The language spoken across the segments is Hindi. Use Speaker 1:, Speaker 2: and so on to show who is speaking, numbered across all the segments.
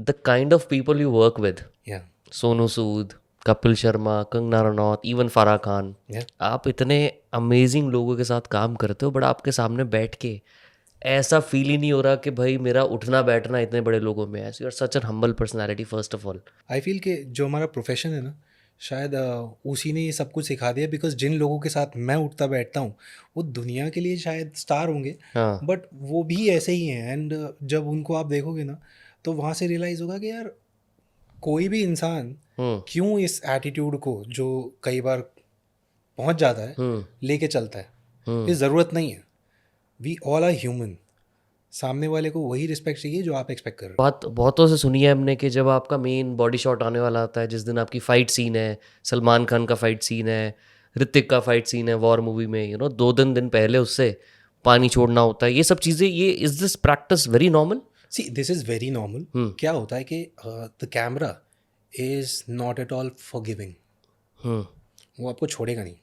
Speaker 1: The kind of people you work with,
Speaker 2: या
Speaker 1: सोनू सूद, कपिल शर्मा, कंगना रनौत, इवन फराह खान,
Speaker 2: या
Speaker 1: आप इतने अमेजिंग लोगों के साथ काम करते हो, बट आपके सामने बैठ के ऐसा फील ही नहीं हो रहा कि भाई मेरा उठना बैठना इतने बड़े लोगों में है. You are such an humble personality first of all.
Speaker 2: I feel कि जो हमारा प्रोफेशन है ना, शायद उसी ने ये सब कुछ सिखा दिया, बिकॉज जिन लोगों के साथ मैं उठता बैठता हूँ वो दुनिया के लिए शायद स्टार होंगे,
Speaker 1: हाँ.
Speaker 2: बट वो भी ऐसे ही हैं. एंड जब उनको आप देखोगे ना, तो वहाँ से रियलाइज़ होगा कि यार कोई भी इंसान
Speaker 1: हम्म.
Speaker 2: क्यों इस एटीट्यूड को जो कई बार पहुँच जाता है
Speaker 1: हम्म.
Speaker 2: लेके चलता है. ये ज़रूरत नहीं है. We all are human. सामने वाले को वही रिस्पेक्ट चाहिए जो आप एक्सपेक्ट कर रहे
Speaker 1: बहुतों से सुनी है हमने कि जब आपका मेन बॉडी शॉट आने वाला आता है, जिस दिन आपकी फाइट सीन है, सलमान खान का फाइट सीन है, ऋतिक का फाइट सीन है वॉर मूवी में, 2 दिन पहले उससे पानी छोड़ना होता है. ये सब चीज़ें, ये is this practice very normal?
Speaker 2: हो. See, this is very normal. क्या होता है कि the camera is not at all forgiving.
Speaker 1: Hmm.
Speaker 2: वो आपको छोड़ेगा नहीं.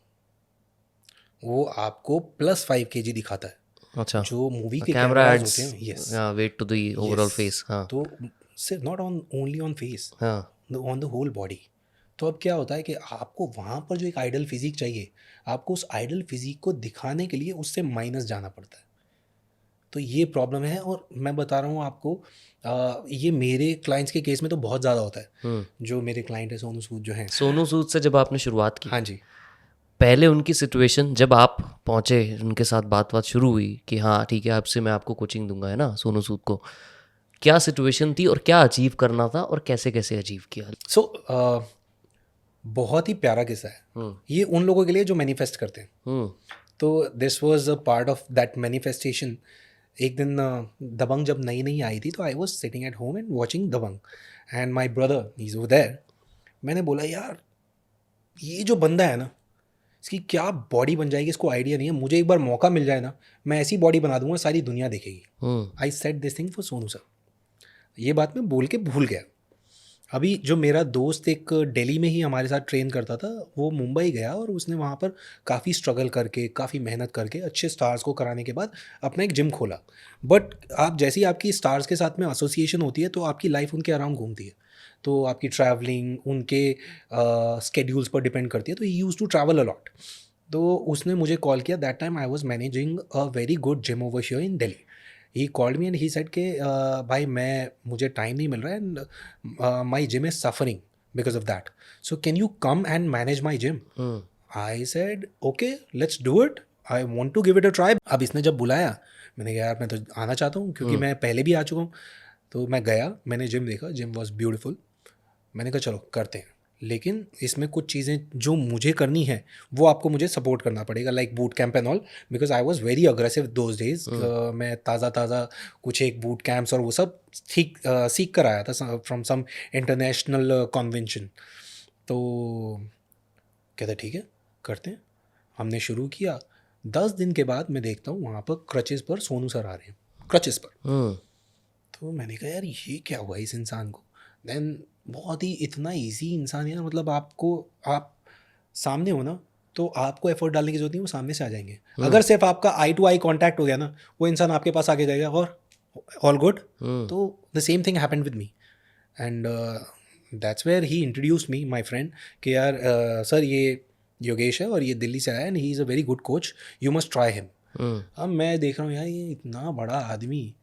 Speaker 2: वो आपको +5 kg दिखाता है.
Speaker 1: अच्छा.
Speaker 2: जो मूवी के
Speaker 1: कैमरा
Speaker 2: कैमराज
Speaker 1: एड्स
Speaker 2: होते हैं, yes,
Speaker 1: weight to the overall face. हाँ.
Speaker 2: तो सिर्फ not on only on face,
Speaker 1: हाँ.
Speaker 2: On the whole body. तो अब क्या होता है कि आपको वहाँ पर जो एक आइडल फिजिक चाहिए, आपको उस आइडल फिजिक को दिखाने के लिए उससे माइनस जाना पड़ता है. तो ये प्रॉब्लम है. और मैं बता रहा हूँ आपको, ये मेरे क्लाइंट्स के केस में तो बहुत ज़्यादा होता है. जो मेरे क्लाइंट है सोनू सूद जो हैं.
Speaker 1: सोनू सूद से जब आपने शुरुआत की,
Speaker 2: हाँ जी.
Speaker 1: पहले उनकी सिचुएशन जब आप पहुंचे, उनके साथ बात शुरू हुई कि हाँ ठीक है आपसे मैं आपको कोचिंग दूंगा, है ना, सोनू सूद को, क्या सिचुएशन थी और क्या अचीव करना था और कैसे कैसे अचीव किया?
Speaker 2: सो बहुत ही प्यारा किस्सा है ये उन लोगों के लिए जो मैनिफेस्ट करते हैं.
Speaker 1: हम्म.
Speaker 2: तो this was a part of that manifestation. एक दिन दबंग जब नई नई आई थी, तो I was sitting at home and watching Dabangg, and my brother is over there. मैंने बोला यार ये जो बंदा है ना, इसकी क्या बॉडी बन जाएगी, इसको आइडिया नहीं है. मुझे एक बार मौका मिल जाए ना, मैं ऐसी बॉडी बना दूंगा सारी दुनिया देखेगी. I said this thing for Sonu sir. ये बात मैं बोल के भूल गया. अभी जो मेरा दोस्त एक दिल्ली में ही हमारे साथ ट्रेन करता था, वो मुंबई गया और उसने वहाँ पर काफ़ी स्ट्रगल करके, काफ़ी मेहनत करके अच्छे स्टार्स को कराने के बाद अपना एक जिम खोला. बट आप जैसी आपकी स्टार्स के साथ में एसोसिएशन होती है, तो आपकी लाइफ उनके अराउंड घूमती है. तो आपकी ट्रैवलिंग उनके स्केड्यूल्स पर डिपेंड करती है. तो he use to travel a lot. तो उसने मुझे कॉल किया. That time I was managing a very good gym over here in Delhi. He called me and he said के भाई मुझे टाइम नहीं मिल रहा है, and my gym is suffering because of that. So can you come and manage my gym. I said okay, let's do it. I want to give it a try. अब इसने जब बुलाया, मैंने कहा यार मैं तो आना चाहता हूँ, क्योंकि मैं पहले भी आ चुका हूँ. तो मैं गया, मैंने जिम देखा, जिम वॉज ब्यूटिफुल. मैंने कहा चलो करते हैं, लेकिन इसमें कुछ चीज़ें जो मुझे करनी है वो आपको मुझे सपोर्ट करना पड़ेगा, like boot camp and all, because I was very aggressive those days. मैं ताज़ा कुछ एक बूट कैंप्स और वो सब सीख कर आया था फ्रॉम सम इंटरनेशनल कॉन्वेंशन. तो कहते ठीक है करते हैं. हमने शुरू किया. 10 दिन के बाद मैं देखता हूँ वहाँ पर क्रचेस पर सोनू सर आ रहे हैं, क्रचेस पर. तो मैंने कहा यार ये क्या हुआ इस इंसान को. देन बहुत ही इतना इजी इंसान है, मतलब आप सामने हो ना, तो आपको एफर्ट डालने की जरूरत नहीं, वो सामने से आ जाएंगे. अगर सिर्फ आपका आई टू आई कांटेक्ट हो गया ना, वो इंसान आपके पास आगे जाएगा और ऑल गुड. तो the same thing happened with me. And that's where he introduced me, my friend, कि यार सर ये योगेश है और ये दिल्ली से आया and he is a very good coach, you must try him. अब मैं देख रहा हूँ यार ये इतना बड़ा आदमी.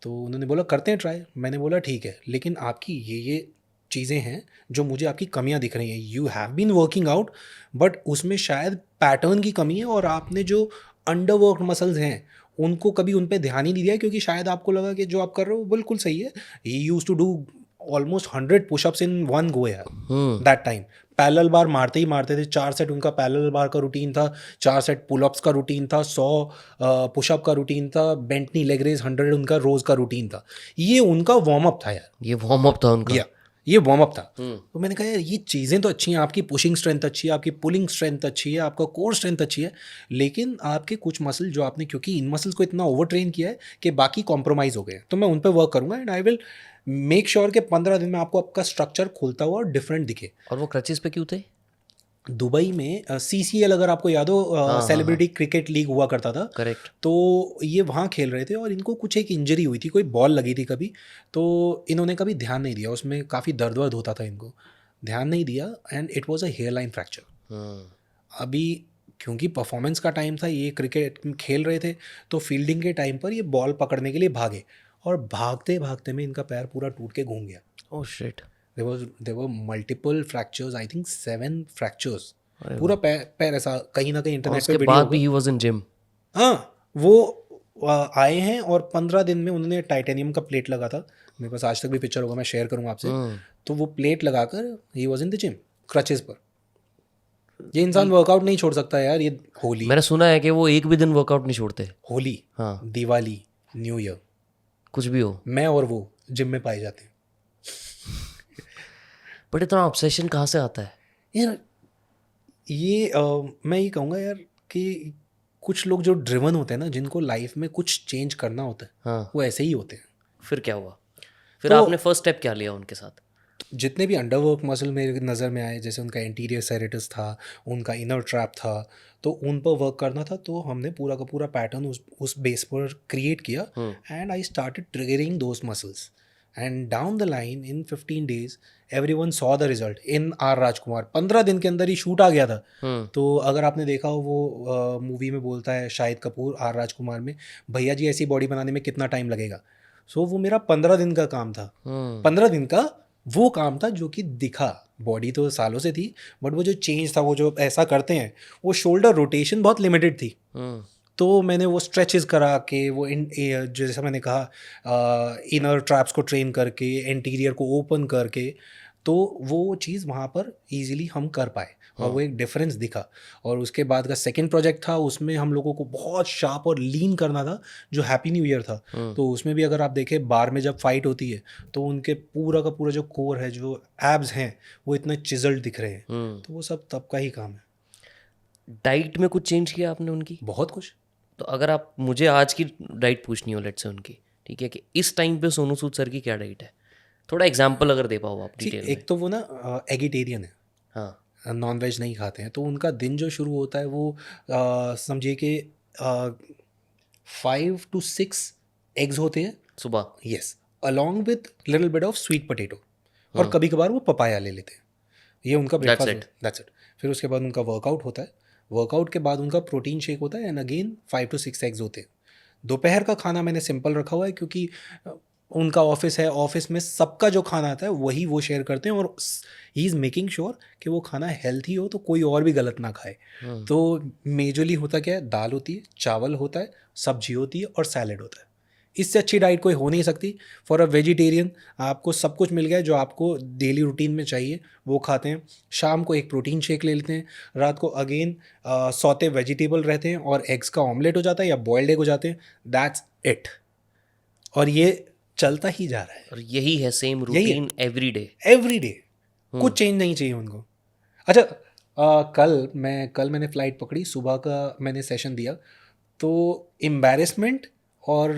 Speaker 2: तो उन्होंने बोला करते हैं ट्राई. मैंने बोला ठीक है, लेकिन आपकी ये चीज़ें हैं जो मुझे आपकी कमियां दिख रही हैं. You have been working out, but उसमें शायद पैटर्न की कमी है, और आपने जो अंडरवर्क मसल्स हैं उनको कभी उन पे ध्यान ही नहीं दिया, क्योंकि शायद आपको लगा कि जो आप कर रहे हो बिल्कुल सही है. He used to do almost 100 pushups in one go यार. दैट टाइम पैरेलल बार मारते ही मारते थे. 4 सेट उनका पैरेलल बार का रूटीन था, 4 सेट पुलअप्स का रूटीन था, 100 पुशअप का रूटीन था, बेंट नी लेग रेज 100 उनका रोज का रूटीन था. ये उनका वार्म अप था यार.
Speaker 1: ये वार्म अप था उनका.
Speaker 2: ये वार्म अप था. तो मैंने कहा यार ये चीज़ें तो अच्छी हैं, आपकी पुशिंग स्ट्रेंथ अच्छी है, आपकी पुलिंग स्ट्रेंथ अच्छी है, आपका कोर स्ट्रेंथ अच्छी है, लेकिन आपके कुछ मसल जो आपने, क्योंकि इन मसल्स को इतना ओवर ट्रेन किया है कि बाकी कॉम्प्रोमाइज़ हो गए, तो मैं उन पर वर्क करूँगा and I will make sure कि 15 दिन में आपको आपका स्ट्रक्चर खुलता हुआ और डिफरेंट दिखे.
Speaker 1: और वो क्रचेस पे क्यों थे?
Speaker 2: दुबई में CCL, अगर आपको याद हो, सेलिब्रिटी क्रिकेट लीग हुआ करता था,
Speaker 1: करेक्ट।
Speaker 2: तो ये वहाँ खेल रहे थे और इनको कुछ एक इंजरी हुई थी, कोई बॉल लगी थी कभी, तो इन्होंने कभी ध्यान नहीं दिया, उसमें काफ़ी दर्द वर्द होता था, इनको ध्यान नहीं दिया and it was a hairline fracture. अभी क्योंकि परफॉर्मेंस का टाइम था, ये क्रिकेट खेल रहे थे, तो फील्डिंग के टाइम पर ये बॉल पकड़ने के लिए भागे और भागते भागते में इनका पैर पूरा टूट के घूम गया।
Speaker 1: Oh shit.
Speaker 2: there were multiple fractures, I think 7 fractures।
Speaker 1: अरे
Speaker 2: पूरा पैर ऐसा, कहीं ना कहीं
Speaker 1: और
Speaker 2: इंटरनेट पे
Speaker 1: उसके
Speaker 2: वीडियो
Speaker 1: बाद भी
Speaker 2: होगा।
Speaker 1: He was in gym.
Speaker 2: हाँ, वो आए हैं और 15 दिन में उन्होंने टाइटेनियम का प्लेट लगा था, मेरे पास आज तक भी पिक्चर होगा, मैं शेयर करूंगा आपसे। तो वो प्लेट लगाकर he was in the gym crutches पर। ये इंसान वर्कआउट नहीं छोड़ सकता यार। ये होली,
Speaker 1: मैंने सुना है कि वो एक भी दिन वर्कआउट नहीं छोड़ते।
Speaker 2: होली,
Speaker 1: हाँ,
Speaker 2: दिवाली, न्यू ईयर,
Speaker 1: कुछ भी हो।
Speaker 2: मैं और वो जिम में पाए जाते हैं।
Speaker 1: बट इतना ऑब्सेशन कहाँ से आता है?
Speaker 2: यार ये मैं ये कहूँगा यार कि कुछ लोग जो ड्रिवन होते हैं ना, जिनको लाइफ में कुछ चेंज करना होता है,
Speaker 1: हाँ,
Speaker 2: वो ऐसे ही होते हैं।
Speaker 1: फिर क्या हुआ? फिर
Speaker 2: तो
Speaker 1: आपने फर्स्ट स्टेप क्या लिया उनके साथ?
Speaker 2: जितने भी अंडरवर्क मसल मेरे नज़र में आए, जैसे उनका एंटीरियर सेरेटस था, उनका इनर ट्रैप था, तो उन पर वर्क करना था। तो हमने पूरा का पूरा पैटर्न उस बेस पर क्रिएट किया and I started triggering those muscles and down the line in 15 days everyone saw the result in R Rajkumar. 15 दिन के अंदर ही शूट आ गया था। तो अगर आपने देखा हो, वो मूवी में बोलता है शाहिद कपूर आर राजकुमार में, भैया जी ऐसी बॉडी बनाने में कितना टाइम लगेगा। सो वो मेरा 15 दिन का काम था। 15 दिन का वो काम था जो कि दिखा। बॉडी तो सालों से थी, बट वो जो चेंज था, वो जो ऐसा करते हैं, वो शोल्डर रोटेशन बहुत लिमिटेड थी। तो मैंने वो स्ट्रेचेस करा के, वो जैसा मैंने कहा, इनर ट्रैप्स को ट्रेन करके, एंटीरियर को ओपन करके, तो वो चीज़ वहाँ पर इजीली हम कर पाए और वो एक डिफरेंस दिखा। और उसके बाद का सेकंड प्रोजेक्ट था, उसमें हम लोगों को बहुत शार्प और लीन करना था, जो हैप्पी न्यू ईयर था। तो उसमें भी अगर आप देखें, बार में जब फाइट होती है तो उनके पूरा का पूरा जो कोर है, जो एब्स हैं, वो इतने चिजल्ड दिख रहे हैं। तो वो सब तब का ही काम है।
Speaker 1: डाइट में कुछ चेंज किया आपने उनकी?
Speaker 2: बहुत कुछ।
Speaker 1: तो अगर आप मुझे आज की डाइट पूछनी हो लेट से उनकी, ठीक है, कि इस टाइम पे सोनू सूद सर की क्या डाइट है, थोड़ा एग्जाम्पल अगर दे पाओ आप डिटेल में।
Speaker 2: एक तो वो ना एगिटेरियन है,
Speaker 1: हाँ,
Speaker 2: नॉन वेज नहीं खाते हैं, तो उनका दिन जो शुरू होता है वो समझिए कि 5 to 6 एग्स होते हैं
Speaker 1: सुबह।
Speaker 2: Yes, along with little bit of sweet potato, और कभी कभार वो पपाया ले लेते हैं। ये उनका ब्रेकफास्ट, दैट्स इट। फिर उसके बाद उनका वर्कआउट होता है, वर्कआउट के बाद उनका प्रोटीन शेक होता है एंड अगेन 5 to 6 एग्स होते हैं। दोपहर का खाना मैंने सिंपल रखा हुआ है, क्योंकि उनका ऑफिस है, ऑफिस में सबका जो खाना आता है वही वो शेयर करते हैं, और ही इज़ मेकिंग श्योर कि वो खाना हेल्थी हो, तो कोई और भी गलत ना खाए। तो मेजरली होता क्या है, दाल होती है, चावल होता है, सब्जी होती है और सैलेड होता है। इससे अच्छी डाइट कोई हो नहीं सकती फॉर अ वेजिटेरियन। आपको सब कुछ मिल गया जो आपको डेली रूटीन में चाहिए, वो खाते हैं। शाम को एक प्रोटीन शेक ले लेते हैं, रात को अगेन सौते वेजिटेबल रहते हैं और एग्स का ऑमलेट हो जाता है या बॉयल्ड एग हो जाते हैं, दैट्स इट। और ये चलता ही जा रहा है,
Speaker 1: और यही है सेम रूटीन एवरी
Speaker 2: डे। कुछ चेंज नहीं चाहिए उनको। अच्छा, कल मैंने फ़्लाइट पकड़ी, सुबह का मैंने सेशन दिया, तो एम्बैरेसमेंट और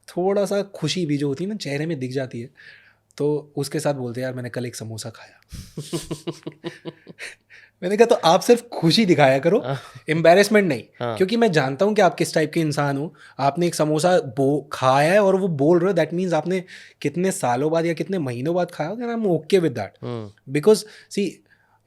Speaker 2: थोड़ा सा खुशी भी जो होती है ना, चेहरे में दिख जाती है। तो उसके साथ बोलते यार मैंने कल एक समोसा खाया। मैंने कहा तो आप सिर्फ खुशी दिखाया करो, एम्बैरेसमेंट नहीं। क्योंकि मैं जानता हूँ कि आप किस टाइप के इंसान हो। आपने एक समोसा खाया है और वो बोल रहे हो, दैट मीन्स आपने कितने सालों बाद या कितने महीनों बाद खाया होगा। I am okay with that, because see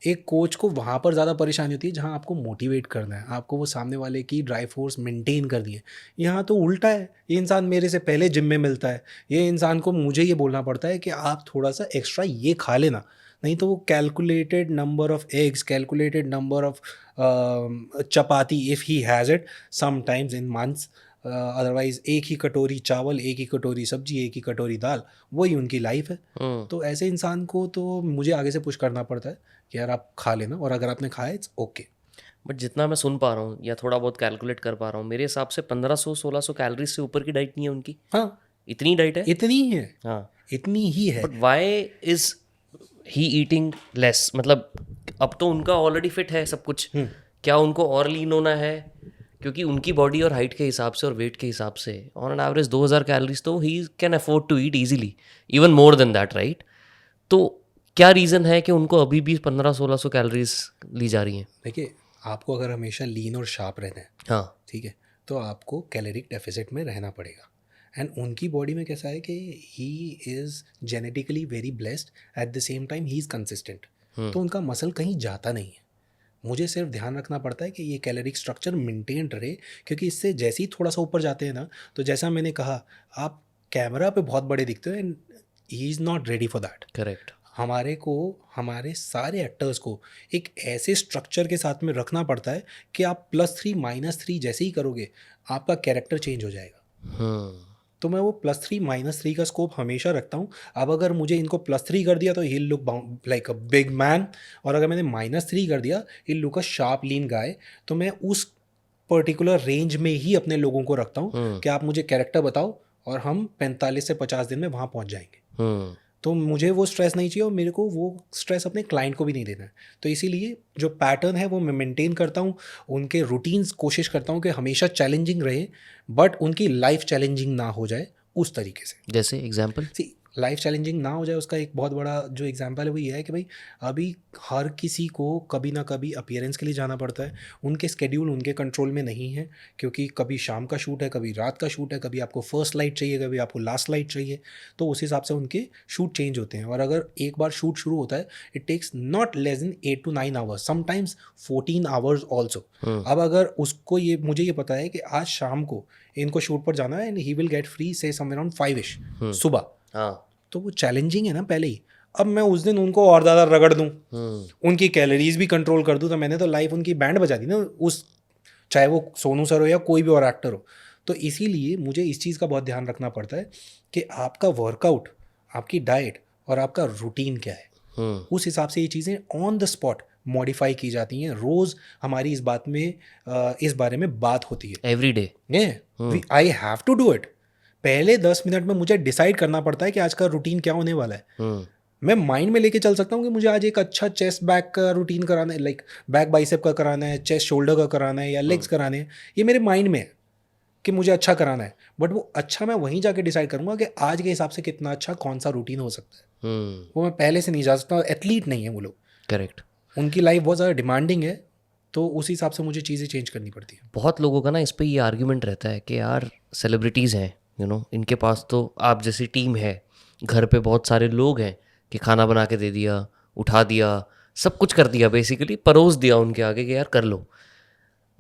Speaker 2: एक कोच को वहाँ पर ज़्यादा परेशानी होती है जहाँ आपको मोटिवेट करना है, आपको वो सामने वाले की ड्राइव फोर्स मेंटेन करनी है। यहाँ तो उल्टा है, ये इंसान मेरे से पहले जिम में मिलता है, ये इंसान को मुझे ये बोलना पड़ता है कि आप थोड़ा सा एक्स्ट्रा ये खा लेना, नहीं तो वो calculated number of eggs, calculated number of chapati if he has it sometimes in months, otherwise एक ही कटोरी चावल, एक ही कटोरी सब्जी, एक ही कटोरी दाल, वही उनकी लाइफ है। तो ऐसे इंसान को तो मुझे आगे से पुश करना पड़ता है कि यार आप खा लेना, और अगर आपने खाया इट्स ओके।
Speaker 1: बट जितना मैं सुन पा रहा हूँ या थोड़ा बहुत कैलकुलेट कर पा रहा हूँ, मेरे हिसाब से 1500-1600 कैलोरीज से ऊपर की डाइट नहीं है उनकी।
Speaker 2: हाँ,
Speaker 1: इतनी डाइट है,
Speaker 2: इतनी ही है।
Speaker 1: हाँ,
Speaker 2: इतनी ही है।
Speaker 1: But why is he eating less? मतलब अब तो उनका ऑलरेडी फिट है सब कुछ, क्या उनको और लीन होना है? क्योंकि उनकी बॉडी और हाइट के हिसाब से और वेट के हिसाब से ऑन एन एवरेज 2000 कैलोरीज तो ही can afford to eat easily, even more than that, right? तो क्या रीज़न है कि उनको अभी भी 1500-1600 कैलोरीज ली जा रही हैं?
Speaker 2: देखिए, आपको अगर हमेशा लीन और शार्प रहना है,
Speaker 1: हाँ,
Speaker 2: ठीक है, तो आपको कैलोरिक डेफिसिट में रहना पड़ेगा। एंड उनकी बॉडी में कैसा है कि he is genetically very blessed, at the same time he is consistent, तो उनका मसल कहीं जाता नहीं है। मुझे सिर्फ ध्यान रखना पड़ता है कि ये कैलोरिक स्ट्रक्चर मेंटेन रहे, क्योंकि इससे जैसे ही थोड़ा सा ऊपर जाते हैं ना, तो जैसा मैंने कहा, आप कैमरा पे बहुत बड़े दिखते हो and he is not ready for that.
Speaker 1: Correct.
Speaker 2: हमारे को, हमारे सारे एक्टर्स को एक ऐसे स्ट्रक्चर के साथ में रखना पड़ता है कि आप +3 -3 जैसे ही करोगे, आपका कैरेक्टर चेंज हो जाएगा। तो मैं वो +3 -3 का स्कोप हमेशा रखता हूँ। अब अगर मुझे इनको +3 कर दिया तो he look like a big man, और अगर मैंने -3 कर दिया, ही लुक अ शार्प लीन गाय। तो मैं उस पर्टिकुलर रेंज में ही अपने लोगों को रखता हूँ कि आप मुझे कैरेक्टर बताओ और हम 45 से 50 दिन में वहाँ पहुँच जाएंगे। तो मुझे वो स्ट्रेस नहीं चाहिए और मेरे को वो स्ट्रेस अपने क्लाइंट को भी नहीं देना है। तो इसीलिए जो पैटर्न है वो मैं मेंटेन करता हूँ, उनके रूटीन्स कोशिश करता हूँ कि हमेशा चैलेंजिंग रहे, बट उनकी लाइफ चैलेंजिंग ना हो जाए उस तरीके से।
Speaker 1: जैसे एग्जाम्पल?
Speaker 2: सी, लाइफ चैलेंजिंग ना हो जाए उसका एक बहुत बड़ा जो एग्जांपल है वो ये है कि भाई, अभी हर किसी को कभी ना कभी अपीयरेंस के लिए जाना पड़ता है। उनके स्केड्यूल उनके कंट्रोल में नहीं है, क्योंकि कभी शाम का शूट है, कभी रात का शूट है, कभी आपको फर्स्ट लाइट चाहिए, कभी आपको लास्ट लाइट चाहिए। तो उस हिसाब से उनके शूट चेंज होते हैं। और अगर एक बार शूट शुरू होता है, it takes not less than 8 to 9 hours, sometimes 14 hours also. अब अगर उसको ये, मुझे ये पता है कि आज शाम को इनको शूट पर जाना है and he will get free से समवेयर अराउंड 5ish सुबह,
Speaker 1: हाँ।
Speaker 2: तो वो चैलेंजिंग है ना पहले ही। अब मैं उस दिन उनको और ज़्यादा रगड़ दूँ, उनकी कैलोरीज भी कंट्रोल कर दूँ, तो मैंने तो लाइफ उनकी बैंड बजा दी ना, उस, चाहे वो सोनू सर हो या कोई भी और एक्टर हो। तो इसीलिए मुझे इस चीज़ का बहुत ध्यान रखना पड़ता है कि आपका वर्कआउट, आपकी डाइट और आपका रूटीन क्या है। उस हिसाब से ये चीज़ें ऑन द स्पॉट मॉडिफाई की जाती हैं। रोज़ हमारी इस बात में इस बारे में बात होती है
Speaker 1: every day.
Speaker 2: I have to do it. पहले 10 मिनट में मुझे डिसाइड करना पड़ता है कि आज का रूटीन क्या होने वाला है। मैं माइंड में लेके चल सकता हूँ कि मुझे आज एक अच्छा चेस्ट बैक का रूटीन कराना है, लाइक बैक बाइसेप का कराना है, चेस्ट शोल्डर का कराना है या लेग्स कराने हैं, ये मेरे माइंड में है कि मुझे अच्छा कराना है। बट वो अच्छा मैं वहीं जाके डिसाइड करूँगा कि आज के हिसाब से कितना अच्छा कौन सा रूटीन हो सकता है। वो मैं पहले से नहीं जा सकता। एथलीट नहीं है वो लोग,
Speaker 1: करेक्ट।
Speaker 2: उनकी लाइफ बहुत ज़्यादा डिमांडिंग है, तो उस हिसाब से मुझे चीज़ें चेंज करनी पड़ती है।
Speaker 1: बहुत लोगों का ना इस पे ये आर्ग्यूमेंट रहता है कि यार सेलिब्रिटीज़ हैं, इनके पास तो आप जैसी टीम है, घर पे बहुत सारे लोग हैं कि खाना बना के दे दिया, उठा दिया, सब कुछ कर दिया, बेसिकली परोस दिया उनके आगे कि यार कर लो।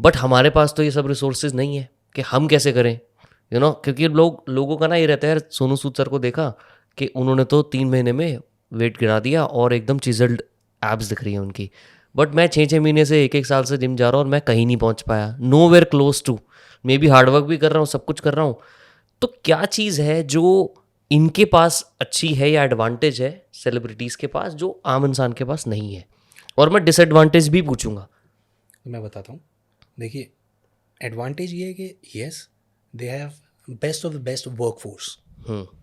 Speaker 1: बट हमारे पास तो ये सब रिसोर्सेज नहीं है कि हम कैसे करें, क्योंकि लोगों का ना ये रहता है यार, सोनू सूद सर को देखा कि उन्होंने तो 3 महीने में वेट गिरा दिया और एकदम चिजल्ड एब्स दिख रही है उनकी। बट मैं 6-6 महीने से 1-1 साल से जिम जा रहा हूँ और मैं कहीं नहीं पहुँच पाया, nowhere close to. Maybe hard work भी कर रहा हूँ, सब कुछ कर रहा हूँ। तो क्या चीज़ है जो इनके पास अच्छी है या एडवांटेज है सेलिब्रिटीज़ के पास जो आम इंसान के पास नहीं है? और मैं डिसएडवांटेज भी पूछूंगा।
Speaker 2: मैं बताता हूँ। देखिए, एडवांटेज ये है कि yes, they have best of the best work force,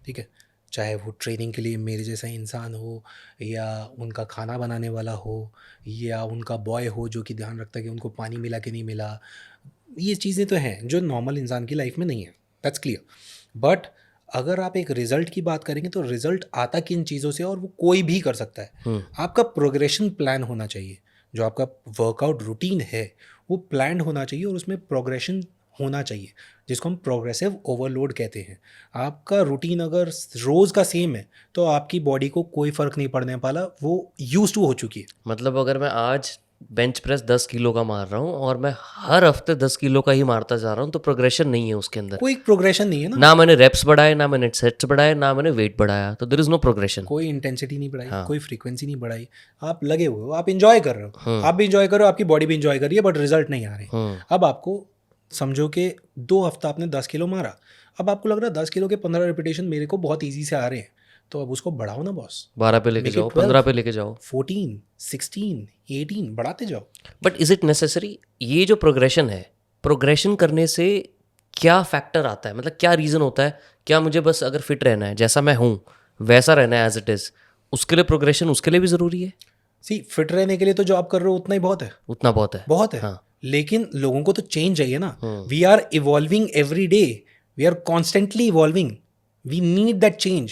Speaker 2: ठीक है। चाहे वो ट्रेनिंग के लिए मेरे जैसा इंसान हो, या उनका खाना बनाने वाला हो, या उनका बॉय हो जो कि ध्यान रखता है कि उनको पानी मिला कि नहीं मिला। ये चीज़ें तो हैं जो नॉर्मल इंसान की लाइफ में नहीं है, दैट्स क्लियर। बट अगर आप एक रिजल्ट की बात करेंगे तो रिजल्ट आता किन चीज़ों से, और वो कोई भी कर सकता है। आपका प्रोग्रेशन प्लान होना चाहिए। जो आपका वर्कआउट रूटीन है वो प्लान्ड होना चाहिए और उसमें प्रोग्रेशन होना चाहिए, जिसको हम प्रोग्रेसिव ओवरलोड कहते हैं। आपका रूटीन अगर रोज़ का सेम है तो आपकी बॉडी को कोई फ़र्क नहीं पड़ने वाला, वो यूज टू हो चुकी है।
Speaker 1: मतलब अगर मैं आज बेंच प्रेस 10 किलो का मार रहा हूँ और मैं हर हफ्ते 10 किलो का ही मारता जा रहा हूँ, तो प्रोग्रेशन नहीं है उसके अंदर।
Speaker 2: कोई प्रोग्रेशन नहीं है
Speaker 1: ना मैंने रेप्स बढ़ाए, ना मैंने सेट्स बढ़ाए, ना मैंने वेट बढ़ाया, तो देयर इज नो प्रोग्रेशन।
Speaker 2: कोई इंटेंसिटी नहीं बढ़ाई, कोई फ्रीक्वेंसी नहीं बढ़ाई। आप लगे हुए हो, आप इंजॉय कर रहे हो, आप भी इंजॉय कर रहे हो, आपकी बॉडी भी इंजॉय कर रही है, बट रिजल्ट नहीं आ रहे। अब आपको समझो कि 2 हफ्ता आपने 10 किलो मारा, अब आपको लग रहा है 10 किलो के 15 रिपीटेशन मेरे को बहुत ईजी से आ रहे हैं, तो अब उसको बढ़ाओ ना बॉस।
Speaker 1: 12 पे लेके जाओ, 15 पे लेके जाओ,
Speaker 2: 14, 16, 18 बढ़ाते जाओ।
Speaker 1: But is it necessary? ये जो प्रोग्रेशन है, प्रोग्रेशन करने से क्या फैक्टर आता है? मतलब क्या रीज़न होता है? क्या मुझे बस अगर फिट रहना है, जैसा मैं हूँ वैसा रहना है एज इट इज़, उसके लिए प्रोग्रेशन उसके लिए भी ज़रूरी है?
Speaker 2: सी, फिट रहने के लिए तो जो आप कर रहे हो उतना ही बहुत है।
Speaker 1: उतना बहुत है,
Speaker 2: बहुत है।
Speaker 1: हाँ।
Speaker 2: लेकिन लोगों को तो चेंज चाहिए ना। We are evolving every day, we are constantly evolving, we need that change.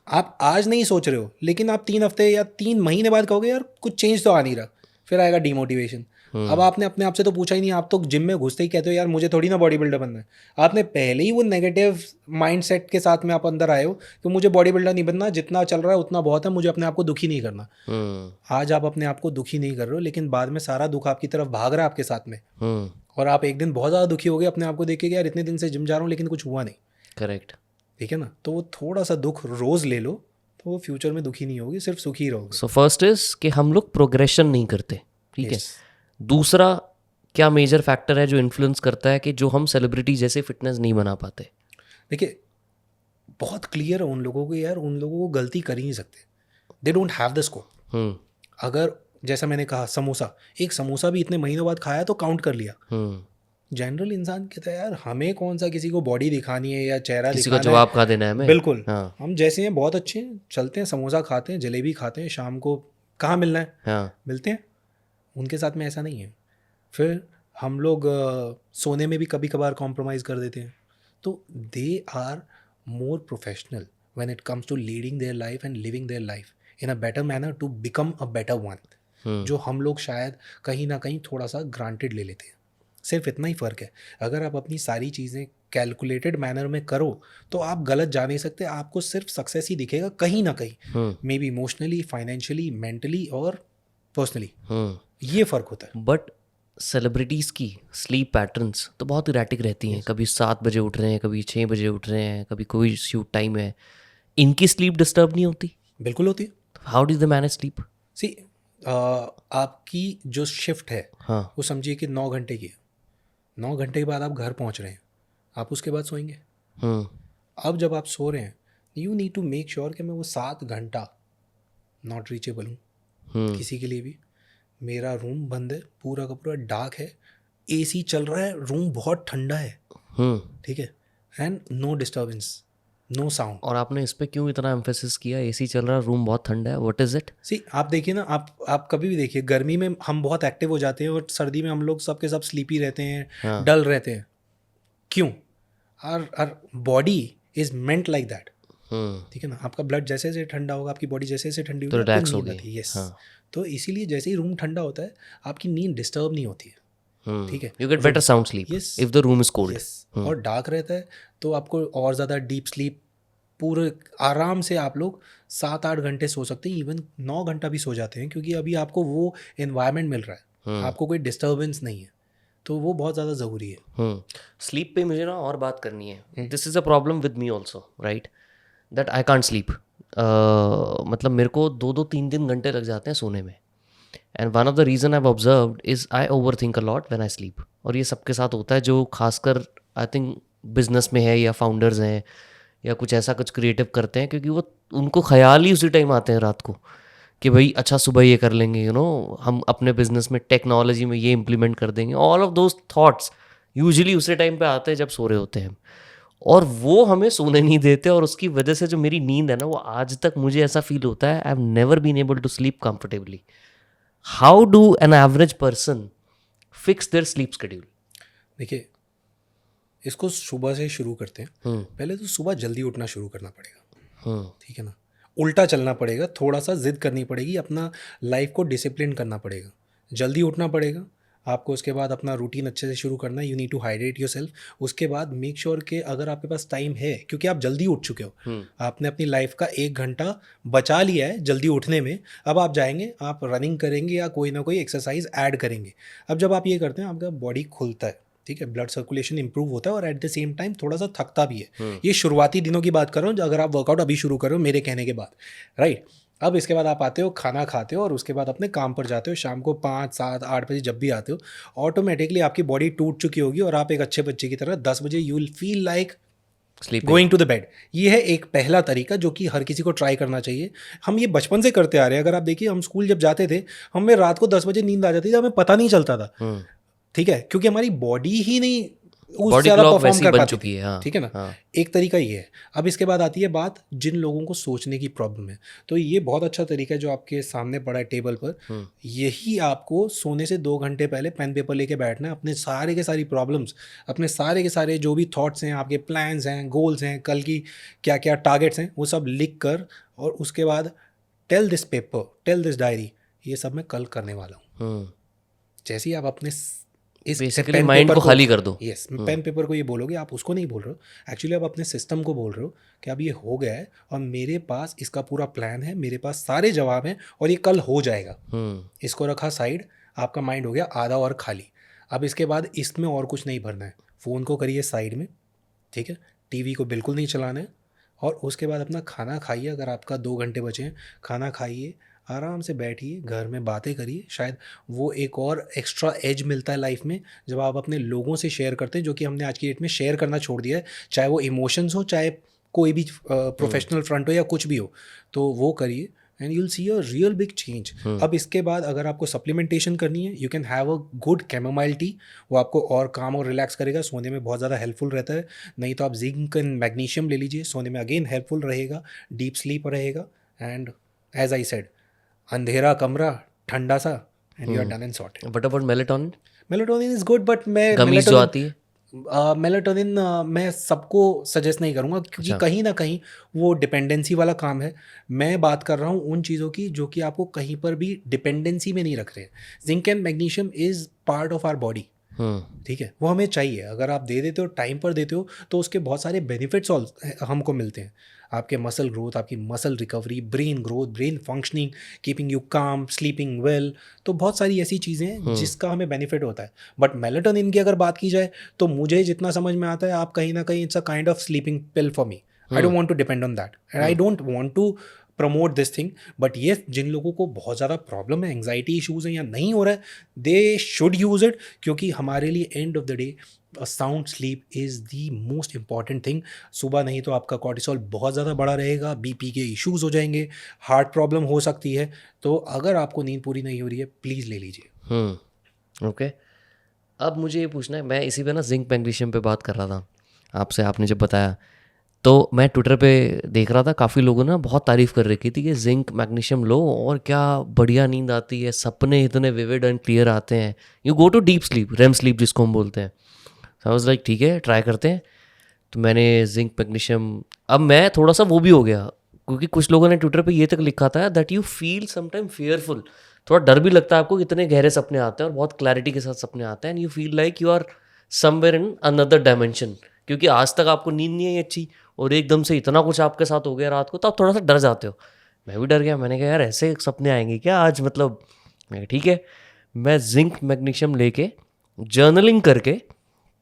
Speaker 2: आप आज नहीं सोच रहे हो, लेकिन आप 3 हफ्ते या 3 महीने बाद कहोगे यार कुछ चेंज तो आ नहीं रहा, फिर आएगा डिमोटिवेशन। अब आपने अपने आप से तो पूछा ही नहीं, आप तो जिम में घुसते ही कहते हो यार मुझे थोड़ी ना बॉडी बिल्डर बनना है। आपने पहले ही वो नेगेटिव माइंडसेट के साथ में आप अंदर आए हो कि मुझे बॉडी बिल्डर नहीं बनना, जितना चल रहा है उतना बहुत है, मुझे अपने आप को दुखी नहीं करना। आज आप अपने आप को दुखी नहीं कर रहे हो, लेकिन बाद में सारा दुख आपकी तरफ भाग रहा है आपके साथ में, और आप एक दिन बहुत ज़्यादा दुखी हो गए अपने आप को देख के कि यार इतने दिन से जिम जा रहा हूँ लेकिन कुछ हुआ नहीं।
Speaker 1: करेक्ट।
Speaker 2: ठीक है ना, तो वो थोड़ा सा दुख रोज ले लो तो वो फ्यूचर में दुखी नहीं होगी, सिर्फ सुखी रहोगे।
Speaker 1: सो फर्स्ट इज कि हम लोग प्रोग्रेशन नहीं करते, ठीक है। दूसरा क्या मेजर फैक्टर है जो इन्फ्लुएंस करता है कि जो हम सेलिब्रिटी जैसे फिटनेस नहीं बना पाते?
Speaker 2: देखिए बहुत क्लियर है उन लोगों को, यार उन लोगों को गलती कर ही नहीं सकते, they don't have the scope. अगर जैसा मैंने कहा समोसा, एक समोसा भी इतने महीनों बाद खाया तो काउंट कर लिया। जनरल इंसान कहता है यार हमें कौन सा किसी को बॉडी दिखानी है या चेहरा
Speaker 1: किसी को
Speaker 2: दिखाना
Speaker 1: जवाब खा देना है हमें।
Speaker 2: बिल्कुल।
Speaker 1: हाँ।
Speaker 2: हम जैसे हैं बहुत अच्छे हैं, चलते हैं समोसा खाते हैं, जलेबी खाते हैं, शाम को कहाँ मिलना है
Speaker 1: हाँ।
Speaker 2: मिलते हैं। उनके साथ में ऐसा नहीं है। फिर हम लोग सोने में भी कभी कभार कॉम्प्रोमाइज़ कर देते हैं। तो they are more professional when it comes to leading their life and living their life in a better manner to become a better one, जो हम लोग शायद कहीं ना कहीं थोड़ा सा ग्रांटेड ले लेते हैं। सिर्फ इतना ही फ़र्क है। अगर आप अपनी सारी चीज़ें कैलकुलेटेड मैनर में करो तो आप गलत जा नहीं सकते, आपको सिर्फ सक्सेस ही दिखेगा कहीं ना कहीं, may be emotionally, financially, mentally और पर्सनली। ये फ़र्क होता है।
Speaker 1: बट सेलिब्रिटीज़ की स्लीप पैटर्न्स तो बहुत इरेटिक रहती हैं। कभी 7 बजे उठ रहे हैं, कभी 6 बजे उठ रहे हैं, कभी कोई शूट टाइम है। इनकी स्लीप डिस्टर्ब नहीं होती?
Speaker 2: बिल्कुल होती है।
Speaker 1: How do they manage sleep?
Speaker 2: See आपकी जो शिफ्ट है
Speaker 1: हाँ।
Speaker 2: वो समझिए कि 9 घंटे की है। 9 घंटे के बाद आप घर पहुंच रहे हैं, आप उसके बाद सोएंगे। अब जब आप सो रहे हैं you need to make sure कि मैं वो 7 घंटा नॉट रीचेबल हूँ किसी के लिए भी। मेरा रूम बंद है, पूरा का पूरा डार्क है, एसी चल रहा है, रूम बहुत ठंडा है, ठीक है, and no disturbance, no sound.
Speaker 1: और आपने इस पे क्यों इतना एम्फेसिस किया, एसी चल रहा है, रूम बहुत ठंडा है, व्हाट इज इट?
Speaker 2: सी आप देखिए ना, आप कभी भी देखिए, गर्मी में हम बहुत एक्टिव हो जाते हैं और सर्दी में हम लोग सबके सब स्लीपी रहते हैं।
Speaker 1: हाँ।
Speaker 2: डल रहते हैं। क्यों? Our body is meant like that. ठीक है ना, आपका ब्लड जैसे जैसे ठंडा होगा, आपकी बॉडी जैसे जैसे ठंडी होगी,
Speaker 1: तो रिलैक्स
Speaker 2: आपको
Speaker 1: हो
Speaker 2: नींद
Speaker 1: गई।
Speaker 2: आती है। यस।
Speaker 1: हाँ।
Speaker 2: तो इसीलिए जैसे ही रूम ठंडा होता है आपकी नींद डिस्टर्ब नहीं होती है। ठीक है,
Speaker 1: you get better sound sleep if the room is cold.
Speaker 2: और डार्क रहता है तो आपको और ज़्यादा डीप स्लीप, पूरे आराम से आप लोग 7-8 घंटे सो सकते हैं, इवन 9 घंटा भी सो जाते हैं, क्योंकि अभी आपको वो एनवायरनमेंट मिल रहा है, आपको कोई डिस्टर्बेंस नहीं है, तो वो बहुत ज़्यादा ज़रूरी है।
Speaker 1: स्लीप पे मुझे ना और बात करनी है। This is a problem with me also, right, that I can't sleep. मतलब मेरे को 2-3 घंटे लग जाते हैं सोने में। And one of the reason I have observed is I over think a lot when I sleep. और ये सबके साथ होता है जो खासकर आई थिंक बिजनेस में है या फाउंडर्स हैं या कुछ ऐसा कुछ क्रिएटिव करते हैं, क्योंकि वो उनको ख्याल ही उसी टाइम आते हैं रात को कि भाई अच्छा सुबह ये कर लेंगे, हम अपने बिजनेस में टेक्नोलॉजी में ये इम्प्लीमेंट कर देंगे। All of those thoughts usually उसी टाइम पे आते हैं जब सो रहे होते हैं, और वो हमें सोने नहीं देते। और उसकी वजह से जो मेरी नींद है ना, वो आज तक मुझे ऐसा फील होता है I have never been able to sleep comfortably. How do an average person fix their sleep schedule?
Speaker 2: देखिए, इसको सुबह से शुरू करते हैं। पहले तो सुबह जल्दी उठना शुरू करना पड़ेगा। ठीक है ना, उल्टा चलना पड़ेगा, थोड़ा सा जिद करनी पड़ेगी, अपना लाइफ को डिसिप्लिन करना पड़ेगा, जल्दी उठना पड़ेगा आपको। उसके बाद अपना रूटीन अच्छे से शुरू करना है, you need to hydrate yourself. उसके बाद मेक श्योर कि अगर आपके पास टाइम है, क्योंकि आप जल्दी उठ चुके हो, आपने अपनी लाइफ का 1 घंटा बचा लिया है जल्दी उठने में, अब आप जाएंगे, आप रनिंग करेंगे या कोई ना कोई एक्सरसाइज ऐड करेंगे। अब जब आप ये करते हैं आपका बॉडी खुलता है, ठीक है, ब्लड सर्कुलेशन इंप्रूव होता है, और एट द सेम टाइम थोड़ा सा थकता भी है। ये शुरुआती दिनों की बात कर रहा हूँ, अगर आप वर्कआउट अभी शुरू करो मेरे कहने के बाद, राइट। अब इसके बाद आप आते हो, खाना खाते हो, और उसके बाद अपने काम पर जाते हो। शाम को 5, 7, 8 बजे जब भी आते हो, ऑटोमेटिकली आपकी बॉडी टूट चुकी होगी और आप एक अच्छे बच्चे की तरह 10 बजे you will feel like going to the bed. ये है एक पहला तरीका जो कि हर किसी को ट्राई करना चाहिए। हम ये बचपन से करते आ रहे हैं। अगर आप देखिए, हम स्कूल जब जाते थे, हमें रात को 10 बजे नींद आ जाती थी, हमें पता नहीं चलता था। ठीक है, क्योंकि हमारी बॉडी ही नहीं उससे
Speaker 1: बॉडी
Speaker 2: ज़्यादा
Speaker 1: क्लॉक
Speaker 2: परफॉर्म
Speaker 1: वैसी
Speaker 2: कर
Speaker 1: बन
Speaker 2: पाती
Speaker 1: चुकी
Speaker 2: थी,
Speaker 1: है। हाँ
Speaker 2: ठीक है ना।
Speaker 1: हाँ।
Speaker 2: एक तरीका ये है। अब इसके बाद आती है बात जिन लोगों को सोचने की प्रॉब्लम है, तो ये बहुत अच्छा तरीका है जो आपके सामने पड़ा है टेबल पर। यही आपको सोने से 2 घंटे पहले पेन पेपर लेके बैठना है, अपने सारे के सारी प्रॉब्लम्स, अपने सारे के सारे जो भी थॉट्स हैं, आपके प्लान्स हैं, गोल्स हैं, कल की क्या क्या टारगेट्स हैं, वो सब लिख कर, और उसके बाद tell this paper, tell this diary, ये सब मैं कल करने वाला हूँ। जैसे ही आप अपने इस
Speaker 1: बेसिकली
Speaker 2: पेन
Speaker 1: माइंड
Speaker 2: पेपर
Speaker 1: को
Speaker 2: को,
Speaker 1: खाली कर दो।
Speaker 2: यस, पेन पेपर को ये बोलोगे, आप उसको नहीं बोल रहे हो, एक्चुअली आप अपने सिस्टम को बोल रहे हो कि अब ये हो गया है और मेरे पास इसका पूरा प्लान है, मेरे पास सारे जवाब हैं और ये कल हो जाएगा। इसको रखा साइड, आपका माइंड हो गया आधा और खाली। अब इसके बाद इसमें और कुछ नहीं भरना है, फ़ोन को करिए साइड में, ठीक है, टीवी को बिल्कुल नहीं चलाना है, और उसके बाद अपना खाना खाइए। अगर आपका 2 घंटे बचे हैं, खाना खाइए, आराम से बैठिए, घर में बातें करिए। शायद वो एक और एक्स्ट्रा एज मिलता है लाइफ में जब आप अपने लोगों से शेयर करते हैं, जो कि हमने आज की डेट में शेयर करना छोड़ दिया है, चाहे वो इमोशंस हो, चाहे कोई भी प्रोफेशनल फ्रंट हो या कुछ भी हो, तो वो करिए and you will see a real big change. अब इसके बाद अगर आपको सप्लीमेंटेशन करनी है, you can have a good chamomile tea, वो आपको और काम और रिलैक्स करेगा, सोने में बहुत ज़्यादा हेल्पफुल रहता है। नहीं तो आप जिंक एंड मैग्नीशियम ले लीजिए, सोने में अगेन हेल्पफुल रहेगा, डीप स्लीप रहेगा। एंड एज आई सेड, अंधेरा कमरा, ठंडा सा, and you are done and sorted.
Speaker 1: But about melatonin,
Speaker 2: melatonin is good, but मैं
Speaker 1: गमीज जो आती है,
Speaker 2: मेलाटोनिन मैं सबको सजेस्ट नहीं करूँगा, क्योंकि
Speaker 1: अच्छा।
Speaker 2: कहीं ना कहीं वो डिपेंडेंसी वाला काम है। मैं बात कर रहा हूँ उन चीज़ों की जो कि आपको कहीं पर भी डिपेंडेंसी में नहीं रख रहे हैं। Zinc and magnesium is part of our body, ठीक है, वो हमें चाहिए। अगर आप दे देते हो, टाइम पर देते हो, तो उसके बहुत सारे बेनिफिट्स हमको मिलते हैं। आपके मसल ग्रोथ, आपकी muscle recovery, brain growth, brain functioning, keeping you काम, स्लीपिंग वेल, तो बहुत सारी ऐसी चीज़ें हैं जिसका हमें बेनिफिट होता है। बट मेलाटोनिन की अगर बात की जाए, तो मुझे जितना समझ में आता है, आप कहीं ना कहीं it's a kind of sleeping pill for me. I don't want to depend on that and I don't want to promote this thing. But ये जिन लोगों को बहुत ज़्यादा प्रॉब्लम है, एंग्जाइटी इशूज़ हैं या नहीं हो रहा है, दे शुड यूज़ इट, क्योंकि हमारे लिए and of the day sound sleep is the most important thing. सुबह नहीं तो आपका कॉर्टिसोल बहुत ज़्यादा बढ़ा रहेगा, बीपी के इश्यूज़ हो जाएंगे, हार्ट प्रॉब्लम हो सकती है। तो अगर आपको नींद पूरी नहीं हो रही है, प्लीज़ ले लीजिए।
Speaker 1: ओके। अब मुझे ये पूछना है, मैं इसी पे ना जिंक मैग्नीशियम पे बात कर रहा था आपसे, आपने जब बताया तो मैं ट्विटर पे देख रहा था, काफ़ी लोगों ने बहुत तारीफ़ कर रखी थी कि जिंक मैग्नीशियम लो और क्या बढ़िया नींद आती है, सपने इतने विविड एंड क्लियर आते हैं, you go to deep sleep, REM sleep जिसको हम बोलते हैं। आई वाज लाइक ठीक है, ट्राई करते हैं। तो मैंने जिंक मैग्नीशियम, अब मैं थोड़ा सा वो भी हो गया, क्योंकि कुछ लोगों ने ट्विटर पे ये तक लिखा था that you feel sometime fearful, थोड़ा डर भी लगता है आपको, कितने गहरे सपने आते हैं और बहुत क्लैरिटी के साथ सपने आते हैं, and you feel like you are somewhere in another dimension, क्योंकि आज तक आपको नींद नहीं आई अच्छी और एकदम से इतना कुछ आपके साथ हो गया रात को, तो आप थोड़ा सा डर जाते हो। मैं भी डर गया, मैंने कहा यार ऐसे सपने आएंगे क्या आज, मतलब मैं ठीक है। मैं जिंक मैग्नीशियम लेके जर्नलिंग करके,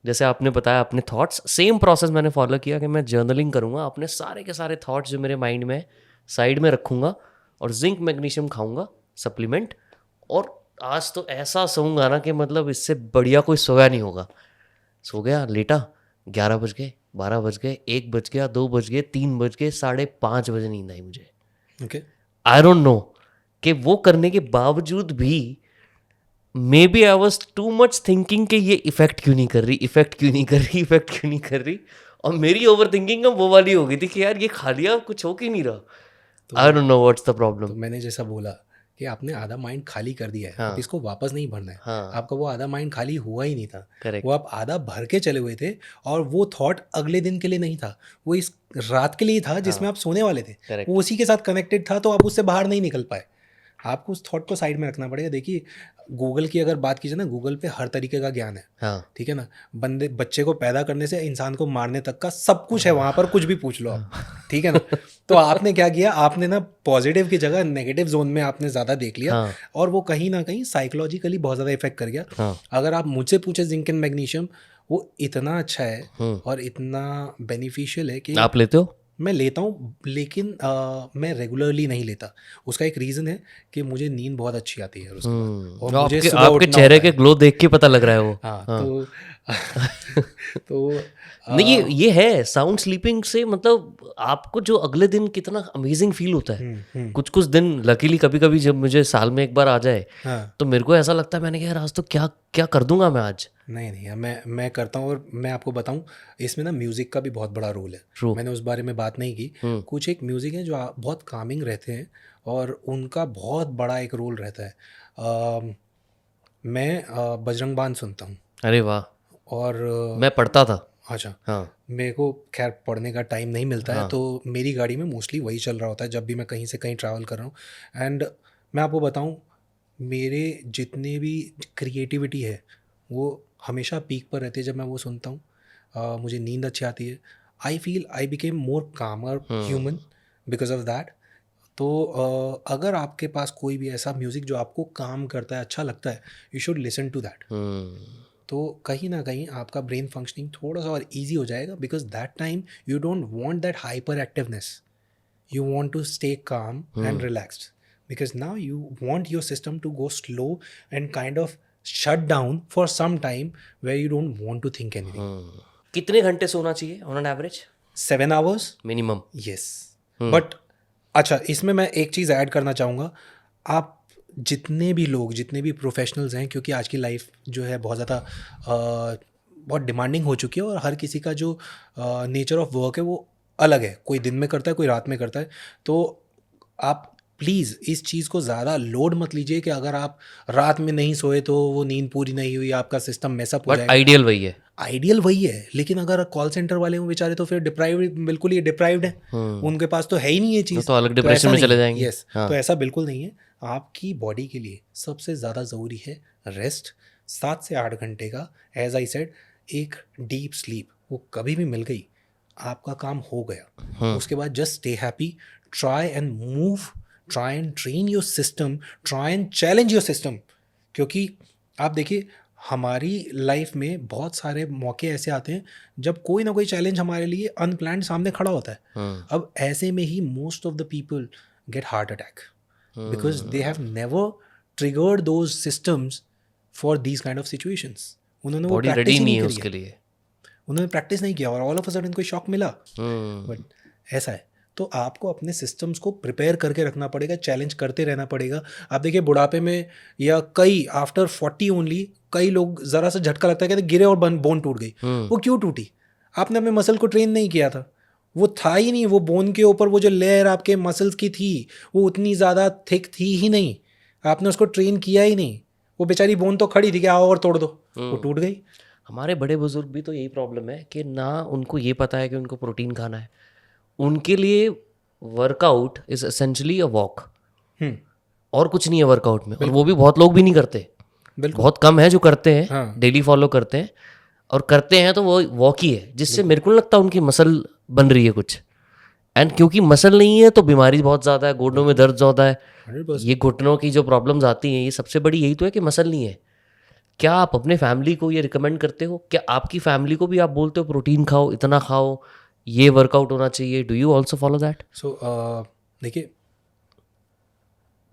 Speaker 1: जैसे आपने बताया अपने थॉट्स, सेम प्रोसेस मैंने फॉलो किया कि मैं जर्नलिंग करूँगा, अपने सारे के सारे थॉट्स जो मेरे माइंड में साइड में रखूँगा और जिंक मैग्नीशियम खाऊँगा सप्लीमेंट, और आज तो ऐसा सोऊंगा ना कि मतलब इससे बढ़िया कोई सोया नहीं होगा। सो गया, लेटा, 11 बज गए, 12 बज गए, 1 बज गया, 2 बज गए, 3 बज गए, 5:30 बजे नींद आई मुझे।
Speaker 2: ओके,
Speaker 1: आई डोंट नो कि वो करने के बावजूद भी maybe I was too much thinking कि ये इफेक्ट क्यों नहीं कर रही, इफेक्ट क्यों नहीं कर रही, इफेक्ट क्यों नहीं कर रही, और मेरी ओवर थिंकिंग वो वाली हो गई थी कि यार ये खा लिया, कुछ हो क्यों नहीं रहा। I don't know what's the problem.
Speaker 2: तो मैंने जैसा बोला कि आपने आधा माइंड खाली कर दिया है,
Speaker 1: हाँ,
Speaker 2: अब इसको वापस नहीं भरना है।
Speaker 1: हाँ,
Speaker 2: आपका वो आधा माइंड खाली हुआ ही नहीं था, वो
Speaker 1: करेक्ट,
Speaker 2: आप आधा भर के चले हुए थे, और वो थॉट अगले दिन के लिए नहीं था, वो इस रात के लिए था जिसमें
Speaker 1: हाँ,
Speaker 2: आप सोने वाले थे,
Speaker 1: करेक्ट,
Speaker 2: वो उसी के साथ कनेक्टेड था, तो आप उससे बाहर नहीं निकल पाए। आपको उस थॉट को साइड में रखना पड़ेगा। देखिए, गूगल की अगर बात की जाए ना, गूगल पे हर तरीके का ज्ञान है,
Speaker 1: हाँ,
Speaker 2: ठीक है ना। बच्चे को पैदा करने से इंसान को मारने तक का सब कुछ है वहाँ पर, कुछ भी पूछ लो आप, ठीक है ना। तो आपने क्या किया, आपने ना पॉजिटिव की जगह नेगेटिव जोन में आपने ज़्यादा देख लिया,
Speaker 1: हाँ,
Speaker 2: और वो कहीं ना कहीं साइकोलॉजिकली बहुत ज़्यादा इफेक्ट कर गया।
Speaker 1: हाँ,
Speaker 2: अगर आप मुझसे पूछे, जिंक एंड मैग्नीशियम वो इतना अच्छा है
Speaker 1: हम्म।
Speaker 2: और इतना बेनिफिशियल है कि
Speaker 1: आप लेते हो?
Speaker 2: मैं लेता हूँ, लेकिन मैं रेगुलरली नहीं लेता। उसका एक रीज़न है कि मुझे नींद बहुत अच्छी आती है उसके बाद, और मुझे
Speaker 1: आपके
Speaker 2: सुबह
Speaker 1: आपके
Speaker 2: उठना
Speaker 1: चेहरे
Speaker 2: होता
Speaker 1: के
Speaker 2: है।
Speaker 1: ग्लो देख के पता लग रहा है वो।
Speaker 2: हाँ,
Speaker 1: हाँ,
Speaker 2: तो तो
Speaker 1: नहीं, ये है साउंड स्लीपिंग से, मतलब आपको जो अगले दिन कितना अमेजिंग फील होता है। कुछ कुछ दिन लकीली कभी कभी जब मुझे साल में एक बार आ जाए,
Speaker 2: हाँ,
Speaker 1: तो मेरे को ऐसा लगता है मैंने कहा यार आज तो क्या क्या कर दूंगा मैं आज।
Speaker 2: नहीं नहीं, मैं करता हूँ। और मैं आपको बताऊँ, इसमें ना म्यूज़िक का भी बहुत बड़ा रोल है।
Speaker 1: ट्रू।
Speaker 2: मैंने उस बारे में बात नहीं की। कुछ एक म्यूज़िक है जो बहुत कामिंग रहते हैं, और उनका बहुत बड़ा एक रोल रहता है। मैं बजरंग बान सुनता हूँ।
Speaker 1: अरे वाह,
Speaker 2: और
Speaker 1: मैं पढ़ता था।
Speaker 2: अच्छा,
Speaker 1: हाँ
Speaker 2: मेरे को खैर पढ़ने का टाइम नहीं मिलता है,
Speaker 1: हाँ।
Speaker 2: तो मेरी गाड़ी में मोस्टली वही चल रहा होता है जब भी मैं कहीं से कहीं ट्रैवल कर रहा हूँ। एंड मैं आपको बताऊँ, मेरे जितने भी क्रिएटिविटी है वो हमेशा पीक पर रहती है जब मैं वो सुनता हूँ। मुझे नींद अच्छी आती है। I feel I became more कामर ह्यूमन बिकॉज ऑफ दैट। तो अगर आपके पास कोई भी ऐसा म्यूज़िक जो आपको काम करता है, अच्छा लगता है, you should listen to that. तो कहीं ना कहीं आपका ब्रेन फंक्शनिंग थोड़ा सा और इजी हो जाएगा, because that time you don't want that hyper activeness. you want to stay calm and relaxed, because now you want your system to go slow and kind of shut down for some time, where you don't want to think anything.
Speaker 1: कितने घंटे सोना चाहिए on an average
Speaker 2: 7 hours,
Speaker 1: minimum?
Speaker 2: yes. But अच्छा, इसमें मैं एक चीज़ ऐड करना चाहूँगा। आप जितने भी लोग, जितने भी प्रोफेशनल्स हैं, क्योंकि आज की लाइफ जो है बहुत ज़्यादा बहुत डिमांडिंग हो चुकी है, और हर किसी का जो नेचर ऑफ वर्क है वो अलग है। कोई दिन में करता है, कोई रात में करता है। तो आप प्लीज़ इस चीज़ को ज़्यादा लोड मत लीजिए कि अगर आप रात में नहीं सोए तो वो नींद पूरी नहीं हुई, आपका सिस्टम मैसअप हो
Speaker 1: बट
Speaker 2: जाएगा।
Speaker 1: आइडियल वही है।
Speaker 2: आइडियल वही है, लेकिन अगर कॉल सेंटर वाले हों बेचारे, तो फिर डिप्राइव्ड, बिल्कुल ही डिप्राइव्ड है। उनके पास तो है ही नहीं ये चीज़।
Speaker 1: तो अलग
Speaker 2: तो
Speaker 1: डिप्रेशन
Speaker 2: ऐसा
Speaker 1: में
Speaker 2: नहीं
Speaker 1: चले
Speaker 2: है।
Speaker 1: जाएंगे।
Speaker 2: यस,
Speaker 1: हाँ।
Speaker 2: तो ऐसा बिल्कुल नहीं है। आपकी बॉडी के लिए सबसे ज़्यादा ज़रूरी है रेस्ट। 7 से 8 घंटे का, एज आई सेड, एक डीप स्लीप वो कभी भी मिल गई, आपका काम हो गया। उसके बाद just stay happy, try and move, try and train your system, try and challenge your system. क्योंकि आप देखिए, हमारी लाइफ में बहुत सारे मौके ऐसे आते हैं जब कोई ना कोई चैलेंज हमारे लिए अनप्लान्ड सामने खड़ा होता है। अब ऐसे में ही most of the people get heart attack, because they have never triggered those systems for these kind of situations. उन्होंने वो
Speaker 1: बॉडी
Speaker 2: प्रैक्टिस
Speaker 1: रेडी
Speaker 2: ही
Speaker 1: नहीं
Speaker 2: नहीं
Speaker 1: है
Speaker 2: करी है,
Speaker 1: उसके लिए।
Speaker 2: उन्होंने प्रैक्टिस नहीं किया, और ऑल ऑफ अ सडन कोई शॉक मिला। बट ऐसा है, तो आपको अपने सिस्टम्स को प्रिपेयर करके रखना पड़ेगा, चैलेंज करते रहना पड़ेगा। आप देखिए बुढ़ापे में, या कई आफ्टर 40 ओनली, कई लोग ज़रा सा झटका लगता है, कहते गिरे और बोन टूट गई। वो क्यों टूटी? आपने अपने मसल को ट्रेन नहीं किया था, वो था ही नहीं। वो बोन के ऊपर वो जो लेयर आपके मसल्स की थी, वो उतनी ज़्यादा थिक थी ही नहीं, आपने उसको ट्रेन किया ही नहीं। वो बेचारी बोन तो खड़ी थी कि आओ और तोड़ दो, वो टूट गई।
Speaker 1: हमारे बड़े बुजुर्ग भी तो यही प्रॉब्लम है कि ना उनको ये पता है कि उनको प्रोटीन खाना है। उनके लिए workout is essentially a walk, और कुछ नहीं है वर्कआउट में। और वो भी बहुत लोग भी नहीं करते,
Speaker 2: बिल्कुल।
Speaker 1: बहुत कम है जो करते हैं,
Speaker 2: हाँ।
Speaker 1: डेली फॉलो करते हैं। और करते हैं तो वो वॉक ही है, जिससे मेरे को नहीं लगता उनकी मसल बन रही है कुछ। एंड क्योंकि मसल नहीं है तो बीमारी बहुत ज़्यादा है, घुटनों में दर्द ज़्यादा है।
Speaker 2: 100%।
Speaker 1: ये घुटनों की जो प्रॉब्लम्स आती हैं, ये सबसे बड़ी यही तो है कि मसल नहीं है। क्या आप अपने फैमिली को ये रिकमेंड करते हो? क्या आपकी फैमिली को भी आप बोलते हो प्रोटीन खाओ, इतना खाओ, ये वर्कआउट होना चाहिए? Do you also follow that?
Speaker 2: So देखिए,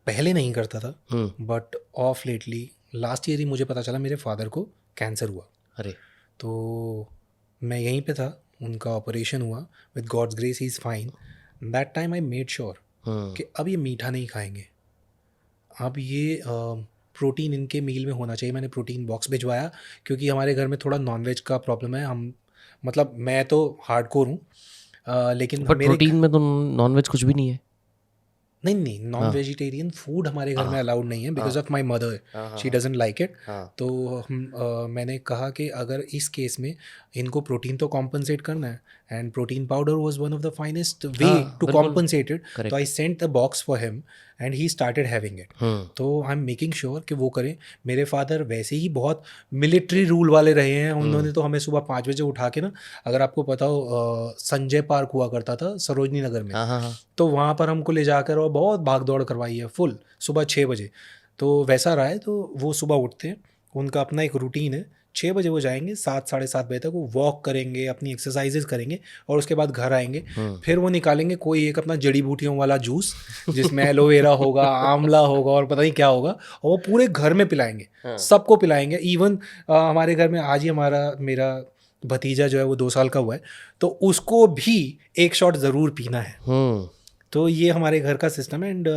Speaker 2: पहले नहीं करता था, but of lately last year ही मुझे पता चला मेरे फादर को कैंसर हुआ।
Speaker 1: अरे
Speaker 2: तो मैं यहीं पे था, उनका ऑपरेशन हुआ, with God's grace he is fine. That time I made sure कि अब ये मीठा नहीं खाएंगे, अब ये प्रोटीन इनके मील में होना चाहिए। मैंने प्रोटीन बॉक्स भिजवाया, क्योंकि हमारे घर में थोड़ा नॉनवेज का प्रॉब्लम है। हम मतलब मैं तो हार्डकोर हूँ, लेकिन
Speaker 1: बट
Speaker 2: मेरे
Speaker 1: प्रोटीन में तो नॉनवेज कुछ भी नहीं है।
Speaker 2: नहीं, नॉन वेजिटेरियन फूड हमारे घर में अलाउड नहीं है, because of my mother, she doesn't like it. तो मैंने कहा कि अगर इस केस में इनको प्रोटीन तो कॉम्पनसेट करना है, and protein powder was one of the finest way to compensate it. तो I sent the box for him and he started having it. तो आई एम मेकिंग श्योर कि वो करें। मेरे फादर वैसे ही बहुत मिलिट्री रूल वाले रहे हैं। उन्होंने तो हमें सुबह 5 बजे उठा के ना, अगर आपको पता हो संजय पार्क हुआ करता था सरोजनी नगर में, तो वहाँ पर हमको ले जाकर और बहुत भाग दौड़ करवाई है फुल, सुबह 6 बजे। तो वैसा रहा है। तो वो सुबह उठते हैं, उनका अपना एक रूटीन है, 6 बजे वो जाएंगे, 7 साढ़े 7 बजे तक वो वॉक करेंगे, अपनी एक्सरसाइजेज करेंगे और उसके बाद घर आएंगे। फिर वो निकालेंगे कोई एक अपना जड़ी बूटियों वाला जूस जिसमें एलोवेरा होगा, आंवला होगा और पता नहीं क्या होगा, और वो पूरे घर में पिलाएंगे, सबको पिलाएंगे। इवन हमारे घर में आज ही मेरा भतीजा जो है वो 2 साल का हुआ है, तो उसको भी एक शॉट ज़रूर पीना है। तो ये हमारे घर का सिस्टम है एंड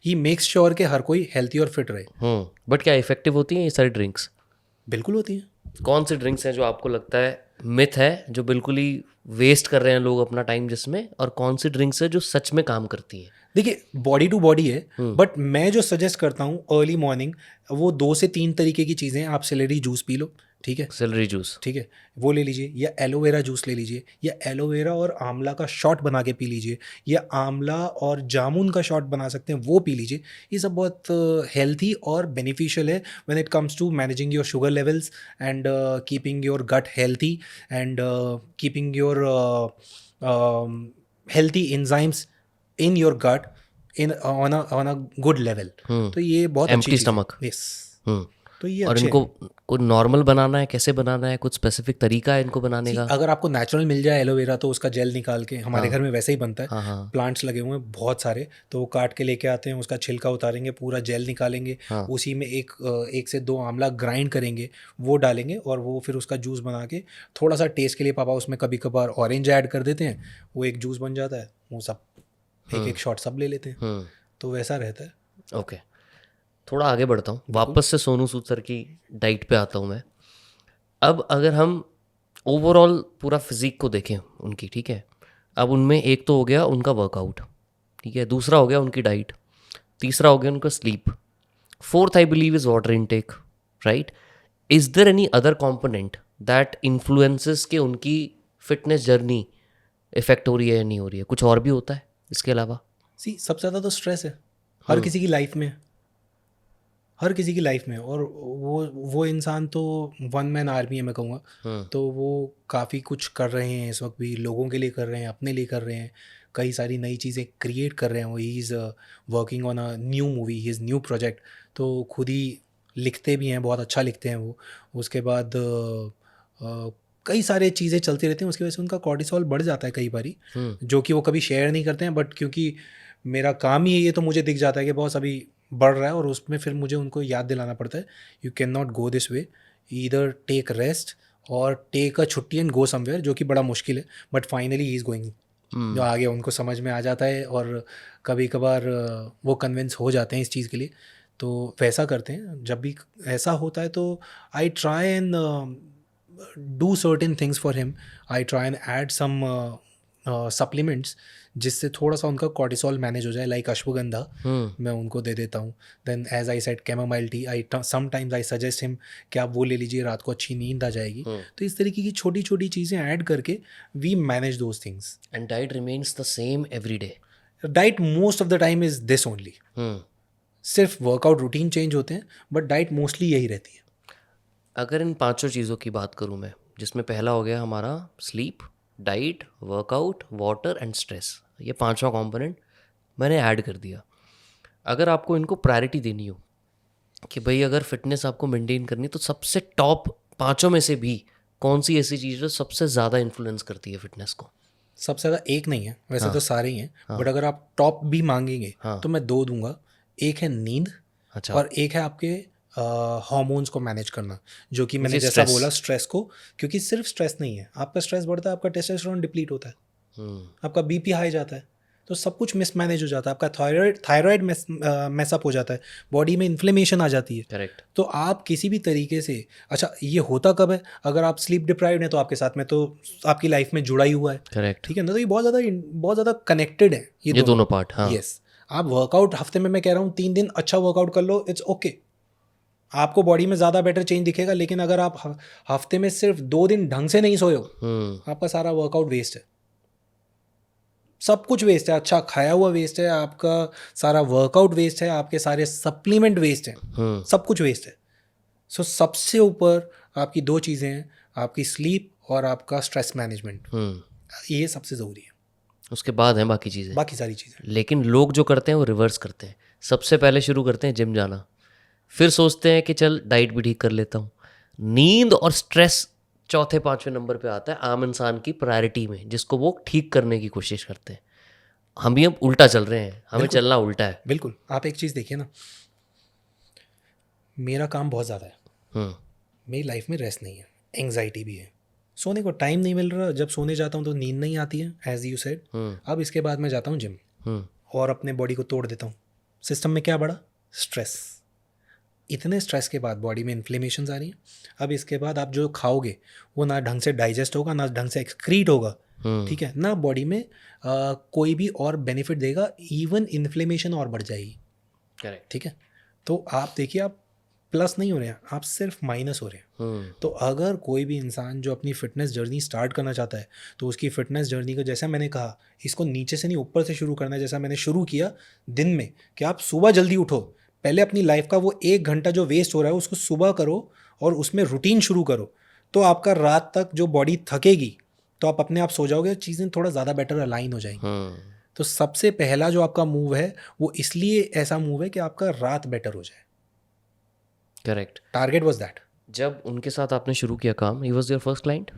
Speaker 2: ही मेक्स श्योर कि हर कोई हेल्थी और फिट रहे।
Speaker 1: बट क्या इफेक्टिव होती हैं ये सारी ड्रिंक्स?
Speaker 2: बिल्कुल होती है।
Speaker 1: कौन सी ड्रिंक्स हैं जो आपको लगता है मिथ है, जो बिल्कुल ही वेस्ट कर रहे हैं लोग अपना टाइम जिसमें, और कौन सी ड्रिंक्स है जो सच में काम करती हैं?
Speaker 2: देखिए, बॉडी टू बॉडी है, बट मैं जो सजेस्ट करता हूँ अर्ली मॉर्निंग, वो 2 से 3 तरीके की चीज़ें हैं। आप सेलेरी जूस पी लो, ठीक है,
Speaker 1: सेलरी जूस,
Speaker 2: ठीक है, वो ले लीजिए, या एलोवेरा जूस ले लीजिए, या एलोवेरा और आंवला का शॉट बना के पी लीजिए, या आंवला और जामुन का शॉट बना सकते हैं, वो पी लीजिए। ये सब बहुत हेल्थी और बेनिफिशियल है when it comes to managing your sugar levels and keeping your gut healthy and keeping your healthy enzymes in your gut in on a good level. तो ये बहुत अच्छी
Speaker 1: एम्प्टी
Speaker 2: चीज़ है।
Speaker 1: स्टमक।
Speaker 2: यस,
Speaker 1: हम्म
Speaker 2: तो ये
Speaker 1: और
Speaker 2: अच्छे
Speaker 1: इनको
Speaker 2: हैं।
Speaker 1: कुछ नॉर्मल बनाना है, कैसे बनाना है, कुछ स्पेसिफिक तरीका है इनको बनाने का?
Speaker 2: अगर आपको नेचुरल मिल जाए एलोवेरा, तो उसका जेल निकाल के, हमारे घर में वैसे ही बनता है,
Speaker 1: हाँ हाँ
Speaker 2: प्लांट्स लगे हुए हैं बहुत सारे, तो वो काट के लेके आते हैं, उसका छिलका उतारेंगे, पूरा जेल निकालेंगे, उसी में एक से 2 आंवला ग्राइंड करेंगे, वो डालेंगे, और वो फिर उसका जूस बना के, थोड़ा सा टेस्ट के लिए पापा उसमें कभी कभार ऑरेंज ऐड कर देते हैं, वो एक जूस बन जाता है, वो सब एक शॉट सब ले लेते हैं। तो वैसा रहता है।
Speaker 1: ओके, थोड़ा आगे बढ़ता हूँ, वापस से सोनू सूद सर की डाइट पे आता हूँ मैं। अब अगर हम ओवरऑल पूरा फिजिक को देखें उनकी, ठीक है, अब उनमें एक तो हो गया उनका वर्कआउट, ठीक है, दूसरा हो गया उनकी डाइट, तीसरा हो गया उनका sleep, fourth I believe is water intake, right? Is there any other component that influences के उनकी फिटनेस जर्नी इफेक्ट हो रही है या नहीं हो रही है? कुछ और भी होता है इसके अलावा?
Speaker 2: सबसे ज़्यादा तो स्ट्रेस है हर किसी की लाइफ में, हर किसी की लाइफ में, और वो इंसान तो वन मैन आर्मी है मैं कहूँगा। तो वो काफ़ी कुछ कर रहे हैं इस वक्त भी, लोगों के लिए कर रहे हैं, अपने लिए कर रहे हैं, कई सारी नई चीज़ें क्रिएट कर रहे हैं। वो he is working on a new movie, he is new project, तो खुद ही लिखते भी हैं, बहुत अच्छा लिखते हैं वो। उसके बाद कई सारे चीज़ें चलती रहती हैं, उसकी वजह से उनका कॉर्टिसोल बढ़ जाता है कई बारी, जो कि वो कभी शेयर नहीं करते हैं, बट क्योंकि मेरा काम ही है ये, तो मुझे दिख जाता है कि बॉस अभी बढ़ रहा है, और उसमें फिर मुझे उनको याद दिलाना पड़ता है, you can not go this way, either take rest और टेक अ छुट्टी एंड गो समवेयर, जो कि बड़ा मुश्किल है, but finally he is going. जो आगे उनको समझ में आ जाता है, और कभी कभार वो कन्विंस हो जाते हैं इस चीज़ के लिए, तो वैसा करते हैं। जब भी ऐसा होता है तो I try and do certain things for him, I try and add some supplements जिससे थोड़ा सा उनका कॉर्टिसोल मैनेज हो जाए, लाइक अश्वगंधा मैं उनको दे देता हूँ। Then as I said chamomile tea, I sometimes I suggest him कि आप वो ले लीजिए, रात को अच्छी नींद आ जाएगी। तो इस तरीके की छोटी छोटी चीज़ें ऐड करके we manage those things.
Speaker 1: And diet remains the same every day?
Speaker 2: Diet most of the time is this only, सिर्फ वर्कआउट रूटीन चेंज होते हैं, बट डाइट मोस्टली यही रहती है।
Speaker 1: अगर इन पांचों चीज़ों की बात करूँ मैं, जिसमें पहला हो गया हमारा sleep, diet, workout, water and stress, ये पांचवा कंपोनेंट मैंने ऐड कर दिया। अगर आपको इनको प्रायोरिटी देनी हो कि भाई अगर फिटनेस आपको मेंटेन करनी है, तो सबसे टॉप पांचों में से भी कौन सी ऐसी चीज़ है सबसे ज़्यादा इन्फ्लुएंस करती है फिटनेस को?
Speaker 2: सबसे ज़्यादा एक नहीं है वैसे, तो सारे ही हैं, बट अगर आप टॉप भी मांगेंगे तो मैं 2 दूंगा। एक है नींद,
Speaker 1: अच्छा,
Speaker 2: और एक है आपके हार्मोन्स को मैनेज करना, जो कि मैंने जैसा बोला स्ट्रेस को, क्योंकि सिर्फ स्ट्रेस नहीं है, आपका स्ट्रेस बढ़ता है, आपका टेस्टोस्टेरोन डिप्लीट होता है, आपका बीपी हाई जाता है, तो सब कुछ मिसमैनेज हो जाता है, आपका थायराइड मैसअप हो जाता है, बॉडी में इन्फ्लेमेशन आ जाती है।
Speaker 1: करेक्ट।
Speaker 2: तो आप किसी भी तरीके से, अच्छा ये होता कब है, अगर आप स्लीप डिप्राइव्ड हैं तो आपके साथ में तो आपकी लाइफ में जुड़ा ही हुआ है,
Speaker 1: करेक्ट,
Speaker 2: ठीक है ना, तो ये बहुत ज़्यादा कनेक्टेड है
Speaker 1: ये दोनों पार्ट। हाँ,
Speaker 2: यस। आप वर्कआउट हफ्ते में, मैं कह रहा हूँ 3 दिन अच्छा वर्कआउट कर लो, इट्स ओके, आपको बॉडी में ज़्यादा बेटर चेंज दिखेगा। लेकिन अगर आप हफ्ते में सिर्फ 2 दिन ढंग से नहीं सोए हो, आपका सारा वर्कआउट वेस्ट है, सब कुछ वेस्ट है, अच्छा खाया हुआ वेस्ट है, आपका सारा वर्कआउट वेस्ट है, आपके सारे सप्लीमेंट वेस्ट हैं, सब कुछ वेस्ट है। सो सबसे ऊपर आपकी 2 चीज़ें हैं, आपकी स्लीप और आपका स्ट्रेस मैनेजमेंट, ये सबसे ज़रूरी है।
Speaker 1: उसके बाद हैं बाकी चीज़ें,
Speaker 2: बाकी सारी चीज़ें।
Speaker 1: लेकिन लोग जो करते हैं वो रिवर्स करते हैं। सबसे पहले शुरू करते हैं जिम जाना, फिर सोचते हैं कि चल डाइट भी ठीक कर लेता हूँ, नींद और स्ट्रेस चौथे पांचवें नंबर पे आता है आम इंसान की प्रायोरिटी में, जिसको वो ठीक करने की कोशिश करते हैं। हम भी अब उल्टा चल रहे हैं, हमें
Speaker 2: बिल्कुल।
Speaker 1: चलना उल्टा है।
Speaker 2: बिल्कुल। आप एक चीज़ देखिए ना, मेरा काम बहुत ज़्यादा है,
Speaker 1: हम्म
Speaker 2: मेरी लाइफ में रेस्ट नहीं है, एंग्जाइटी भी है, सोने को टाइम नहीं मिल रहा, जब सोने जाता हूँ तो नींद नहीं आती है एज यू सेड। अब इसके बाद मैं जाता हूँ जिम
Speaker 1: हम्म
Speaker 2: और अपने बॉडी को तोड़ देता हूँ। सिस्टम में क्या बढ़ा? स्ट्रेस। इतने स्ट्रेस के बाद बॉडी में इन्फ्लेमेशन आ रही है। अब इसके बाद आप जो खाओगे वो ना ढंग से डाइजेस्ट होगा, ना ढंग से एक्सक्रीट होगा, ठीक है ना, बॉडी में कोई भी और बेनिफिट देगा, इवन इन्फ्लेमेशन और बढ़ जाएगी।
Speaker 1: करेक्ट।
Speaker 2: ठीक है, तो आप देखिए, आप प्लस नहीं हो रहे हैं, आप सिर्फ माइनस हो रहे हैं। तो अगर कोई भी इंसान जो अपनी फिटनेस जर्नी स्टार्ट करना चाहता है, तो उसकी फिटनेस जर्नी को, जैसा मैंने कहा, इसको नीचे से नहीं ऊपर से शुरू करना है। जैसा मैंने शुरू किया दिन में कि आप सुबह जल्दी उठो, पहले अपनी लाइफ का वो 1 घंटा जो वेस्ट हो रहा है उसको सुबह करो और उसमें रूटीन शुरू करो, तो आपका रात तक जो बॉडी थकेगी तो आप अपने आप सो जाओगे, चीज़ें थोड़ा ज़्यादा बेटर अलाइन हो जाएंगी। तो सबसे पहला जो आपका मूव है वो इसलिए ऐसा मूव है कि आपका रात बेटर हो जाए।
Speaker 1: करेक्ट।
Speaker 2: Target was that.
Speaker 1: जब उनके साथ आपने शुरू किया काम, he was your first client?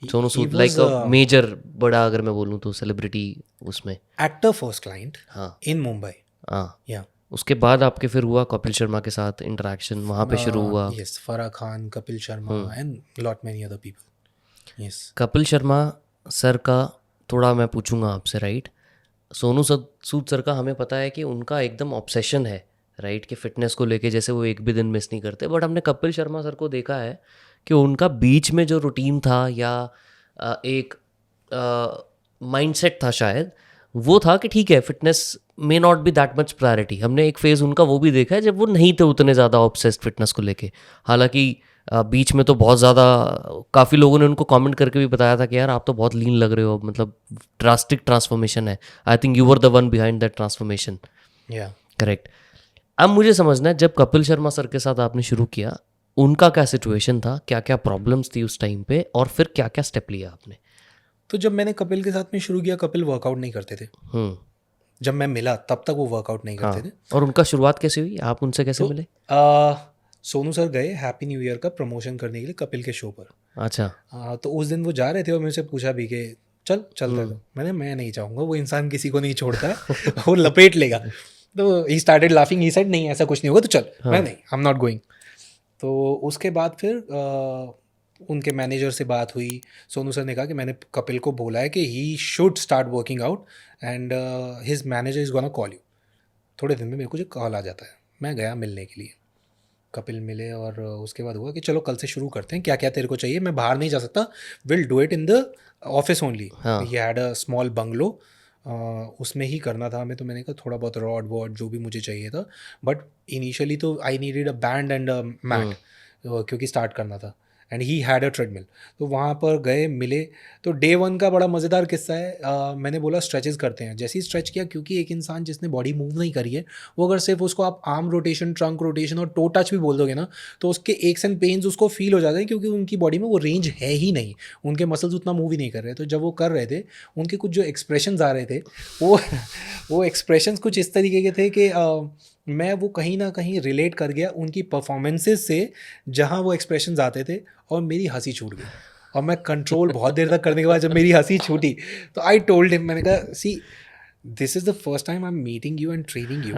Speaker 1: Sonu
Speaker 2: He
Speaker 1: Sood, like
Speaker 2: was
Speaker 1: a major, बड़ा अगर मैं बोलूँ तो सेलिब्रिटी उसमें।
Speaker 2: actor first client
Speaker 1: हाँ
Speaker 2: in Mumbai.
Speaker 1: हाँ।
Speaker 2: Yeah.
Speaker 1: उसके बाद आपके फिर हुआ कपिल शर्मा के साथ इंटरेक्शन, वहाँ पे शुरू हुआ।
Speaker 2: Yes, Farah Khan, Kapil Sharma, and lot many other people. Yes.
Speaker 1: Kapil Sharma sir का थोड़ा मैं पूछूंगा आपसे, राइट? सोनू सूद सर का हमें पता है कि उनका एकदम ऑब्सेशन है, राइट, कि फिटनेस को लेके, जैसे वो एक भी दिन मिस नहीं करते। बट हमने कपिल शर्मा सर को देखा है कि उनका बीच में जो रूटीन था या एक माइंडसेट था शायद, वो था कि ठीक है, fitness may not be that much priority. हमने एक फेज़ उनका वो भी देखा है जब वो नहीं थे उतने ज़्यादा ऑब्सेस्ड फिटनेस को लेके। हालांकि बीच में तो बहुत ज़्यादा, काफ़ी लोगों ने उनको कमेंट करके भी बताया था कि यार आप तो बहुत लीन लग रहे हो, मतलब ड्रास्टिक ट्रांसफॉर्मेशन है। I think you were the one behind that transformation.
Speaker 2: Yeah.
Speaker 1: Correct. अब मुझे समझना है, जब कपिल शर्मा सर के साथ आपने शुरू किया, उनका क्या सिचुएशन था, क्या क्या प्रॉब्लम्स थी उस टाइम पे, और फिर क्या क्या स्टेप लिया आपने?
Speaker 2: तो जब मैंने कपिल के साथ में शुरू किया, कपिल वर्कआउट नहीं करते थे। जब मैं मिला तब तक वो वर्कआउट नहीं करते थे।
Speaker 1: और उनका शुरुआत कैसे हुई, आप उनसे कैसे मिले?
Speaker 2: सोनू सर गए हैप्पी न्यू ईयर का प्रमोशन करने के लिए कपिल के शो पर।
Speaker 1: अच्छा।
Speaker 2: तो उस दिन वो जा रहे थे और मेरे से पूछा भी कि चलते हैं। तो मैं नहीं चाहूँगा, वो इंसान किसी को नहीं छोड़ता है वो लपेट लेगा। तो he started laughing, he said नहीं ऐसा कुछ नहीं होगा, तो चल। मैं नहीं, आई एम नॉट गोइंग। तो उसके बाद फिर उनके मैनेजर से बात हुई। सोनू सर ने कहा कि मैंने कपिल को बोला है कि he should start working out and his manager is gonna call you. थोड़े दिन में मेरे को जो कॉल आ जाता है, मैं गया मिलने के लिए, कपिल मिले और उसके बाद हुआ कि चलो कल से शुरू करते हैं, क्या क्या तेरे को चाहिए, मैं बाहर नहीं जा सकता, will do it in the office only. He had a small bungalow, उसमें ही करना था हमें। तो मैंने कहा थोड़ा बहुत रॉड वॉड जो भी मुझे चाहिए था, बट इनिशियली तो I needed a band and a mat क्योंकि स्टार्ट करना था, and he had a treadmill. तो वहाँ पर गए, मिले। तो डे वन का बड़ा मज़ेदार किस्सा है। मैंने बोला स्ट्रेचेस करते हैं। जैसे ही स्ट्रेच किया, क्योंकि एक इंसान जिसने बॉडी मूव नहीं करी है, वो अगर सिर्फ उसको आप आर्म रोटेशन, ट्रंक रोटेशन और टो टच भी बोल दोगे ना, तो उसके एक्स एंड पेन्स उसको फील हो जाते हैं, क्योंकि उनकी बॉडी में वो रेंज है ही नहीं, उनके मसल्स उतना मूव ही नहीं कर रहे। तो जब वो कर रहे थे, उनके कुछ जो एक्सप्रेशंस आ रहे थे, वो एक्सप्रेशंस कुछ इस तरीके के थे कि मैं वो कहीं ना कहीं रिलेट कर गया उनकी परफॉर्मेंसेस से, जहाँ वो एक्सप्रेशंस आते थे, और मेरी हंसी छूट गई। और मैं कंट्रोल बहुत देर तक करने के बाद जब मेरी हंसी छूटी, तो आई टोल्ड हिम, मैंने कहा सी this is the first time I am meeting you and training you,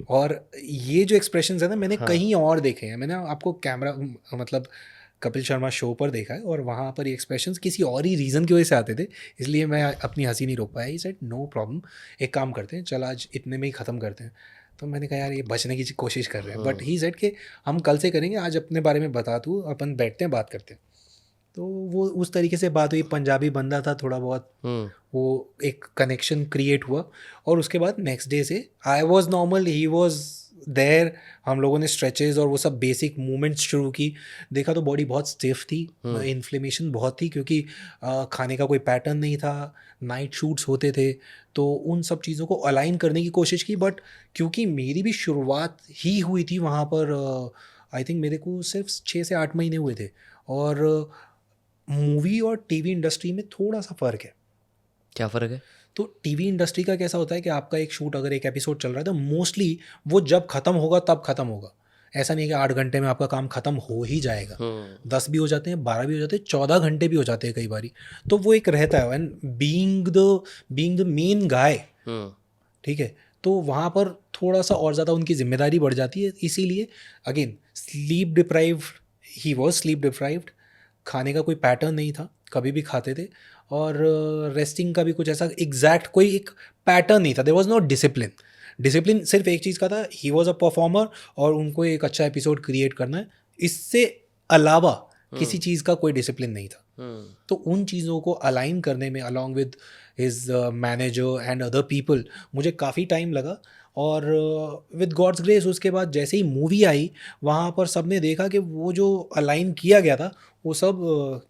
Speaker 2: और ये जो एक्सप्रेशंस है ना, मैंने कहीं और देखे हैं। मैंने आपको कैमरा, मतलब कपिल शर्मा शो पर देखा है, और वहाँ पर ये एक्सप्रेशंस किसी और ही रीज़न की वजह से आते थे, इसलिए मैं अपनी हंसी नहीं रोक पाया। ही सेड नो प्रॉब्लम, एक काम करते हैं, चल आज इतने में ही ख़त्म करते हैं। तो मैंने कहा यार ये बचने की कोशिश कर रहे हैं, बट ही सेड कि हम कल से करेंगे, आज अपने बारे में बता तू, अपन बैठते हैं, बात करते हैं। तो वो उस तरीके से बात हुई। पंजाबी बंदा था थोड़ा बहुत, वो एक कनेक्शन क्रिएट हुआ, और उसके बाद नेक्स्ट डे से I was normal, he was there. हम लोगों ने स्ट्रेचेज और वो सब बेसिक मूवमेंट्स शुरू की। देखा तो बॉडी बहुत स्टिफ थी, इन्फ्लेमेशन बहुत थी, क्योंकि खाने का कोई पैटर्न नहीं था, नाइट शूट्स होते थे, तो उन सब चीज़ों को अलाइन करने की कोशिश की। बट क्योंकि मेरी भी शुरुआत ही हुई थी वहाँ पर, आई थिंक मेरे को सिर्फ 6 से 8 महीने हुए थे, और मूवी और टीवी इंडस्ट्री में थोड़ा सा फ़र्क है।
Speaker 1: क्या फ़र्क है?
Speaker 2: तो टीवी इंडस्ट्री का कैसा होता है कि आपका एक शूट, अगर एक एपिसोड चल रहा है, तो मोस्टली वो जब ख़त्म होगा तब ख़त्म होगा। ऐसा नहीं है कि 8 घंटे में आपका काम खत्म हो ही जाएगा,
Speaker 1: हम्म
Speaker 2: 10 भी हो जाते हैं, 12 भी हो जाते हैं, 14 घंटे भी हो जाते हैं कई बारी। तो वो एक रहता है, and being the main guy,
Speaker 1: hmm
Speaker 2: ठीक है, तो वहाँ पर थोड़ा सा और ज़्यादा उनकी जिम्मेदारी बढ़ जाती है। इसीलिए again sleep deprived, he was sleep deprived, खाने का कोई पैटर्न नहीं था, कभी भी खाते थे, और रेस्टिंग का भी कुछ ऐसा एग्जैक्ट कोई एक पैटर्न नहीं था। There was no discipline. Discipline सिर्फ एक चीज़ का था, ही वॉज अ परफॉर्मर और उनको एक अच्छा एपिसोड क्रिएट करना है, इससे अलावा किसी चीज़ का कोई डिसिप्लिन नहीं था।
Speaker 1: हम्म
Speaker 2: तो उन चीज़ों को अलाइन करने में along with his manager and other people मुझे काफ़ी टाइम लगा। और विद गॉड्स ग्रेस उसके बाद जैसे ही मूवी आई, वहाँ पर सब ने देखा कि वो जो अलाइन किया गया था वो सब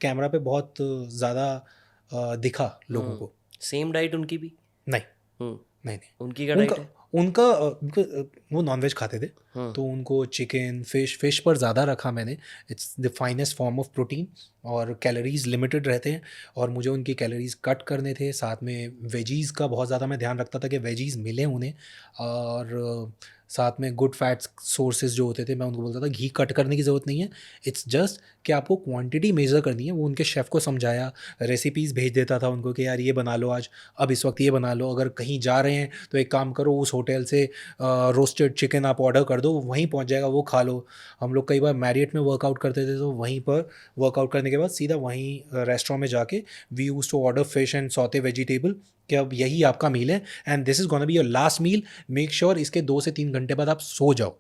Speaker 2: कैमरा पे बहुत ज़्यादा दिखा लोगों को।
Speaker 1: सेम डाइट उनकी भी?
Speaker 2: नहीं,
Speaker 1: हम्म
Speaker 2: नहीं, नहीं।
Speaker 1: उनकी क्या
Speaker 2: उनका
Speaker 1: डाइट है?
Speaker 2: उनका वो नॉनवेज खाते थे,
Speaker 1: हाँ
Speaker 2: तो उनको चिकन फिश पर ज़्यादा रखा मैंने। It's the finest form of protein, और कैलोरीज लिमिटेड रहते हैं, और मुझे उनकी कैलोरीज कट करने थे। साथ में वेजीज़ का बहुत ज़्यादा मैं ध्यान रखता था कि वेजीज़ मिले उन्हें, और साथ में गुड फैट्स सोर्सेज जो होते थे मैं उनको बोलता था घी कट करने की ज़रूरत नहीं है, इट्स जस्ट कि आपको क्वांटिटी मेज़र करनी है। वो उनके शेफ़ को समझाया, रेसिपीज़ भेज देता था उनको कि यार ये बना लो आज, अब इस वक्त ये बना लो, अगर कहीं जा रहे हैं तो एक काम करो उस होटल से रोस्टेड चिकन आप ऑर्डर कर दो, वहीं पहुंच जाएगा, वो खा लो। हम लोग कई बार मैरियट में वर्कआउट करते थे, तो वहीं पर वर्कआउट करने के बाद सीधा वहीं रेस्टोरेंट में जाके we use to order fish and saute vegetable, कि अब यही आपका मील है and this is gonna be your last meal, make sure इसके 2 से 3 घंटे बाद आप सो जाओ।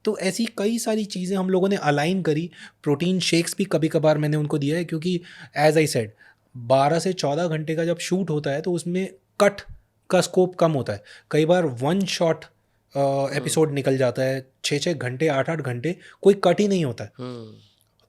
Speaker 2: तो ऐसी कई सारी चीज़ें हम लोगों ने अलाइन करी। प्रोटीन शेक्स भी कभी कभार मैंने उनको दिया है, क्योंकि एज आई सेड 12 से 14 घंटे का जब शूट होता है तो उसमें कट का स्कोप कम होता है। कई बार वन शॉट एपिसोड निकल जाता है, 6-6 घंटे 8-8 घंटे कोई कट ही नहीं होता है।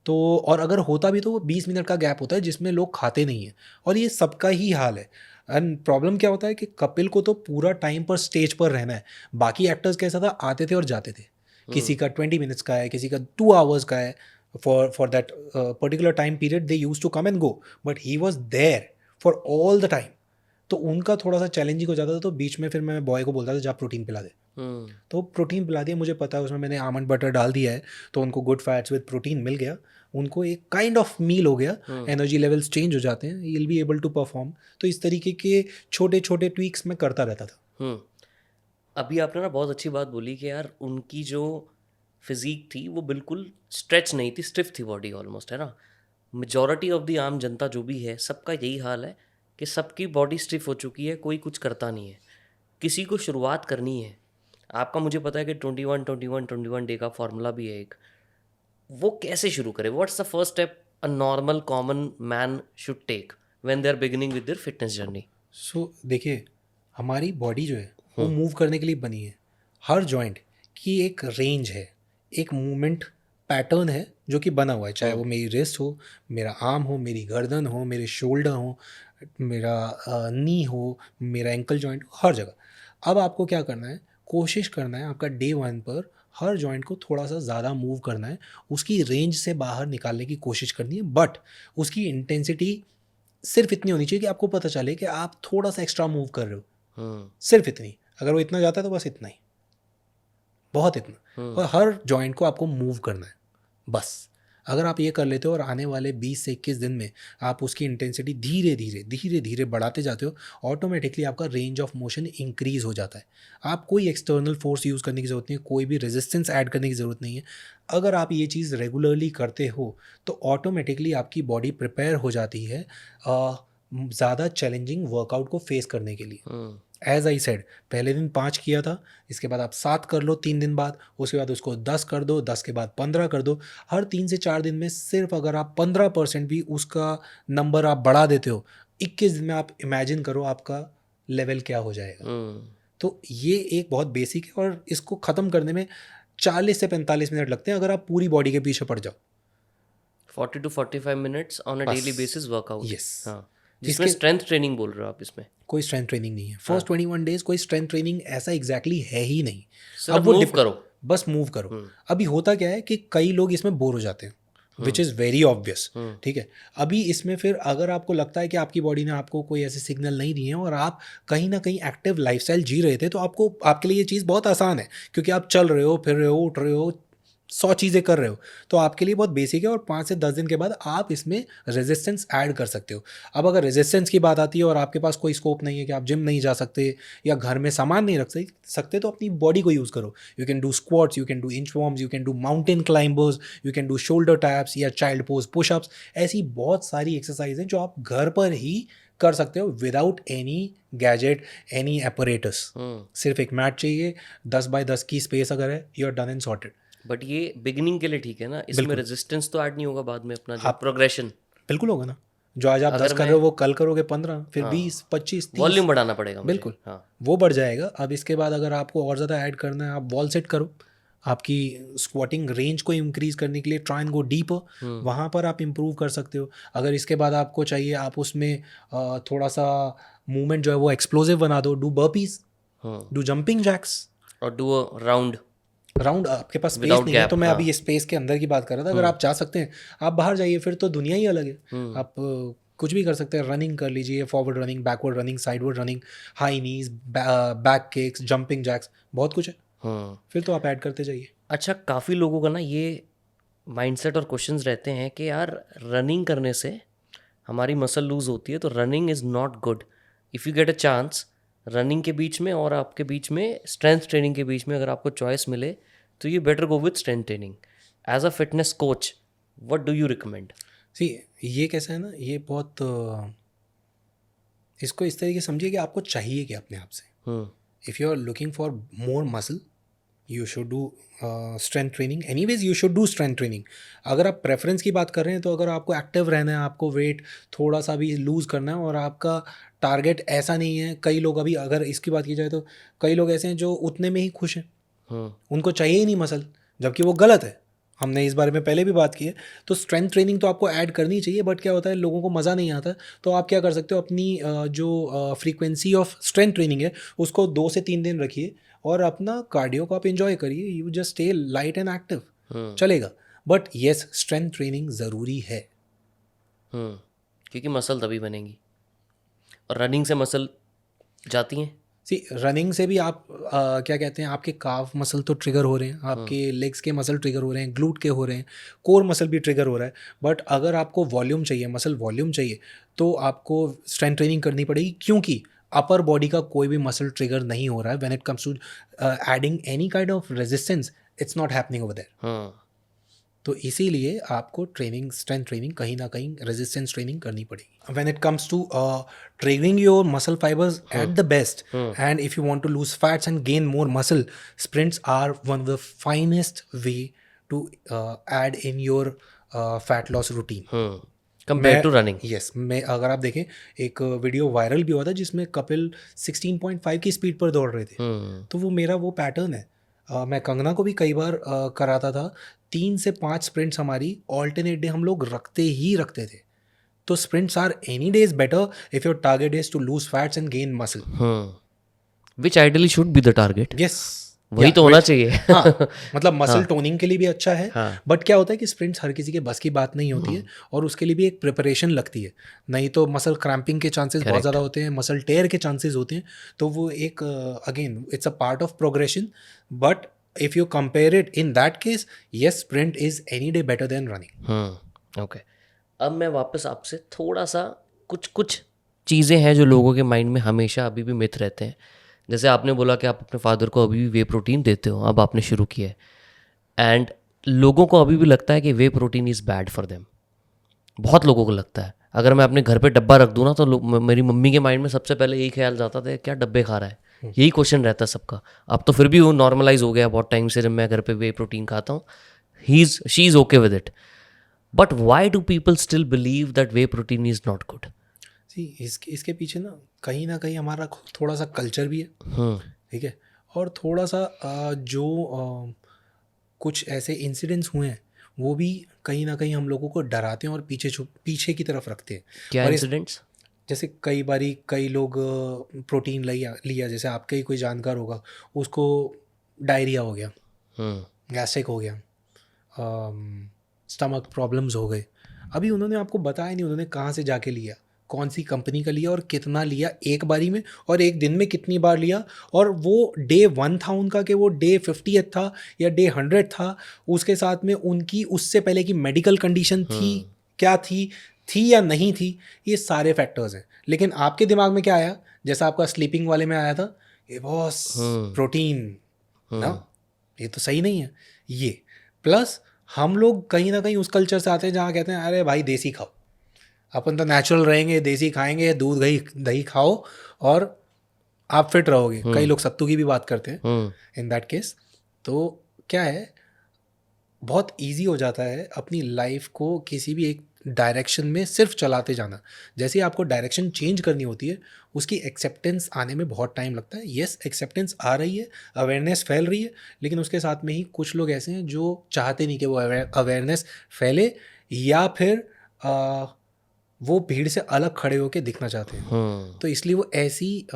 Speaker 2: तो और अगर होता भी तो वो 20 मिनट का गैप होता है जिसमें लोग खाते नहीं हैं, और ये सबका ही हाल है। एंड प्रॉब्लम क्या होता है कि कपिल को तो पूरा टाइम पर स्टेज पर रहना है। बाकी एक्टर्स कैसा था, आते थे और जाते थे, किसी का 20 मिनट्स का है, किसी का 2 आवर्स का है, for that particular time period they use to come and go, but he was there for all the time. तो उनका थोड़ा सा चैलेंजिंग हो जाता था, तो बीच में फिर मैं बॉय को बोलता था जा प्रोटीन पिला दे। तो प्रोटीन पिला दिया, मुझे पता है उसमें मैंने आमंड बटर डाल दिया है, तो उनको गुड फैट्स विद प्रोटीन मिल गया, उनको एक काइंड ऑफ मील हो गया, एनर्जी लेवल्स चेंज हो जाते हैं, you will be able to perform. तो इस तरीके के छोटे छोटे ट्वीक्स मैं करता रहता था।
Speaker 1: अभी आपने ना बहुत अच्छी बात बोली कि यार उनकी जो फिजिक थी वो बिल्कुल स्ट्रेच नहीं थी, स्टिफ थी बॉडी ऑलमोस्ट, है ना। मेजॉरिटी ऑफ द आम जनता जो भी है सबका यही हाल है कि सबकी बॉडी स्टिफ हो चुकी है, कोई कुछ करता नहीं है। किसी को शुरुआत करनी है, आपका मुझे पता है कि 21 डे का फॉर्मूला भी है एक, वो कैसे शुरू करे? What's the first step a normal common man should take when they are beginning with their fitness journey?
Speaker 2: So देखिए, हमारी बॉडी जो है वो मूव करने के लिए बनी है। हर जॉइंट की एक रेंज है, एक मूवमेंट पैटर्न है जो कि बना हुआ है, चाहे वो मेरी रिस्ट हो, मेरा आर्म हो, मेरी गर्दन हो, मेरे शोल्डर हो, मेरा नी हो, मेरा एंकल जॉइंट हो, हर जगह। अब आपको क्या करना है, कोशिश करना है आपका डे 1 पर हर जॉइंट को थोड़ा सा ज़्यादा मूव करना है, उसकी रेंज से बाहर निकालने की कोशिश करनी है, बट उसकी इंटेंसिटी सिर्फ इतनी होनी चाहिए कि आपको पता चले कि आप थोड़ा सा एक्स्ट्रा मूव कर रहे हो, सिर्फ इतनी। अगर वो इतना जाता है तो बस इतना ही, बहुत इतना। और हर जॉइंट को आपको मूव करना है बस। अगर आप ये कर लेते हो और आने वाले 20 से 21 दिन में आप उसकी इंटेंसिटी धीरे धीरे धीरे धीरे बढ़ाते जाते हो, ऑटोमेटिकली आपका रेंज ऑफ मोशन इंक्रीज हो जाता है। आप कोई एक्सटर्नल फोर्स यूज़ करने की ज़रूरत नहीं है, कोई भी रेजिस्टेंस ऐड करने की ज़रूरत नहीं है। अगर आप ये चीज़ रेगुलरली करते हो तो ऑटोमेटिकली आपकी बॉडी प्रिपेयर हो जाती है ज़्यादा चैलेंजिंग वर्कआउट को फेस करने के लिए। एज आई सेड, पहले दिन 5 किया था, इसके बाद आप 7 कर लो 3 दिन बाद, उसके बाद उसको 10 कर दो, 10 के बाद 15 कर दो। हर 3 से 4 दिन में सिर्फ अगर आप 15% भी उसका नंबर आप बढ़ा देते हो, 21 दिन में आप इमेजिन करो आपका लेवल क्या हो जाएगा। तो ये एक बहुत बेसिक है, और इसको ख़त्म करने में 40 से 45 मिनट लगते हैं अगर आप पूरी बॉडी के पीछे पड़ जाओ।
Speaker 1: 40 to 45 minutes on a daily basis workout.
Speaker 2: Yes.
Speaker 1: हाँ, जिसमें स्ट्रेंथ ट्रेनिंग बोल रहे हो आप इसमें?
Speaker 2: कोई स्ट्रेंथ ट्रेनिंग नहीं है फर्स्ट 21 डेज, कोई स्ट्रेंथ ट्रेनिंग ऐसा एग्जैक्टली है ही नहीं।
Speaker 1: सिर्फ मूव करो,
Speaker 2: बस मूव करो। अभी होता क्या है कि कई लोग इसमें बोर हो जाते हैं, विच इज़ वेरी ऑब्वियस, ठीक है। अभी इसमें फिर अगर आपको लगता है कि आपकी बॉडी ने आपको कोई ऐसे सिग्नल नहीं दिए हैं और आप कहीं ना कहीं एक्टिव लाइफस्टाइल जी रहे थे, तो आपको आपके लिए ये चीज़ बहुत आसान है, क्योंकि आप चल रहे हो, फिर रहे हो, उठ रहे हो, 100 चीज़ें कर रहे हो, तो आपके लिए बहुत बेसिक है, और 5 से 10 दिन के बाद आप इसमें रेजिस्टेंस ऐड कर सकते हो। अब अगर रेजिस्टेंस की बात आती है और आपके पास कोई स्कोप नहीं है कि आप जिम नहीं जा सकते या घर में सामान नहीं रख सकते, तो अपनी बॉडी को यूज़ करो। You can do squats, you can do inch worms, you can do mountain climbers, you can do shoulder taps या चाइल्ड पोज पुशअप्स। ऐसी बहुत सारी एक्सरसाइज हैं जो आप घर पर ही कर सकते हो without any gadget, any apparatus. सिर्फ एक मैट चाहिए, 10 बाय 10 की स्पेस अगर है, you are done and sorted.
Speaker 1: But ये बिगिनिंग के लिए ठीक है ना, इसमें
Speaker 2: बिल्कुल।
Speaker 1: रेजिस्टेंस तो ऐड नहीं होगा बाद में अपना जो
Speaker 2: आप
Speaker 1: प्रोग्रेशन?
Speaker 2: बिल्कुल होगा ना, जो आज आप 10
Speaker 1: अगर
Speaker 2: कर
Speaker 1: मैं
Speaker 2: रहे हो वो कल करोगे 15, फिर
Speaker 1: हाँ
Speaker 2: 20, 25, 30।
Speaker 1: वॉल्यूम बढ़ाना पड़ेगा मुझे।
Speaker 2: बिल्कुल,
Speaker 1: हाँ
Speaker 2: वो बढ़ जाएगा। अब इसके बाद अगर आपको और ज़्यादा ऐड करना है, आप वॉल सेट करो। आपकी स्क्वाटिंग रेंज को इंक्रीज करने के लिए ट्राई एंड गो डीपर, वहाँ पर आप इम्प्रूव कर सकते हो। अगर इसके बाद आपको चाहिए, आप उसमें थोड़ा सा मूवमेंट जो है वो एक्सप्लोसिव बना दो, do burpees, do jumping jacks.
Speaker 1: और डू अ राउंड
Speaker 2: राउंड आपके पास स्पेस
Speaker 1: विदाउट
Speaker 2: नहीं है,
Speaker 1: गैप।
Speaker 2: तो मैं
Speaker 1: हाँ
Speaker 2: अभी ये स्पेस के अंदर की बात कर रहा था। अगर आप चाह सकते हैं, आप बाहर जाइए, फिर तो दुनिया ही अलग है। आप कुछ भी कर सकते हैं। रनिंग कर लीजिए, forward running, backward running, sideward running, high नीज, बैक किक्स, जंपिंग जैक्स, बहुत कुछ है। फिर तो आप ऐड करते जाइए।
Speaker 1: अच्छा, काफ़ी लोगों का ना ये माइंडसेट और क्वेश्चंस रहते हैं कि यार रनिंग करने से हमारी मसल लूज होती है, तो running is not good. If you get a chance, running के बीच में और आपके बीच में स्ट्रेंथ ट्रेनिंग के बीच में अगर आपको चॉइस मिले, तो you better go with strength training. As a fitness coach, what do you recommend?
Speaker 2: See, ये कैसा है ना, ये बहुत इसको इस तरीके से समझिए कि आपको चाहिए कि अपने आप से, if you are looking for more muscle, you should do strength training. Anyways you should do strength training. अगर आप प्रेफरेंस की बात कर रहे हैं, तो अगर आपको एक्टिव रहना है, आपको वेट थोड़ा सा भी लूज़ करना है, और आपका टारगेट ऐसा नहीं है, कई लोग, अभी अगर इसकी बात की जाए तो कई लोग ऐसे हैं जो उतने में ही खुश हैं, उनको चाहिए ही नहीं मसल, जबकि वो गलत है। हमने इस बारे में पहले भी बात की है। तो स्ट्रेंथ ट्रेनिंग तो आपको ऐड करनी चाहिए, बट क्या होता है, लोगों को मज़ा नहीं आता। तो आप क्या कर सकते हो, अपनी जो फ्रीक्वेंसी ऑफ स्ट्रेंथ ट्रेनिंग है उसको 2 से 3 दिन रखिए, और अपना कार्डियो को आप एंजॉय करिए। You just stay light and active, चलेगा। बट येस, स्ट्रेंथ ट्रेनिंग ज़रूरी है।
Speaker 1: क्योंकि मसल तभी बनेगी, और रनिंग से मसल जाती हैं।
Speaker 2: सी, रनिंग से भी आप क्या कहते हैं, आपके काफ मसल तो ट्रिगर हो रहे हैं, आपके लेग्स के मसल ट्रिगर हो रहे हैं, ग्लूट के हो रहे हैं, कोर मसल भी ट्रिगर हो रहा है। बट अगर आपको वॉल्यूम चाहिए, मसल वॉल्यूम चाहिए, तो आपको स्ट्रेंथ ट्रेनिंग करनी पड़ेगी, क्योंकि अपर बॉडी का कोई भी मसल ट्रिगर नहीं हो रहा है। When it comes to adding any kind of resistance, it's not happening over there. तो इसीलिए आपको ट्रेनिंग, स्ट्रेंथ ट्रेनिंग कहीं ना कहीं रेजिस्टेंस ट्रेनिंग करनी पड़ेगी। When it comes to training your muscle fibres at the best, and if you want to lose fats and gain more muscle, sprints are one of the finest way to add in your fat loss routine
Speaker 1: compare to running.
Speaker 2: Yes, मैं अगर आप देखें, एक वीडियो वायरल भी हुआ था जिसमें कपिल 16.5 की स्पीड पर दौड़ रहे थे। तो वो मेरा वो पैटर्न है। मैं कंगना को भी कई बार कराता था। 3 से 5 स्प्रिंट्स हमारी ऑल्टरनेट डे हम लोग रखते ही रखते थे। तो sprints are any days better if your target is to lose fats and gain muscle,
Speaker 1: which ideally should be the target.
Speaker 2: Yes,
Speaker 1: वही तो होना चाहिए।
Speaker 2: हाँ, मतलब मसल टोनिंग के लिए भी अच्छा है।
Speaker 1: हाँ।
Speaker 2: बट क्या होता है कि स्प्रिंट्स हर किसी के बस की बात नहीं होती है, और उसके लिए भी एक प्रिपरेशन लगती है। नहीं तो मसल क्रैम्पिंग के चांसेस बहुत ज़्यादा होते हैं, मसल टेयर के चांसेस होते हैं। तो वो एक again it's a part of progression. But if you compare it in that case, yes, sprint is any day better than running.
Speaker 1: Okay, अब मैं वापस आपसे थोड़ा सा कुछ चीज़ें हैं जो लोगों के माइंड में हमेशा अभी भी मिथ रहते हैं। जैसे आपने बोला कि आप अपने फादर को अभी भी वे प्रोटीन देते हो, अब आपने शुरू किया है, एंड लोगों को अभी भी लगता है कि whey protein is bad for them. बहुत लोगों को लगता है। अगर मैं अपने घर पे डब्बा रख दूँ ना, तो मेरी मम्मी के माइंड में सबसे पहले यही ख्याल जाता था, क्या डब्बे खा रहा है, यही क्वेश्चन रहता है सबका। अब तो फिर भी वो नॉर्मलाइज हो गया बहुत टाइम से, जब मैं घर पे वे प्रोटीन खाता हूँ, she is okay with it. But why do people still believe that way protein is not good?
Speaker 2: इसके पीछे ना कहीं हमारा थोड़ा सा कल्चर भी है, ठीक है, और थोड़ा सा जो कुछ ऐसे इंसिडेंट्स हुए हैं वो भी कहीं ना कहीं हम लोगों को डराते हैं और पीछे की तरफ रखते हैं।
Speaker 1: क्या
Speaker 2: और
Speaker 1: इंसिडेंट्स?
Speaker 2: जैसे कई लोग प्रोटीन लिया, जैसे आपका ही कोई जानकार होगा, उसको डायरिया हो गया, गैस्ट्रिक हो गया, स्टमक प्रॉब्लम्स हो गए। अभी उन्होंने आपको बताया नहीं उन्होंने कहाँ से जाके लिया, कौन सी कंपनी का लिया और कितना लिया एक बारी में, और एक दिन में कितनी बार लिया, और वो डे 1 था उनका कि वो डे 50th था या डे 100 था, उसके साथ में उनकी उससे पहले की मेडिकल कंडीशन थी क्या थी या नहीं थी, ये सारे फैक्टर्स हैं। लेकिन आपके दिमाग में क्या आया, जैसा आपका स्लीपिंग वाले में आया था, ये बॉस प्रोटीन ना, ये तो सही नहीं है। ये प्लस हम लोग कहीं ना कहीं उस कल्चर से आते हैं जहाँ कहते हैं अरे भाई देसी खाओ, अपन तो नेचुरल रहेंगे, देसी खाएंगे, दूध दही खाओ और आप फिट रहोगे। कई लोग सत्तू की भी बात करते हैं इन दैट केस। तो क्या है, बहुत इजी हो जाता है अपनी लाइफ को किसी भी एक डायरेक्शन में सिर्फ चलाते जाना। जैसे ही आपको डायरेक्शन चेंज करनी होती है, उसकी एक्सेप्टेंस आने में बहुत टाइम लगता है। येस, एक्सेप्टेंस आ रही है, अवेयरनेस फैल रही है, लेकिन उसके साथ में ही कुछ लोग ऐसे हैं जो चाहते नहीं कि वो अवेयरनेस फैले, या फिर वो भीड़ से अलग खड़े होकर दिखना चाहते हैं। तो इसलिए वो ऐसी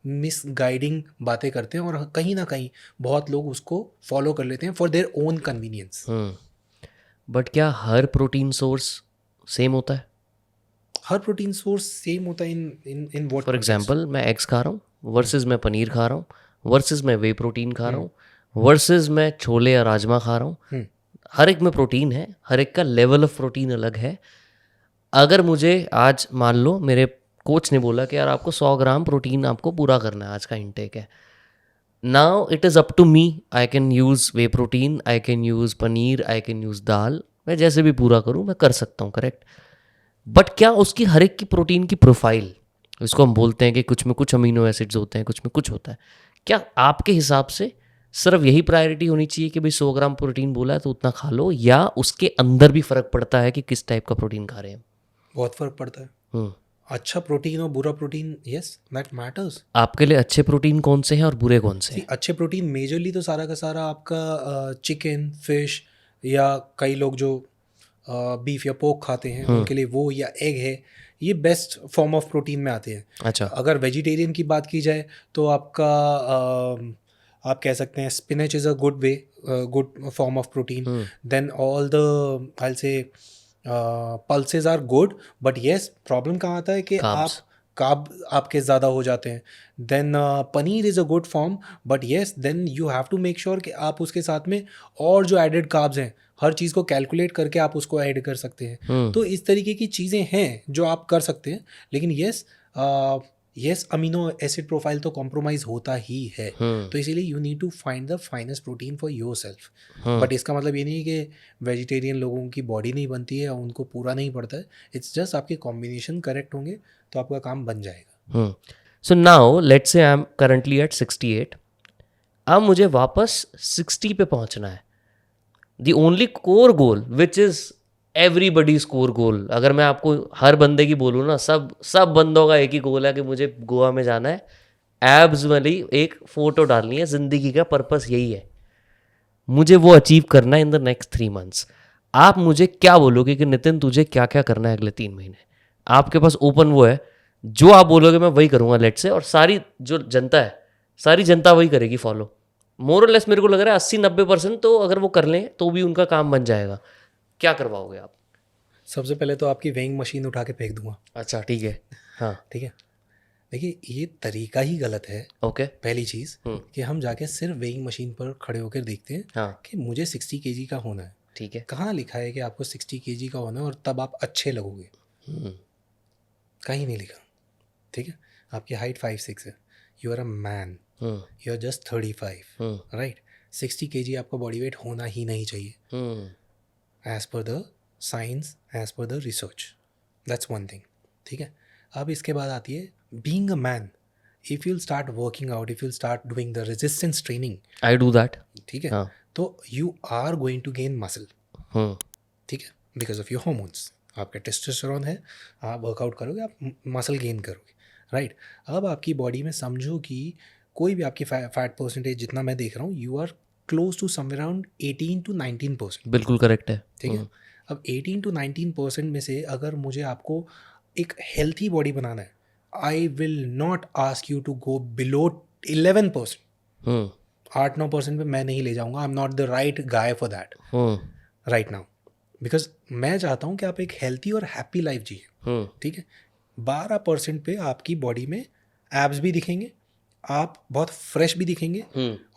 Speaker 2: मिसगाइडिंग बातें करते हैं, और कहीं ना कहीं बहुत लोग उसको फॉलो कर लेते हैं for their own convenience.
Speaker 1: But क्या हर प्रोटीन सोर्स सेम होता है?
Speaker 2: हर प्रोटीन सोर्स सेम होता है इन व्हाट?
Speaker 1: फॉर एग्जांपल मैं एग्स खा रहा हूँ वर्सेस मैं पनीर खा रहा हूँ वर्सेस मैं वे प्रोटीन खा रहा हूँ वर्सेस मैं छोले या राजमा खा रहा हूँ। हर एक में प्रोटीन है, हर एक का लेवल ऑफ प्रोटीन अलग है। अगर मुझे आज मान लो मेरे कोच ने बोला कि यार आपको 100 ग्राम प्रोटीन आपको पूरा करना है, आज का इंटेक है, now it is up to me. I can use whey protein, I can use paneer, I can use dal, मैं जैसे भी पूरा करूँ मैं कर सकता हूँ, करेक्ट। बट क्या उसकी हर एक की प्रोटीन की प्रोफाइल, इसको हम बोलते हैं कि कुछ में कुछ अमीनो एसिड्स होते हैं, कुछ में कुछ होता है, क्या आपके हिसाब से सिर्फ यही प्रायोरिटी होनी चाहिए कि भाई 100 ग्राम प्रोटीन बोला है तो उतना खा लो, या उसके अंदर भी फ़र्क पड़ता है कि किस टाइप का प्रोटीन खा रहे हैं?
Speaker 2: बहुत फर्क पड़ता है। अच्छा प्रोटीन और बुरा प्रोटीन, यस दैट मैटर्स।
Speaker 1: आपके लिए अच्छे प्रोटीन कौन से हैं और बुरे कौन से हैं?
Speaker 2: अच्छे प्रोटीन मेजरली तो सारा का सारा आपका चिकन, फिश, या कई लोग जो बीफ या पोक खाते हैं उनके लिए वो, या एग है, ये बेस्ट फॉर्म ऑफ प्रोटीन में आते हैं।
Speaker 1: अच्छा,
Speaker 2: अगर वेजिटेरियन की बात की जाए तो आपका आप कह सकते हैं spinach is a good way, good form of protein. Then all the I say pulses are good, but yes problem कहाँ आता है कि
Speaker 1: Carbs.
Speaker 2: कार्ब आपके ज़्यादा हो जाते हैं। Then paneer is a good form, but yes then you have to make sure कि आप उसके साथ में और जो एडेड कार्ब्स हैं हर चीज़ को कैलकुलेट करके आप उसको ऐड कर सकते हैं। तो इस तरीके की चीज़ें हैं जो आप कर सकते हैं, लेकिन येस अमीनो एसिड प्रोफाइल तो कॉम्प्रोमाइज़ होता ही है। तो इसीलिए you need to find the finest protein for yourself. But इसका मतलब ये नहीं है कि वेजिटेरियन लोगों की बॉडी नहीं बनती है या उनको पूरा नहीं पड़ता है। इट्स जस्ट आपके कॉम्बिनेशन करेक्ट होंगे तो आपका काम बन जाएगा।
Speaker 1: So now let's say I am currently eight 68, अब मुझे वापस 60 पे पहुंचना है। The only core goal which is everybody's core goal, अगर मैं आपको हर बंदे की बोलूँ ना, सब बंदों का एक ही गोल है कि मुझे गोवा में जाना है, एब्स वाली एक फ़ोटो डालनी है, ज़िंदगी का पर्पस यही है, मुझे वो अचीव करना है इन द नेक्स्ट 3 months। आप मुझे क्या बोलोगे कि नितिन तुझे क्या क्या करना है अगले 3 महीने? आपके पास ओपन वो है, जो आप बोलोगे मैं वही करूँगा लेट से, और सारी जो जनता है सारी जनता वही करेगी फॉलो। मोर और लेस मेरे को लग रहा है 80-90% तो अगर वो कर लें तो भी उनका काम बन जाएगा। क्या करवाओगे आप?
Speaker 2: सबसे पहले तो आपकी वेइंग मशीन उठा के फेंक दूंगा।
Speaker 1: अच्छा ठीक है, हाँ
Speaker 2: ठीक है, देखिए ये तरीका ही गलत है।
Speaker 1: ओके,
Speaker 2: पहली चीज़ कि हम जाके सिर्फ वेइंग मशीन पर खड़े होकर देखते हैं
Speaker 1: हाँ
Speaker 2: कि मुझे 60 kg का होना है।
Speaker 1: ठीक है,
Speaker 2: कहाँ लिखा है कि आपको 60 kg का होना है और तब आप अच्छे लगोगे? कहीं नहीं लिखा। ठीक है, आपकी हाइट 5'6" है, you are a man, you are just 35, right. 60 kg आपका बॉडी वेट होना ही नहीं चाहिए as per the science, as per the research. That's one thing. ठीक है, अब इसके बाद आती है being a man. If you'll start working out, if you'll start doing the resistance training,
Speaker 1: I do that,
Speaker 2: ठीक है,
Speaker 1: हाँ
Speaker 2: तो you are going to gain muscle. ठीक है, बिकॉज ऑफ योर हॉर्मोन्स, आपका टेस्टोस्टेरोन है, आप वर्कआउट करोगे आप मसल गेन करोगे, राइट। अब आपकी बॉडी में समझो कि कोई भी आपकी फैट परसेंटेज जितना मैं देख रहा हूँ, you are close to somewhere around 18 to 19%।
Speaker 1: बिल्कुल करेक्ट है।
Speaker 2: ठीक है, अब 18 to 19% में से अगर मुझे आपको एक हेल्थी बॉडी बनाना है, I will not ask you to go below 11%। 8-9% पे मैं नहीं ले जाऊंगा। I am not the right guy for that right now, because मैं चाहता हूँ कि आप एक हेल्थी और हैप्पी लाइफ जिए। ठीक है, 12% पे आपकी बॉडी में एब्स भी दिखेंगे, आप बहुत फ्रेश भी दिखेंगे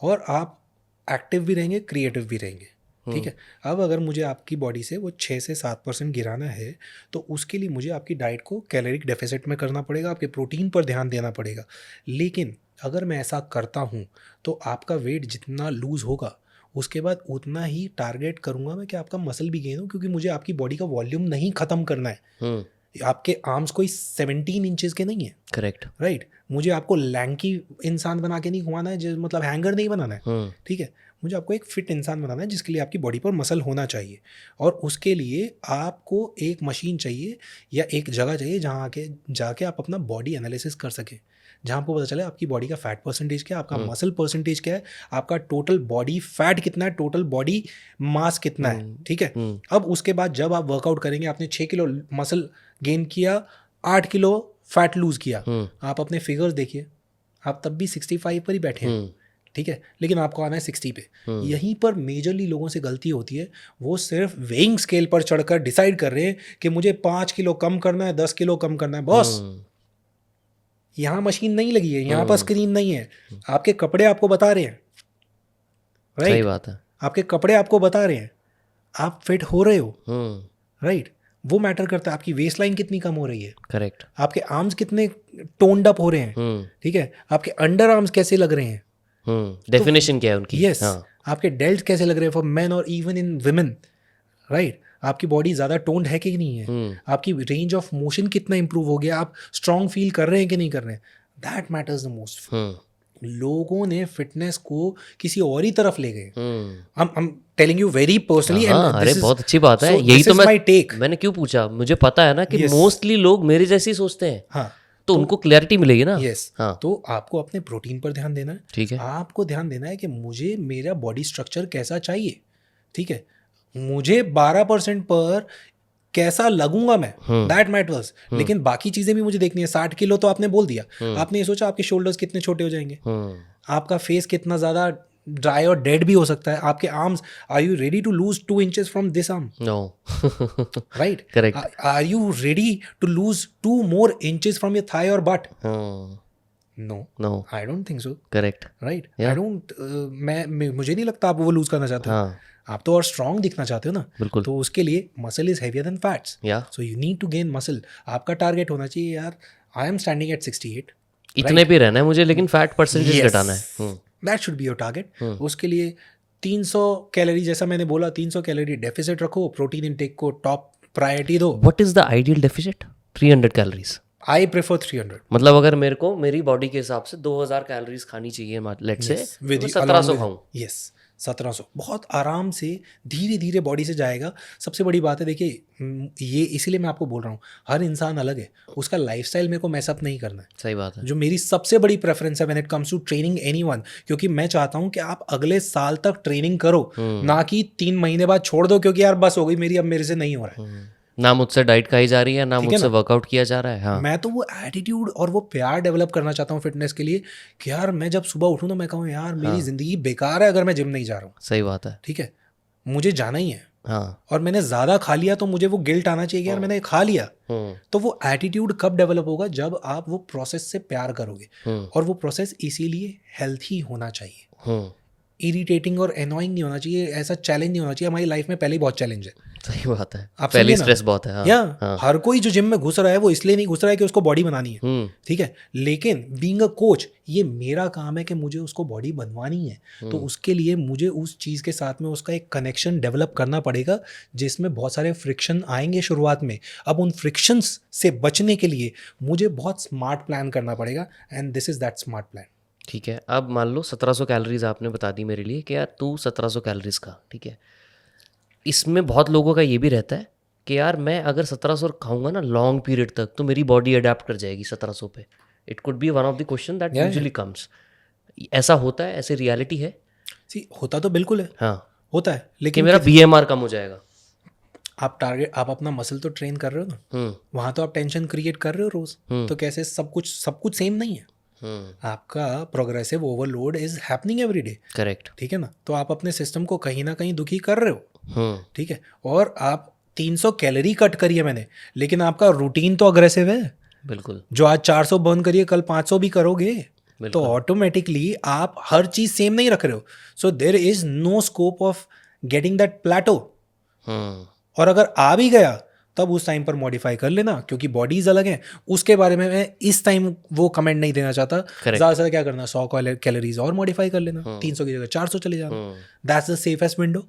Speaker 2: और आप एक्टिव भी रहेंगे, क्रिएटिव भी रहेंगे। ठीक है, अब अगर मुझे आपकी बॉडी से वो 6 से 7% गिराना है तो उसके लिए मुझे आपकी डाइट को कैलोरिक डेफिसिट में करना पड़ेगा, आपके प्रोटीन पर ध्यान देना पड़ेगा। लेकिन अगर मैं ऐसा करता हूँ तो आपका वेट जितना लूज होगा उसके बाद उतना ही टारगेट करूँगा मैं कि आपका मसल भी गेन हो, क्योंकि मुझे आपकी बॉडी का वॉल्यूम नहीं ख़त्म करना है। आपके आर्म्स कोई 17 इंचेस के नहीं है,
Speaker 1: करेक्ट,
Speaker 2: राइट। मुझे आपको लैंकी इंसान बना के नहीं घुमाना है, जो मतलब हैंगर नहीं बनाना है। ठीक है, मुझे आपको एक फिट इंसान बनाना है जिसके लिए आपकी बॉडी पर मसल होना चाहिए, और उसके लिए आपको एक मशीन चाहिए या एक जगह चाहिए जहाँ जाके आप अपना बॉडी एनालिसिस कर सकें, जहाँ आपको पता चले आपकी बॉडी का फैट परसेंटेज क्या है, आपका मसल परसेंटेज क्या है, आपका टोटल बॉडी फैट कितना है, टोटल बॉडी मास कितना है। ठीक है, अब उसके बाद जब आप वर्कआउट करेंगे, आपने 6 किलो मसल गेन किया, 8 किलो फैट लूज किया, आप अपने फिगर्स देखिए, आप तब भी 65 पर ही बैठे हैं। ठीक है, लेकिन आपको आना है 60 पे। यहीं पर मेजरली लोगों से गलती होती है, वो सिर्फ वेइंग स्केल पर चढ़कर डिसाइड कर रहे हैं कि मुझे 5 किलो कम करना है, 10 किलो कम करना है। बॉस, यहाँ मशीन नहीं लगी है, यहाँ पर स्क्रीन नहीं है, आपके कपड़े आपको बता रहे हैं, राइट।
Speaker 1: सही बात है,
Speaker 2: आपके कपड़े आपको बता रहे हैं आप फिट हो रहे हो, राइट। वो मैटर करता है, आपकी वेस्ट लाइन कितनी कम हो रही है,
Speaker 1: करेक्ट,
Speaker 2: आपके आर्म्स कितने टोन्ड अप हो रहे हैं, ठीक है, आपके अंडर आर्म्स कैसे लग रहे हैं,
Speaker 1: डेफिनेशन क्या है उनकी,
Speaker 2: यस, आपके डेल्ट कैसे लग रहे हैं फॉर मेन और इवन इन विमेन, राइट। आपकी बॉडी ज़्यादा टोन्ड है कि नहीं है, आपकी रेंज ऑफ मोशन कितना इंप्रूव हो गया, आप स्ट्रांग फील कर रहे हैं कि नहीं कर रहे हैं, दैट मैटर्स द मोस्ट। लोगों ने फिटनेस को किसी और ही तरफ ले गए। I'm telling you very personally, and
Speaker 1: अरे बहुत अच्छी बात है,
Speaker 2: so
Speaker 1: यही
Speaker 2: this
Speaker 1: तो
Speaker 2: is my take.
Speaker 1: मैंने क्यों पूछा, मुझे पता है ना कि
Speaker 2: Yes.
Speaker 1: मोस्टली लोग मेरे जैसे ही सोचते हैं,
Speaker 2: हाँ,
Speaker 1: तो उनको क्लैरिटी मिलेगी ना।
Speaker 2: यस, तो आपको अपने प्रोटीन पर ध्यान देना है।
Speaker 1: ठीक है,
Speaker 2: आपको ध्यान देना है कि मुझे मेरा बॉडी स्ट्रक्चर कैसा चाहिए। ठीक है, मुझे 12% पर कैसा लगूंगा मैं, दैट मैटर्स। लेकिन बाकी चीजें भी मुझे देखनी है। 60 किलो तो आपने बोल दिया, आपने ये सोचा आपके शोल्डर्स कितने छोटे हो जाएंगे, आपका फेस कितना ज्यादा ड्राई और डेड भी हो सकता है, आपके arms, are you ready to lose 2 inches from this arm,
Speaker 1: no,
Speaker 2: right,
Speaker 1: correct,
Speaker 2: are you ready to lose 2 more inches from your thigh or butt? No, I don't think so,
Speaker 1: correct,
Speaker 2: right? I don't, मुझे नहीं लगता आप वो लूज करना चाहते हो। आप तो और स्ट्रांग दिखना चाहते हो ना,
Speaker 1: बिल्कुल।
Speaker 2: तो उसके लिए muscle is heavier than fats, so you need to gain muscle. आपका टारगेट होना चाहिए, यार आई एम स्टैंडिंग एट 68,
Speaker 1: इतने पे रहना है मुझे, लेकिन फैट परसेंटेज घटाना है,
Speaker 2: that should be your target. उसके लिए 300 कैलोरी, जैसा मैंने बोला, 300 कैलोरी डेफिसिट रखो, प्रोटीन इनटेक को टॉप प्रायोरिटी दो।
Speaker 1: What is the ideal deficit? 300 calories.
Speaker 2: I prefer 300।
Speaker 1: मतलब अगर मेरे को मेरी बॉडी के हिसाब से 2000 कैलोरीज खानी चाहिए, लेट्स से, तो 1700 खाऊं।
Speaker 2: यस, 1700 बहुत आराम से धीरे धीरे बॉडी से जाएगा। सबसे बड़ी बात है, देखिए, ये इसीलिए मैं आपको बोल रहा हूँ, हर इंसान अलग है, उसका लाइफस्टाइल मेरे को मैसअप नहीं करना है।
Speaker 1: सही बात है,
Speaker 2: जो मेरी सबसे बड़ी प्रेफरेंस है when it comes to training anyone, क्योंकि मैं चाहता हूँ कि आप अगले साल तक ट्रेनिंग करो, ना कि 3 महीने बाद छोड़ दो क्योंकि यार बस हो गई मेरी, अब मेरे से नहीं हो रहा है।
Speaker 1: ना मुझसे डाइट खाई जा रही है, ना मुझसे वर्कआउट किया जा रहा है। हाँ,
Speaker 2: मैं तो वो एटीट्यूड और वो प्यार डेवलप करना चाहता हूँ फिटनेस के लिए, कि यार मैं जब सुबह उठूँ ना, मैं कहूँ यार मेरी जिंदगी बेकार है अगर मैं जिम नहीं जा रहा हूँ।
Speaker 1: सही बात है,
Speaker 2: ठीक है, मुझे जाना ही है।
Speaker 1: हाँ,
Speaker 2: और मैंने ज़्यादा खा लिया तो मुझे वो गिल्ट आना चाहिए कि यार मैंने खा लिया। तो वो एटीट्यूड कब डेवलप होगा? जब आप वो प्रोसेस से प्यार करोगे, और वो प्रोसेस इसीलिए हेल्थी होना चाहिए, इरिटेटिंग और एनोइंग नहीं होना चाहिए, ऐसा चैलेंज नहीं होना चाहिए। हमारी लाइफ में पहले ही बहुत चैलेंज है।
Speaker 1: सही बात है,
Speaker 2: आप
Speaker 1: पहले स्ट्रेस बहुत है।
Speaker 2: हाँ। हर कोई जो जिम में घुस रहा है वो इसलिए नहीं घुस रहा है कि उसको बॉडी बनानी है, ठीक है, लेकिन बीइंग अ कोच ये मेरा काम है कि मुझे उसको बॉडी बनवानी है। तो उसके लिए मुझे उस चीज़ के साथ में उसका एक कनेक्शन डेवलप करना पड़ेगा, जिसमें बहुत सारे फ्रिक्शन आएंगे शुरुआत में। अब उन फ्रिक्शंस से बचने के लिए मुझे बहुत स्मार्ट प्लान करना पड़ेगा, and this is that smart plan.
Speaker 1: ठीक है, अब मान लो 1700 कैलोरीज आपने बता दी मेरे लिए कि यार तू 1700 कैलोरीज का, ठीक है। इसमें बहुत लोगों का ये भी रहता है कि यार मैं अगर 1700 खाऊंगा ना लॉन्ग पीरियड तक, तो मेरी बॉडी अडेप्ट कर जाएगी 1700 पे। It could be one of the question that usually comes. ऐसा होता है? ऐसे रियलिटी है?
Speaker 2: होता तो बिल्कुल है, हाँ होता है, लेकिन
Speaker 1: मेरा BMR कम हो जाएगा।
Speaker 2: आप अपना मसल तो ट्रेन कर रहे हो ना, वहाँ तो आप टेंशन क्रिएट कर रहे हो रोज, तो कैसे सब कुछ सेम नहीं है। आपका progressive overload is happening every day,
Speaker 1: correct,
Speaker 2: ठीक है ना। तो आप अपने सिस्टम को कहीं ना कहीं दुखी कर रहे हो, ठीक है। और आप 300 कैलोरी कट करिए मैंने, लेकिन आपका रूटीन तो अग्रेसिव है,
Speaker 1: बिल्कुल
Speaker 2: जो आज 400 बर्न करिए कल 500 भी करोगे, तो
Speaker 1: बिल्कुल
Speaker 2: ऑटोमेटिकली आप हर चीज सेम नहीं रख रहे हो. So there is no scope of getting that plateau.
Speaker 1: Hmm
Speaker 2: और अगर आ भी गया तब उस टाइम पर मॉडिफाई कर लेना, क्योंकि बॉडीज अलग हैं. उसके बारे में मैं इस टाइम वो कमेंट नहीं देना चाहता.
Speaker 1: Correct.
Speaker 2: ज़्यादा से ज़्यादा क्या करना, 100 कैलोरीज और मॉडिफाई कर लेना, 300 की जगह 400 चले जाना. That's the safest window.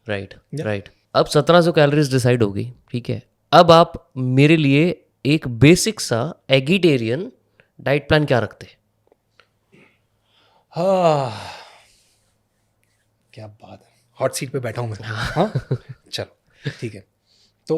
Speaker 1: Right
Speaker 2: Yeah.
Speaker 1: Right. अब 1700 कैलोरीज डिसाइड होगी, ठीक है. अब आप मेरे लिए एक बेसिक सा एगिटेरियन डाइट प्लान क्या रखते हैं?
Speaker 2: हाँ, क्या बात है, हॉट सीट पे बैठा हूँ मैं. हाँ, चलो ठीक है. तो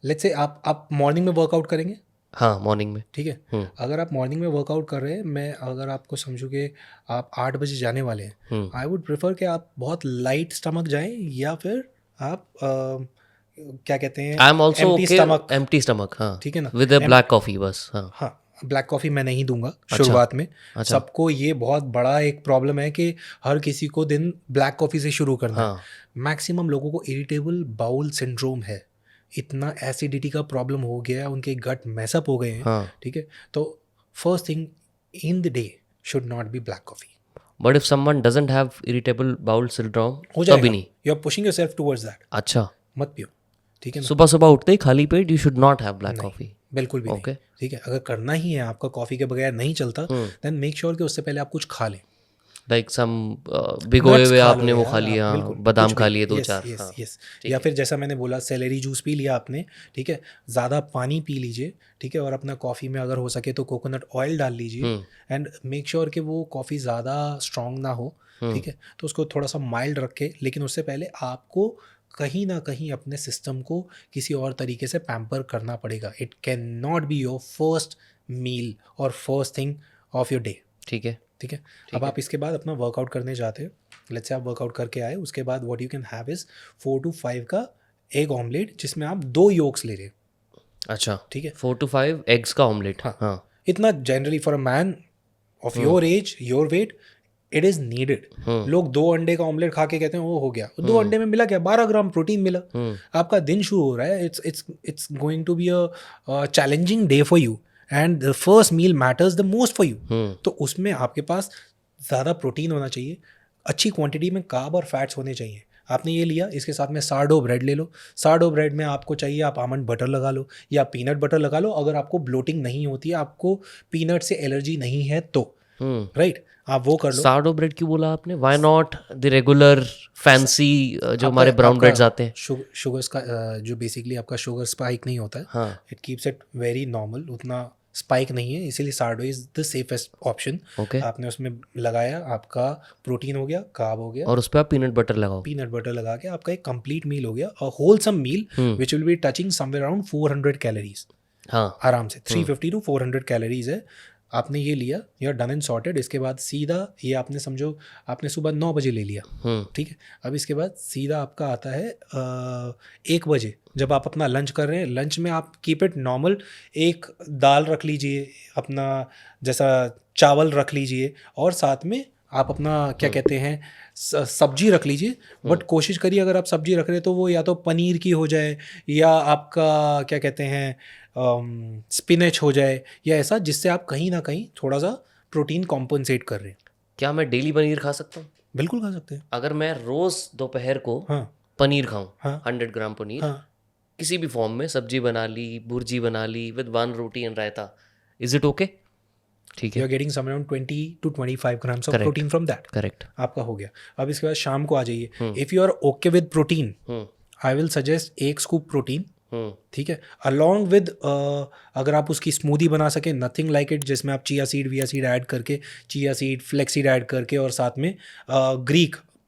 Speaker 2: लेट्स से आप मॉर्निंग में वर्कआउट करेंगे,
Speaker 1: हाँ, मॉर्निंग में.
Speaker 2: ठीक है. अगर आप मॉर्निंग में वर्कआउट कर रहे हैं, मैं अगर आपको समझूँ कि आप 8 बजे जाने वाले हैं, आई वुड प्रेफर कि आप बहुत लाइट स्टमक जाएं, या फिर आप क्या कहते हैं,
Speaker 1: I am also
Speaker 2: empty
Speaker 1: okay
Speaker 2: stomach,
Speaker 1: empty stomach. हाँ,
Speaker 2: ठीक है ना.
Speaker 1: विद अ ब्लैक कॉफी बस. हाँ
Speaker 2: हाँ, ब्लैक कॉफ़ी मैं नहीं दूंगा शुरुआत में. सबको ये बहुत बड़ा एक प्रॉब्लम है कि हर किसी को दिन ब्लैक कॉफ़ी से शुरू करना है.
Speaker 1: हाँ
Speaker 2: मैक्सिमम लोगों को इरिटेबल बाउल सिंड्रोम है, इतना एसिडिटी का प्रॉब्लम हो गया है, उनके गट मैसअप हो गए हैं.
Speaker 1: हाँ.
Speaker 2: ठीक है, तो first thing in the day should not be black coffee.
Speaker 1: But if someone doesn't have irritable bowel syndrome,
Speaker 2: हो
Speaker 1: तभी
Speaker 2: जाएगा,
Speaker 1: नहीं.
Speaker 2: You are pushing yourself towards that.
Speaker 1: अच्छा,
Speaker 2: मत पियो, ठीक है ना.
Speaker 1: सुबह सुबह उठते ही खाली पेट you should not have black coffee.
Speaker 2: बिल्कुल भी
Speaker 1: Okay.
Speaker 2: नहीं, ठीक है. अगर करना ही है, आपका कॉफ़ी के बगैर नहीं चलता, देन मेक श्योर कि उससे पहले आप कुछ खा लें.
Speaker 1: लाइक सम भिगोए
Speaker 2: Nuts
Speaker 1: हुए
Speaker 2: खा लो
Speaker 1: आपने वो
Speaker 2: यार,
Speaker 1: खा लिया,
Speaker 2: बिल्कुल,
Speaker 1: बादाम
Speaker 2: कुछ
Speaker 1: खा
Speaker 2: भी.
Speaker 1: लिए 2
Speaker 2: Yes,
Speaker 1: 4.
Speaker 2: yes,
Speaker 1: हाँ,
Speaker 2: yes.
Speaker 1: ठीक
Speaker 2: या
Speaker 1: है.
Speaker 2: फिर जैसा मैंने बोला, सेलेरी जूस पी लिया आपने, ठीक है. ज़्यादा पानी पी लीजिए, ठीक है. और अपना कॉफ़ी में अगर हो सके तो कोकोनट ऑयल डाल लीजिए, एंड मेक श्योर कि वो कॉफ़ी ज़्यादा स्ट्रॉन्ग ना हो, ठीक है. तो उसको थोड़ा सा माइल्ड रखे, लेकिन उससे पहले आपको कहीं ना कहीं अपने सिस्टम को किसी और तरीके से पैम्पर करना पड़ेगा. It can not be your first meal और first thing of your day,
Speaker 1: ठीक है.
Speaker 2: ठीक है. अब आप इसके बाद अपना वर्कआउट करने जाते हो, लेट्स से आप वर्कआउट करके आए, उसके बाद what you can have is 4 to 5 का एग ऑमलेट, जिसमें आप 2 योक्स ले रहे हो,
Speaker 1: अच्छा,
Speaker 2: ठीक है.
Speaker 1: 4 to 5 एग्स का ऑमलेट. हाँ.
Speaker 2: इतना generally for a man of your age, your weight, it is needed. लोग 2 अंडे का ऑमलेट खा के कहते हैं वो हो गया. 2 अंडे में मिला क्या, 12 ग्राम प्रोटीन मिला. आपका दिन शुरू हो रहा है. It's going to be a challenging day for you, and the first meal matters the most for you. तो उसमें आपके पास ज़्यादा प्रोटीन होना चाहिए, अच्छी क्वांटिटी में कार्ब और फैट्स होने चाहिए. आपने ये लिया, इसके साथ में सार्डो ब्रेड ले लो. सार्डो ब्रेड में आपको चाहिए, आप आमंड बटर लगा लो या पीनट बटर लगा लो. अगर आपको ब्लोटिंग नहीं होती है, आपको पीनट से एलर्जी नहीं है तो, राइट, आप वो कर लो.
Speaker 1: सार्डो ब्रेड क्यों बोला आपने? Why not the regular fancy जो हमारे ब्राउन ब्रेड्स आते हैं?
Speaker 2: शुगर्स का जो बेसिकली आपका शुगर स्पाइक नहीं होता है,
Speaker 1: हाँ.
Speaker 2: It keeps it very normal, उतना स्पाइक नहीं है, इसीलिए सार्डो is the safest option.
Speaker 1: Okay.
Speaker 2: आपने उसमें लगाया, आपका प्रोटीन हो गया, कार्ब हो गया,
Speaker 1: और उस पर आप पीनट बटर लगाओ.
Speaker 2: पीनट बटर लगा के आपका एक कंप्लीट मील हो गया, a wholesome meal which will be touching somewhere around 400 calories.
Speaker 1: हाँ.
Speaker 2: आराम से 350 to 400 कैलोरीज है. आपने ये लिया, you are done and sorted. इसके बाद सीधा ये आपने समझो, आपने सुबह 9 बजे ले लिया, ठीक है. अब इसके बाद सीधा आपका आता है 1 बजे, जब आप अपना लंच कर रहे हैं. लंच में आप कीप इट नॉर्मल, एक दाल रख लीजिए, अपना जैसा चावल रख लीजिए, और साथ में आप अपना क्या कहते हैं सब्जी रख लीजिए. बट कोशिश करिए, अगर आप सब्जी रख रहे हैं तो वो या तो पनीर की हो जाए, या आपका क्या कहते हैं स्पिनच हो जाए, या ऐसा जिससे आप कहीं ना कहीं थोड़ा सा प्रोटीन कॉम्पनसेट कर रहे हैं.
Speaker 1: क्या मैं डेली पनीर खा सकता हूँ?
Speaker 2: बिल्कुल खा सकते हैं.
Speaker 1: अगर मैं रोज दोपहर को
Speaker 2: हाँ
Speaker 1: पनीर खाऊं,
Speaker 2: हाँ
Speaker 1: 100 ग्राम पनीर,
Speaker 2: हाँ,
Speaker 1: किसी भी फॉर्म में, सब्जी बना ली, भुर्जी बना ली with 1 roti and raita, is it okay? ठीक
Speaker 2: यू
Speaker 1: है.
Speaker 2: Are getting some around 20 to 25 grams of
Speaker 1: Correct.
Speaker 2: Protein from that.
Speaker 1: Correct.
Speaker 2: आपका हो गया. अब इसके बाद शाम को आ जाइए. If you are okay with protein, I will suggest 1 scoop protein, ठीक है, अलॉन्ग विद अगर आप उसकी स्मूदी बना सके, नथिंग लाइक इट, जिसमें आप चिया सीड ऐड करके, chia seed flax seed add करके, और साथ में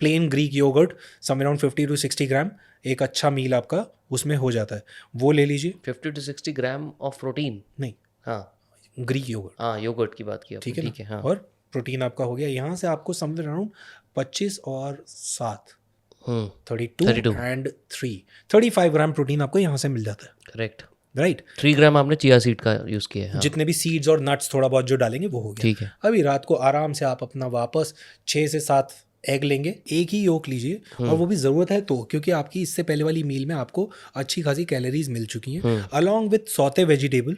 Speaker 2: plain Greek yogurt some around 50 to 60 gram, एक अच्छा मील आपका उसमें हो जाता है. वो ले लीजिए.
Speaker 1: 50 to 60 ग्राम ऑफ प्रोटीन?
Speaker 2: नहीं,
Speaker 1: हाँ.
Speaker 2: ग्रीक योगर्ट,
Speaker 1: हाँ, योगर्ट की बात की आपने.
Speaker 2: ठीक है ना.
Speaker 1: ठीक है. हाँ.
Speaker 2: और प्रोटीन आपका हो गया. यहाँ से आपको समवेयर अराउंड 25 और 7 32 एंड 35 ग्राम प्रोटीन आपको यहाँ से मिल जाता है.
Speaker 1: करेक्ट.
Speaker 2: राइट.
Speaker 1: 3 ग्राम आपने चिया सीड का यूज किया है. हाँ.
Speaker 2: जितने भी सीड्स और नट्स थोड़ा बहुत जो डालेंगे वो हो गया.
Speaker 1: ठीक है.
Speaker 2: अभी रात को आराम से आप अपना वापस 6 से 7 एग लेंगे, एक ही योक लीजिए, और वो भी ज़रूरत है तो, क्योंकि आपकी इससे पहले वाली मील में आपको अच्छी खासी कैलोरीज मिल चुकी हैं, along with saute vegetable,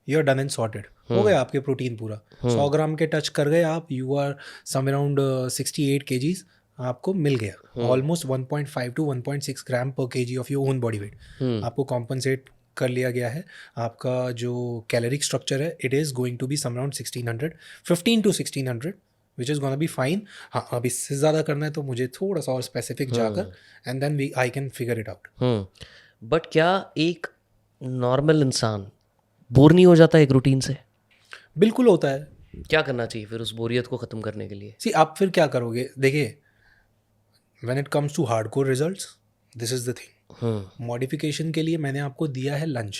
Speaker 2: you are done and sorted, हो गया आपके प्रोटीन पूरा। 100 ग्राम के टच कर गए आप, you are some around 68 kgs आपको मिल गया। ऑलमोस्ट 1.5 to 1.6 ग्राम पर kg of your own body weight आपको कॉम्पनसेट कर लिया गया है। आपका जो कैलोरिक स्ट्रक्चर है it is going to be some around 15 to 1600 which is gonna be fine. हाँ, अब इससे ज़्यादा करना है तो मुझे थोड़ा सा और स्पेसिफिक जाकर and then I can figure it out.
Speaker 1: But क्या एक नॉर्मल इंसान बोर नहीं हो जाता एक रूटीन से?
Speaker 2: बिल्कुल होता है।
Speaker 1: क्या करना चाहिए फिर उस बोरियत को ख़त्म करने के लिए?
Speaker 2: सी आप फिर क्या करोगे, देखिए when it comes to hardcore results this is the thing. Modification के लिए मैंने आपको दिया है लंच।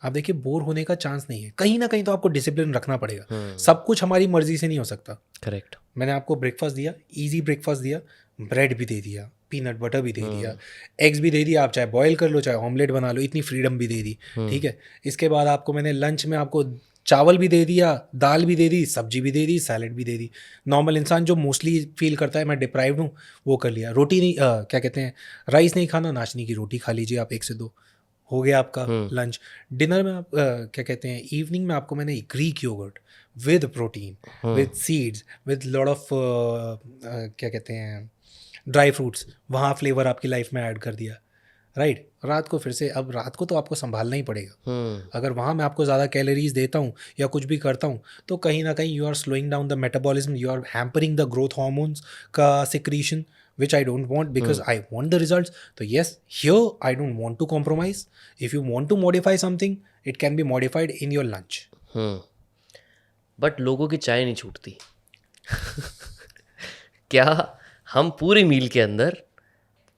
Speaker 2: आप देखिए बोर होने का चांस नहीं है, कहीं ना कहीं तो आपको डिसिप्लिन रखना पड़ेगा। सब कुछ हमारी मर्जी से नहीं हो सकता।
Speaker 1: करेक्ट।
Speaker 2: मैंने आपको ब्रेकफास्ट दिया, इजी ब्रेकफास्ट दिया, ब्रेड भी दे दिया, पीनट बटर भी दे दिया, एग्स भी दे दिया, आप चाहे बॉयल कर लो चाहे ऑमलेट बना लो, इतनी फ्रीडम भी दे दी, ठीक है। इसके बाद आपको मैंने लंच में आपको चावल भी दे दिया, दाल भी दे दी, सब्जी भी दे दी, सैलेड भी दे दी। नॉर्मल इंसान जो मोस्टली फील करता है मैं डिप्राइव्ड हूँ वो कर लिया। रोटी नहीं क्या कहते हैं, राइस नहीं खाना, नाचनी की रोटी खा लीजिए आप 1 से 2, हो गया आपका लंच। डिनर में आप क्या कहते हैं, इवनिंग में आपको मैंने Greek yogurt with protein, with seeds, with lot of क्या कहते हैं ड्राई फ्रूट्स, वहाँ फ्लेवर आपकी लाइफ में ऐड कर दिया, राइट। रात को फिर से, अब रात को तो आपको संभालना ही पड़ेगा। अगर वहाँ मैं आपको ज़्यादा कैलोरीज देता हूँ या कुछ भी करता हूँ तो कहीं ना कहीं you are slowing down the metabolism, you are hampering the growth hormones का secretion which I don't want because I want the results. So yes, here I don't want to compromise. If you want to modify something, it can be modified in your lunch.
Speaker 1: But लोगों की चाय नहीं छूटती। क्या हम पूरी मील के अंदर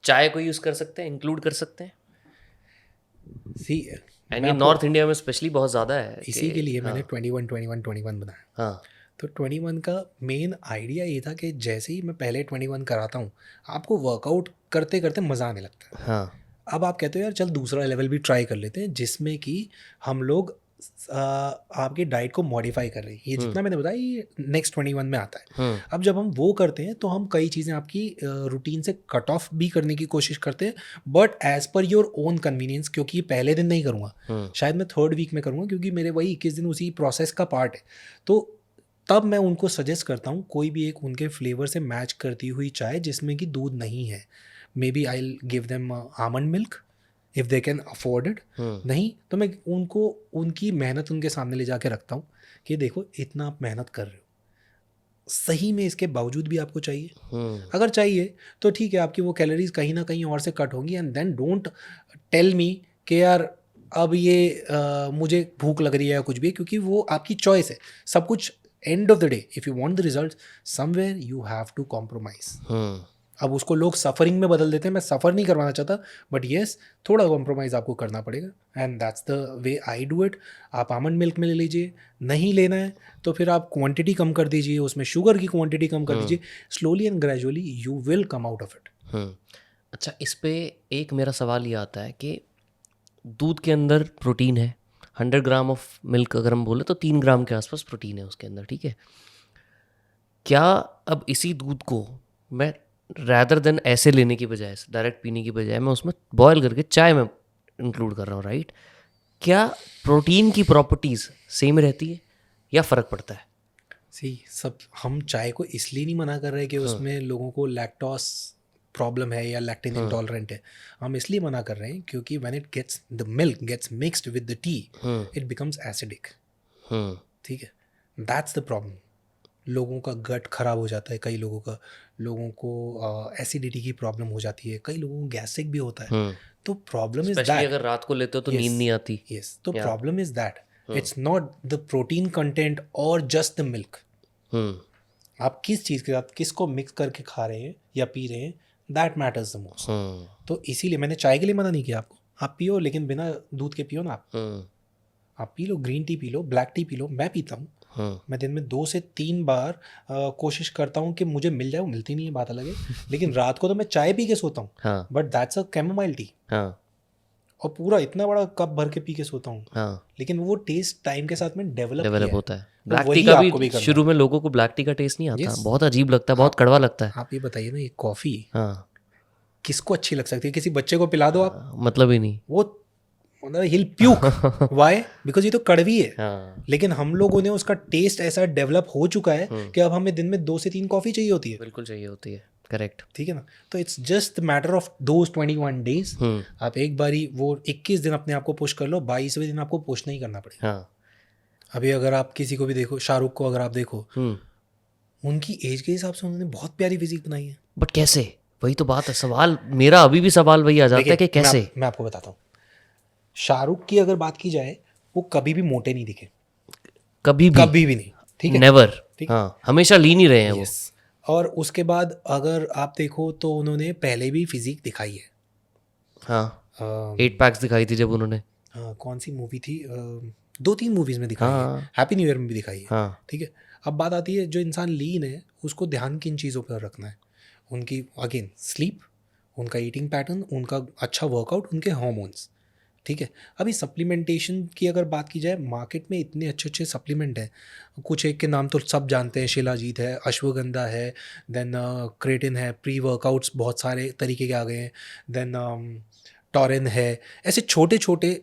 Speaker 1: चाय को यूज़ कर सकते हैं, इंक्लूड कर सकते हैं?
Speaker 2: See,
Speaker 1: एंड ये नॉर्थ इंडिया में स्पेशली बहुत ज़्यादा है।
Speaker 2: इसी के लिए मैंने 21 बनाया।
Speaker 1: हाँ,
Speaker 2: तो 21 का मेन आइडिया ये था कि जैसे ही मैं पहले 21 कराता हूँ आपको वर्कआउट करते करते मज़ा आने लगता है।
Speaker 1: हाँ,
Speaker 2: अब आप कहते हो यार चल दूसरा लेवल भी ट्राई कर लेते हैं जिसमें कि हम लोग आपके डाइट को मॉडिफाई कर रहे हैं। ये जितना मैंने बताया ये नेक्स्ट 21 में आता है। अब जब हम वो करते हैं तो हम कई चीज़ें आपकी रूटीन से कट ऑफ भी करने की कोशिश करते हैं, but as per your own convenience, क्योंकि पहले दिन नहीं करूँगा, शायद मैं 3rd वीक में करूँगा, क्योंकि मेरे वही 21 दिन उसी प्रोसेस का पार्ट है। तो तब मैं उनको सजेस्ट करता हूँ कोई भी एक उनके फ्लेवर से मैच करती हुई चाय जिसमें कि दूध नहीं है। Maybe I will give them almond milk if they can afford it. नहीं तो मैं उनको उनकी मेहनत उनके सामने ले जाके रखता हूँ कि देखो इतना आप मेहनत कर रहे हो, सही में इसके बावजूद भी आपको चाहिए। अगर चाहिए तो ठीक है, आपकी वो कैलोरीज कहीं ना कहीं और से कट होंगी। And then don't tell me कि यार अब ये मुझे भूख लग रही है या कुछ भी, क्योंकि वो आपकी चॉइस है। सब कुछ end of the day if you want the results somewhere you have to compromise. अब उसको लोग सफरिंग में बदल देते हैं, मैं सफ़र नहीं करवाना चाहता, बट येस थोड़ा कॉम्प्रोमाइज़ आपको करना पड़ेगा and that's the way I do it. आप आमंड मिल्क में ले लीजिए, नहीं लेना है तो फिर आप क्वांटिटी कम कर दीजिए, उसमें शुगर की क्वांटिटी कम कर दीजिए। Slowly and gradually you will come out of it.
Speaker 1: अच्छा, इस पे एक मेरा सवाल ये आता है कि दूध के अंदर प्रोटीन है, 100 ग्राम ऑफ मिल्क अगर हम बोले तो 3 ग्राम के आसपास प्रोटीन है उसके अंदर, ठीक है। क्या अब इसी दूध को मैं रैदर देन ऐसे लेने की बजाय, डायरेक्ट पीने की बजाय, मैं उसमें बॉयल करके चाय में इंक्लूड कर रहा हूँ, राइट? क्या प्रोटीन की प्रॉपर्टीज़ सेम रहती है या फ़र्क पड़ता है?
Speaker 2: सब हम चाय को इसलिए नहीं मना कर रहे कि उसमें लोगों को लैक्टोस प्रॉब्लम है या लैक्टिन इंटॉलरेंट है। हम इसलिए मना कर रहे हैं क्योंकि when it gets the milk gets mixed with the tea it becomes acidic, ठीक है। That's the problem. लोगों का गट खराब हो जाता है, कई लोगों को एसिडिटी की प्रॉब्लम हो जाती है, कई लोगों को गैस्ट्रिक भी होता है। तो प्रॉब्लम इज दैट,
Speaker 1: अगर रात को लेते हो तो नींद नहीं आती।
Speaker 2: यस, तो problem is that it's not the protein content और जस्ट द मिल्क। आप किस चीज़ के साथ किसको मिक्स करके खा रहे हैं या पी रहे हैं, दैट मैटर्स द मोस्ट। तो इसीलिए मैंने चाय के लिए मना नहीं किया आपको, आप पियो लेकिन बिना दूध के पियो ना। आप P low, green tea P low, black T P low, मैं पीता हूँ। मैं दिन में 2 से 3 बार कोशिश करता हूँ कि मुझे मिल जाए, वो मिलती नहीं है, बात अलग है। लेकिन रात को तो मैं चाय पी के सोता हूँ, but that's a chamomile tea, और पूरा इतना बड़ा कप भर के पी के सोता हूँ। लेकिन वो टेस्ट टाइम के साथ में डेवलप होता है।
Speaker 1: ब्लैक टी का भी शुरू में लोगों को ब्लैक टी का टेस्ट नहीं आता, बहुत अजीब लगता है, बहुत कड़वा लगता है।
Speaker 2: आप ये बताइए ना, ये कॉफ़ी किसको अच्छी लग सकती है? किसी बच्चे को पिला दो आप,
Speaker 1: मतलब ही नहीं।
Speaker 2: वो he'll puke. Why? Because ये तो कड़वी है.
Speaker 1: हाँ
Speaker 2: लेकिन हम लोगों ने उसका टेस्ट ऐसा डेवलप हो चुका है कि अब हमें दिन में 2 से 3 कॉफ़ी चाहिए होती है.
Speaker 1: बिल्कुल चाहिए होती है. करेक्ट.
Speaker 2: ठीक है ना. तो it's just matter of those 21 days. आप एक बारी वो 21 दिन अपने आप को पुश कर लो, 22वें दिन आपको पुश नहीं करना पड़ेगा.
Speaker 1: हाँ.
Speaker 2: अभी अगर आप किसी को भी देखो, शाहरुख को अगर आप देखो, उनकी एज के हिसाब से उन्होंने बहुत प्यारी फिजिक बनाई है.
Speaker 1: बट कैसे? वही तो बात है. सवाल मेरा अभी भी सवाल वही आ जाता है कि कैसे.
Speaker 2: मैं आपको बताता हूँ. शाहरुख की अगर बात की जाए, वो कभी भी मोटे नहीं दिखे,
Speaker 1: कभी
Speaker 2: भी नहीं. ठीक है.
Speaker 1: नेवर.
Speaker 2: ठीक.
Speaker 1: हाँ हमेशा लीन ही रहे हैं वो.
Speaker 2: Yes. और उसके बाद अगर आप देखो तो उन्होंने पहले भी फिजिक दिखाई है.
Speaker 1: हाँ 8 पैक्स दिखाई थी जब उन्होंने.
Speaker 2: कौन सी मूवी थी, 2-3 मूवीज में दिखाई है. हैप्पी न्यू ईयर में भी दिखाई है.
Speaker 1: हाँ.
Speaker 2: ठीक है. अब बात आती है, जो इंसान लीन है उसको ध्यान किन चीज़ों पर रखना है. उनकी अगेन स्लीप, उनका ईटिंग पैटर्न, उनका अच्छा वर्कआउट, उनके हार्मोन्स. ठीक है. अभी सप्लीमेंटेशन की अगर बात की जाए, मार्केट में इतने अच्छे अच्छे सप्लीमेंट हैं. कुछ एक के नाम तो सब जानते हैं, शिलाजीत है, अश्वगंधा है, देन क्रेटिन है, प्री वर्कआउट्स बहुत सारे तरीके के आ गए हैं, देन टॉरिन है. ऐसे छोटे छोटे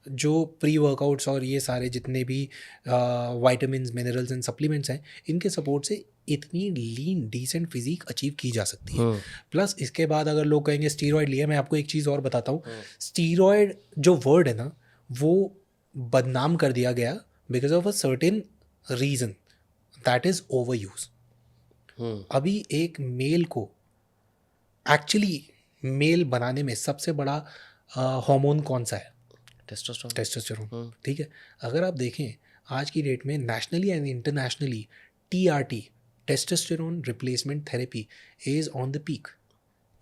Speaker 2: जो प्री वर्कआउट्स और ये सारे जितने भी वाइटामिन, मिनरल्स एंड सप्लीमेंट्स हैं, इनके सपोर्ट से इतनी लीन डिसेंट फिजिक अचीव की जा सकती है. प्लस इसके बाद अगर लोग कहेंगे स्टीरॉयड लिया, मैं आपको एक चीज़ और बताता हूँ. स्टीरॉयड जो वर्ड है ना, वो बदनाम कर दिया गया because of a certain reason, that is over use. अभी एक मेल को एक्चुअली मेल बनाने में सबसे बड़ा हार्मोन कौन सा है? टेस्टोस्टेरोन. ठीक है. अगर आप देखें आज की डेट में nationally and internationally, TRT, testosterone replacement therapy, is on the peak.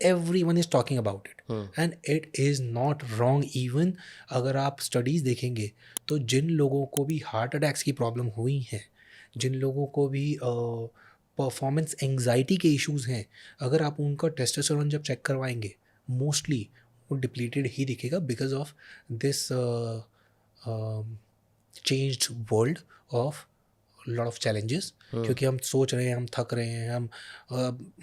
Speaker 2: Everyone is talking about it. And it is not wrong. even अगर आप स्टडीज़ देखेंगे तो जिन लोगों को भी हार्ट अटैक्स की प्रॉब्लम हुई हैं, जिन लोगों को भी परफॉर्मेंस एंग्जाइटी के इश्यूज़ हैं, अगर आप उनका टेस्टोस्टेरोन जब चेक करवाएंगे, मोस्टली वो डिप्लीटेड ही दिखेगा because of this changed world of lot of challenges. क्योंकि हम सोच रहे हैं, हम थक रहे हैं, हम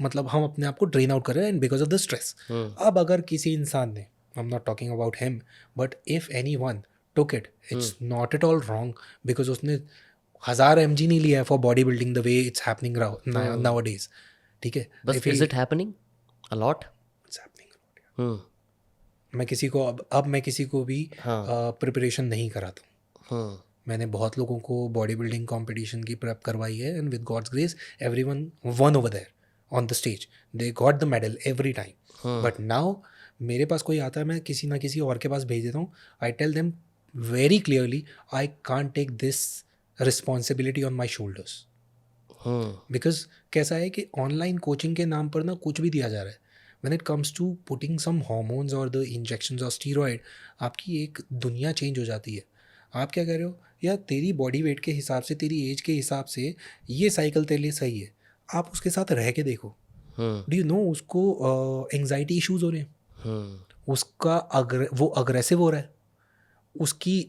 Speaker 2: मतलब हम अपने आप को ड्रेन आउट कर रहे हैं and because of the stress. अब अगर किसी इंसान ने, आई am not talking about him, but if anyone took it, it's not at all wrong because उसने 1000 mg नहीं लिया है for body building the way it's happening now days. ठीक है.
Speaker 1: बस is it happening a lot?
Speaker 2: It's happening. मैं किसी को अब मैं किसी को भी प्रिपरेशन नहीं कराता हूँ. मैंने बहुत लोगों को बॉडी बिल्डिंग कॉम्पिटिशन की प्रेप करवाई है and with God's grace everyone won over there on the stage, they got the medal every time. But now मेरे पास कोई आता है, मैं किसी ना किसी और के पास भेज देता हूँ. I tell them very clearly, I can't take this responsibility on my shoulders. Because कैसा है कि ऑनलाइन कोचिंग के नाम पर ना कुछ भी दिया जा रहा है. When it comes to putting some hormones or the injections or steroid, आपकी एक दुनिया चेंज हो जाती है. आप क्या कह रहे हो यार, तेरी बॉडी वेट के हिसाब से, तेरी एज के हिसाब से ये साइकिल तेरे लिए सही है. आप उसके साथ रह के देखो. डू यू नो उसको एंग्जाइटी इश्यूज हो रहे हैं, उसका वो अग्रेसिव हो रहा है, उसकी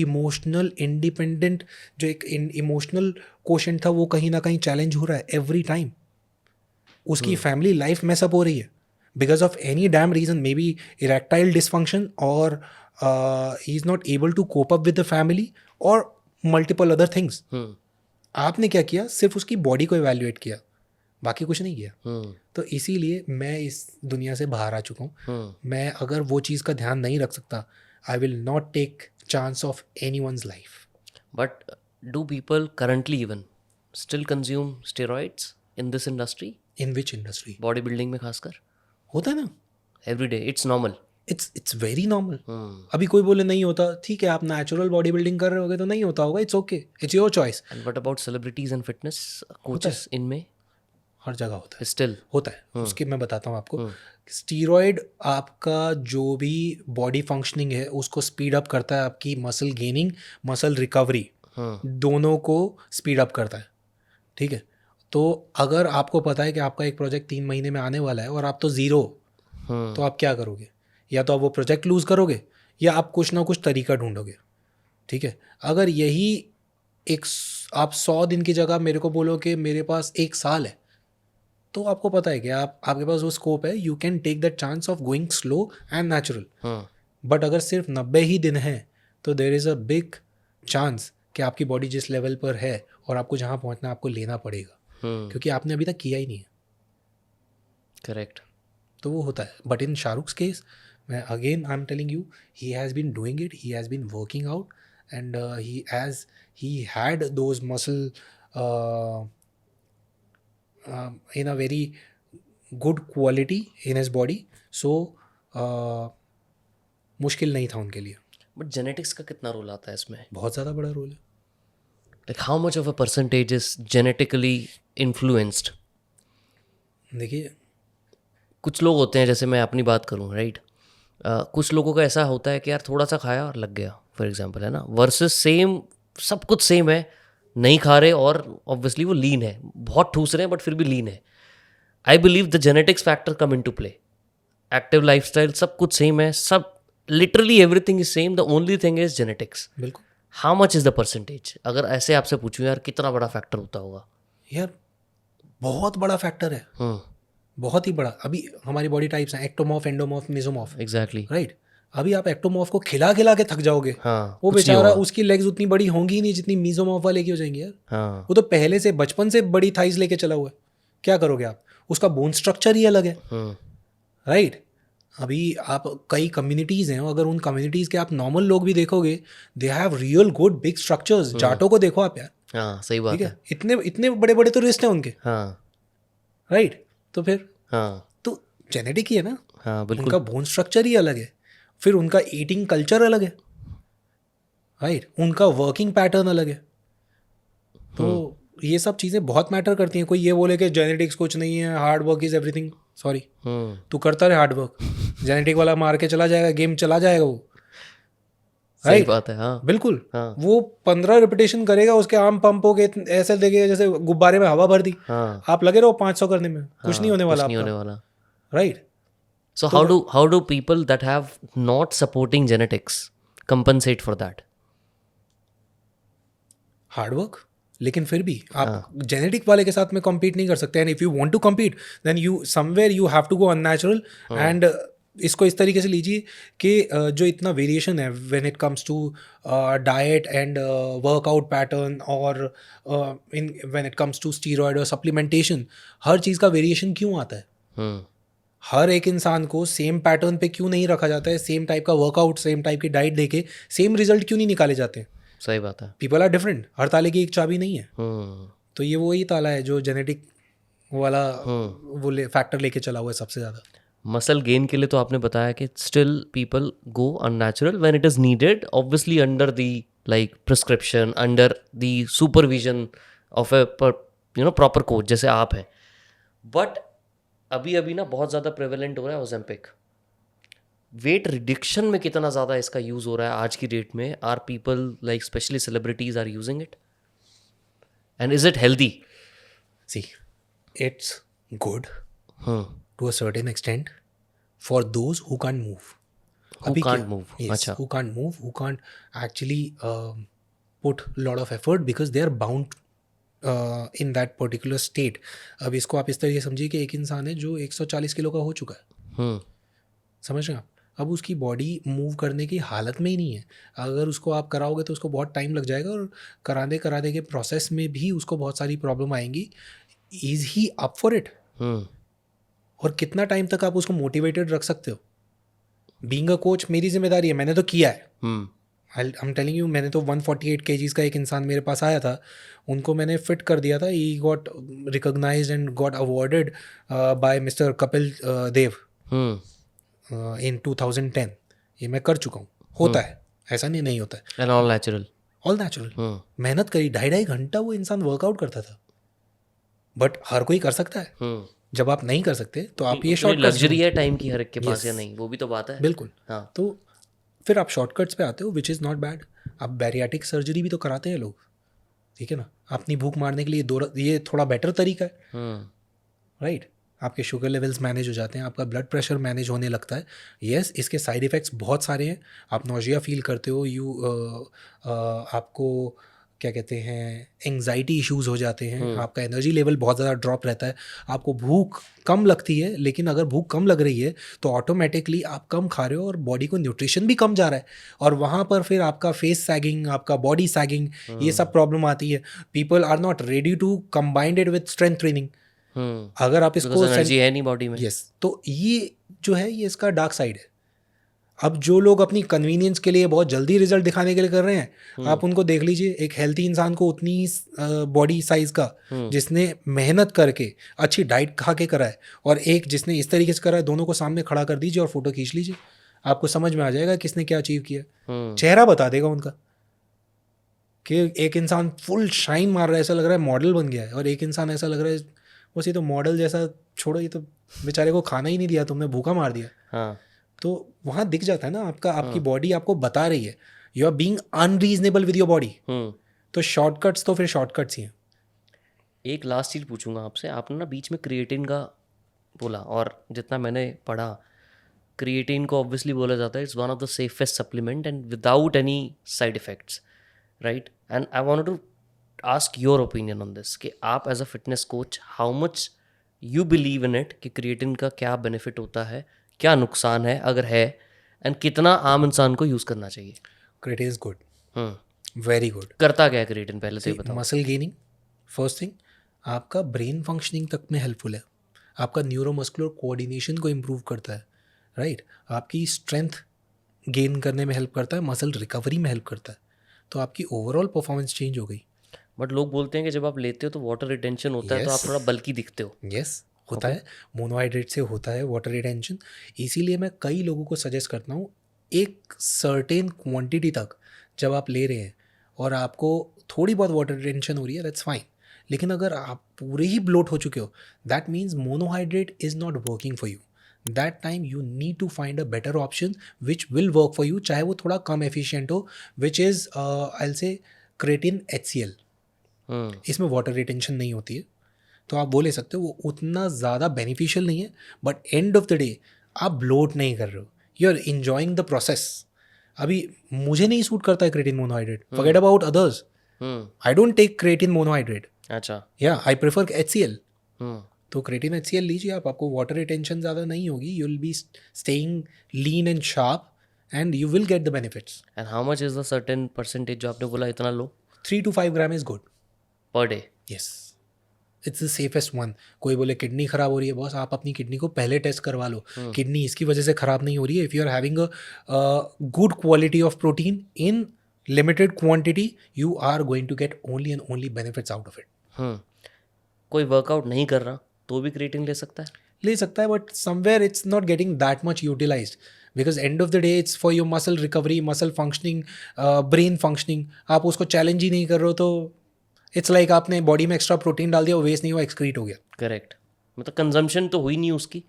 Speaker 2: इमोशनल इंडिपेंडेंट जो एक इमोशनल कोशेंट था वो कहीं ना कहीं चैलेंज हो रहा है एवरी टाइम. उसकी फैमिली लाइफ मैसअप हो रही है because of any damn reason, maybe erectile dysfunction और he is not able to cope up with the family और मल्टीपल अदर थिंग्स. आपने क्या किया? सिर्फ उसकी बॉडी को इवेल्युएट किया, बाकी कुछ नहीं किया. तो इसीलिए मैं इस दुनिया से बाहर आ चुका हूँ. मैं अगर वो चीज़ का ध्यान नहीं रख सकता, I will not take chance of anyone's life.
Speaker 1: But do people currently even still consume steroids in this industry?
Speaker 2: In which industry?
Speaker 1: Body building में खासकर
Speaker 2: होता है ना
Speaker 1: every day. It's normal.
Speaker 2: It's very normal. अभी कोई बोले नहीं होता, ठीक है, आप नेचुरल बॉडी बिल्डिंग कर रहे होगे तो नहीं होता होगा, it's okay, it's your choice.
Speaker 1: And what about celebrities and fitness coaches? इनमें
Speaker 2: हर जगह होता है,
Speaker 1: स्टिल
Speaker 2: होता है. उसकी मैं बताता हूँ आपको. स्टीरॉयड आपका जो भी बॉडी फंक्शनिंग है उसको स्पीड अप करता है. आपकी मसल गेनिंग, मसल रिकवरी, दोनों को स्पीड अप करता है. ठीक है. तो अगर आपको पता है कि आपका एक प्रोजेक्ट 3 महीने में आने वाला है और आप तो ज़ीरो, तो आप क्या करोगे? या तो आप वो प्रोजेक्ट लूज़ करोगे या आप कुछ ना कुछ तरीका ढूंढोगे. ठीक है. अगर यही आप 100 दिन की जगह मेरे को बोलो कि मेरे पास 1 साल है, तो आपको पता है कि आपके पास वो स्कोप है, you can take that chance of going slow and natural. But अगर सिर्फ 90 ही दिन हैं तो there is a big chance कि आपकी बॉडी जिस लेवल पर है और आपको जहाँ पहुँचना है आपको लेना पड़ेगा, क्योंकि आपने अभी तक किया ही नहीं है।
Speaker 1: करेक्ट।
Speaker 2: तो वो होता है। बट इन शाहरुख्स केस, मैं again I am telling you, he has been doing it, he has been working out, and he had those muscle in a very good quality in his body, so मुश्किल नहीं था उनके लिए।
Speaker 1: बट जेनेटिक्स का कितना रोल आता है इसमें?
Speaker 2: बहुत ज़्यादा बड़ा रोल है।
Speaker 1: Like how much of a percentage is genetically influenced?
Speaker 2: देखिए,
Speaker 1: कुछ लोग होते हैं, जैसे मैं अपनी बात करूँ, राइट, कुछ लोगों का ऐसा होता है कि यार थोड़ा सा खाया और लग गया, फॉर एग्जांपल, है ना, वर्सेस सेम, सब कुछ सेम है, नहीं खा रहे और ऑब्वियसली वो लीन है, बहुत ठूस रहे हैं बट फिर भी लीन है। I believe the genetics factor come into play. Active lifestyle, सब कुछ सेम है, सब literally everything is same, the only thing is genetics.
Speaker 2: बिल्कुल
Speaker 1: how much is the percentage? अगर ऐसे आपसे पूछूं यार, कितना बड़ा फैक्टर होता होगा?
Speaker 2: यार, बहुत बड़ा फैक्टर है, बहुत ही बड़ा। अभी हमारी बॉडी टाइप्स हैं ectomorph, endomorph, mesomorph,
Speaker 1: exactly.
Speaker 2: Right. अभी आप एक्टोमॉर्फ को खिला खिला के थक जाओगे,
Speaker 1: हाँ,
Speaker 2: वो
Speaker 1: कुछ नहीं
Speaker 2: बेचारा,
Speaker 1: होगा।
Speaker 2: उसकी लेग्स उतनी बड़ी होंगी ही नहीं जितनी मीजोमॉर्फ वाले की हो जाएंगी यार।
Speaker 1: हाँ।
Speaker 2: वो तो पहले से, बचपन से बड़ी थाइज लेके चला हुआ है, क्या करोगे आप? उसका बोन स्ट्रक्चर ही अलग है, राइट। अभी आप कई कम्युनिटीज़ हैं, अगर उन कम्युनिटीज़ के आप नॉर्मल लोग भी देखोगे, they have real good big structures. जाटों को देखो आप यार,
Speaker 1: हाँ, सही बात
Speaker 2: ठीक
Speaker 1: है।
Speaker 2: है, इतने इतने बड़े बड़े तो रिस्ट हैं उनके,
Speaker 1: हाँ।
Speaker 2: राइट। तो फिर
Speaker 1: हाँ।
Speaker 2: तो जेनेटिक ही है ना,
Speaker 1: हाँ, बिल्कुल।
Speaker 2: उनका बोन स्ट्रक्चर ही अलग है, फिर उनका ईटिंग कल्चर अलग है, राइट, उनका वर्किंग पैटर्न अलग है। तो ये सब चीज़ें बहुत मैटर करती हैं। कोई ये बोले कि जेनेटिक्स कुछ नहीं है, hard work is everything, sorry, तू करता रहे हार्ड वर्क, जेनेटिक वाला मार के चला जाएगा, गेम चला जाएगा वो,
Speaker 1: सही
Speaker 2: राइट।
Speaker 1: बात है। हाँ,
Speaker 2: बिल्कुल,
Speaker 1: हाँ।
Speaker 2: वो 15 रिपीटेशन करेगा, उसके आर्म पंप हो गए, ऐसे देखेगा जैसे गुब्बारे में हवा भर दी।
Speaker 1: हाँ,
Speaker 2: आप लगे रहो 500 करने में, कुछ नहीं होने
Speaker 1: कुछ
Speaker 2: वाला
Speaker 1: नहीं होने
Speaker 2: आपका,
Speaker 1: वाला।
Speaker 2: Right.
Speaker 1: So how do people that have not supporting genetics compensate for that?
Speaker 2: Hard work, लेकिन फिर भी आप जेनेटिक वाले के साथ में कम्पीट नहीं कर सकते। And if you want to compete, then you somewhere you have to go unnatural. And इसको इस तरीके से लीजिए कि जो इतना वेरिएशन है when it comes to diet and workout pattern, और इन when it comes to steroid और सप्लीमेंटेशन, हर चीज़ का वेरिएशन क्यों आता है? हर एक इंसान को सेम पैटर्न पे क्यों नहीं रखा जाता है? सेम टाइप का वर्कआउट, सेम टाइप की डाइट देके सेम रिजल्ट क्यों नहीं निकाले जाते?
Speaker 1: सही बात है।
Speaker 2: पीपल आर डिफरेंट, हर ताले की एक चाबी नहीं है। तो ये वही ताला है जो जेनेटिक वाला वो फैक्टर लेके चला हुआ है सबसे ज़्यादा।
Speaker 1: मसल गेन के लिए तो आपने बताया कि still people go unnatural when it is needed, obviously under the like prescription, under the supervision of A proper coach, जैसे आप हैं। बट अभी अभी ना बहुत ज़्यादा प्रेवलेंट हो रहा है ओजेम्पिक। वेट रिडक्शन में कितना ज़्यादा इसका यूज़ हो रहा है आज की डेट में? Are people like specially celebrities are using it, and is it healthy?
Speaker 2: See, it's good to a certain extent for those who can't move.
Speaker 1: Who can't move? अच्छा।
Speaker 2: who can't move, who can't actually put lot of effort because they are bound in that particular state. अब इसको आप इस तरीके से समझिए कि एक इंसान है जो 140 किलो का हो चुका है, समझ रहे हैं आप? अब उसकी बॉडी मूव करने की हालत में ही नहीं है। अगर उसको आप कराओगे तो उसको बहुत टाइम लग जाएगा, और कराने कराने के प्रोसेस में भी उसको बहुत सारी प्रॉब्लम आएंगी। Is he up for it? और कितना टाइम तक आप उसको मोटिवेटेड रख सकते हो? बीइंग अ कोच मेरी जिम्मेदारी है, मैंने तो किया है। आई एम टेलिंग यू, मैंने तो 148 kgs का एक इंसान मेरे पास आया था, उनको मैंने फिट कर दिया था। He got recognised and got awarded by mister Kapil Dev in 2010। ये मैं कर चुका हूँ। होता है, ऐसा नहीं होता है।
Speaker 1: And all natural,
Speaker 2: all natural. मेहनत करी, 2.5 घंटा वो इंसान वर्कआउट करता था। बट हर कोई कर सकता है। जब आप नहीं कर सकते तो आप ये शॉर्टकट,
Speaker 1: लग्जरी है टाइम की हर एक के पास या नहीं, वो भी तो बात है।
Speaker 2: बिल्कुल।
Speaker 1: हाँ।
Speaker 2: तो फिर आप शॉर्टकट्स पे आते हो, विच इज़ नॉट बैड। आप बैरियाटिक सर्जरी भी तो कराते हैं लोग, ठीक है ना, अपनी भूख मारने के लिए। ये थोड़ा बेटर तरीका है, राइट। आपके शुगर लेवल्स मैनेज हो जाते हैं, आपका ब्लड प्रेशर मैनेज होने लगता है। येस, इसके साइड इफ़ेक्ट्स बहुत सारे हैं। आप नौजिया फील करते हो, आपको क्या कहते हैं, एंजाइटी इश्यूज हो जाते हैं, आपका एनर्जी लेवल बहुत ज़्यादा ड्रॉप रहता है, आपको भूख कम लगती है। लेकिन अगर भूख कम लग रही है तो ऑटोमेटिकली आप कम खा रहे हो और बॉडी को न्यूट्रिशन भी कम जा रहा है, और वहाँ पर फिर आपका फेस सैगिंग, आपका बॉडी सैगिंग, ये सब प्रॉब्लम आती है। People are not ready to combined it with strength training. अगर आप इसको
Speaker 1: एनर्जी है नहीं बॉडी में।
Speaker 2: यस, तो ये जो है ये इसका डार्क साइड है। अब जो लोग अपनी कन्वीनियंस के लिए बहुत जल्दी रिजल्ट दिखाने के लिए कर रहे हैं, आप उनको देख लीजिए, एक हेल्थी इंसान को उतनी बॉडी साइज का जिसने मेहनत करके अच्छी डाइट खा के करा है, और एक जिसने इस तरीके से करा है, दोनों को सामने खड़ा कर दीजिए और फोटो खींच लीजिए, आपको समझ में आ जाएगा किसने क्या अचीव किया। चेहरा बता देगा उनका कि एक इंसान फुल शाइन मार रहा है, ऐसा लग रहा है मॉडल बन गया है, और एक इंसान ऐसा लग रहा है बस ये तो मॉडल जैसा, छोड़ो ये तो बेचारे को खाना ही नहीं दिया, तुमने भूखा मार दिया।
Speaker 1: हाँ।
Speaker 2: तो वहाँ दिख जाता है ना आपकी बॉडी आपको बता रही है, you are being unreasonable with your body. तो शॉर्टकट्स तो फिर शॉर्टकट्स ही हैं।
Speaker 1: एक लास्ट चीज़ पूछूंगा आपसे, आपने ना बीच में क्रिएटिन का बोला, और जितना मैंने पढ़ा, क्रिएटिन को ऑब्वियसली बोला जाता है it's one of the safest supplement and without any side effects, right? And I wanted to ask your opinion on this, कि आप as a fitness coach how much you believe in it, कि क्रिएटिन का क्या बेनिफिट होता है, क्या नुकसान है अगर है, एंड कितना आम इंसान को यूज़ करना चाहिए?
Speaker 2: Creatine is good, very good.
Speaker 1: करता क्या है क्रिएटिन, पहले तो ये बताओ।
Speaker 2: मसल गेनिंग, फर्स्ट थिंग, आपका ब्रेन फंक्शनिंग तक में हेल्पफुल है, आपका न्यूरोमस्कुलर कोऑर्डिनेशन को इम्प्रूव करता है, राइट? आपकी स्ट्रेंथ गेन करने में हेल्प करता है, मसल रिकवरी में हेल्प करता है, तो आपकी ओवरऑल परफॉर्मेंस चेंज हो गई।
Speaker 1: बट लोग बोलते हैं कि जब आप लेते हो तो वाटर रिटेंशन होता है, तो आप थोड़ा बल्की दिखते हो।
Speaker 2: यस, होता है, मोनोहाइड्रेट से होता है वाटर रिटेंशन। इसीलिए मैं कई लोगों को सजेस्ट करता हूँ, एक सर्टेन क्वांटिटी तक जब आप ले रहे हैं और आपको थोड़ी बहुत वाटर रिटेंशन हो रही है, दैट्स फाइन। लेकिन अगर आप पूरे ही ब्लोट हो चुके हो, that means monohydrate is not working for you. That time you need to find a better option which will work for you, चाहे वो थोड़ा कम एफिशिएंट हो, which is I will say creatine HCl। इसमें वाटर रिटेंशन नहीं होती है, तो आप वो ले सकते हो, वो उतना ज़्यादा बेनिफिशियल नहीं है, but end of the day आप ब्लोट नहीं कर रहे हो, you are enjoying the process. अभी मुझे नहीं सूट करता है creatine monohydrate, forget about others, I don't take creatine monohydrate.
Speaker 1: अच्छा,
Speaker 2: या आई प्रेफर HCl। तो क्रेटिन HCl लीजिए आप, आपको वाटर रिटेंशन ज़्यादा नहीं होगी, you will be staying lean and sharp and you will get the benefits.
Speaker 1: And how much is the certain percentage जो आपने बोला इतना लो?
Speaker 2: 3 to 5 gram is good
Speaker 1: per day.
Speaker 2: Yes, it's the safest one. कोई बोले किडनी खराब हो रही है, बॉस आप अपनी किडनी को पहले टेस्ट करवा लो, किडनी इसकी वजह से खराब नहीं हो रही है। If you are having a good quality of protein in limited quantity, you are going to get only and only benefits out of it.
Speaker 1: कोई वर्कआउट नहीं कर रहा तो भी क्रिएटिन ले सकता है?
Speaker 2: ले सकता है, but somewhere it's not getting that much utilized, because end of the day it's for your muscle recovery, muscle functioning, brain functioning. आप उसको चैलेंज ही नहीं कर रहे हो, तो इट्स लाइक आपने बॉडी में एक्स्ट्रा प्रोटीन डाल दिया, वो वेस्ट नहीं हुआ, एक्सक्रीट हो गया।
Speaker 1: करेक्ट, मतलब कंजम्पशन तो हुई नहीं उसकी,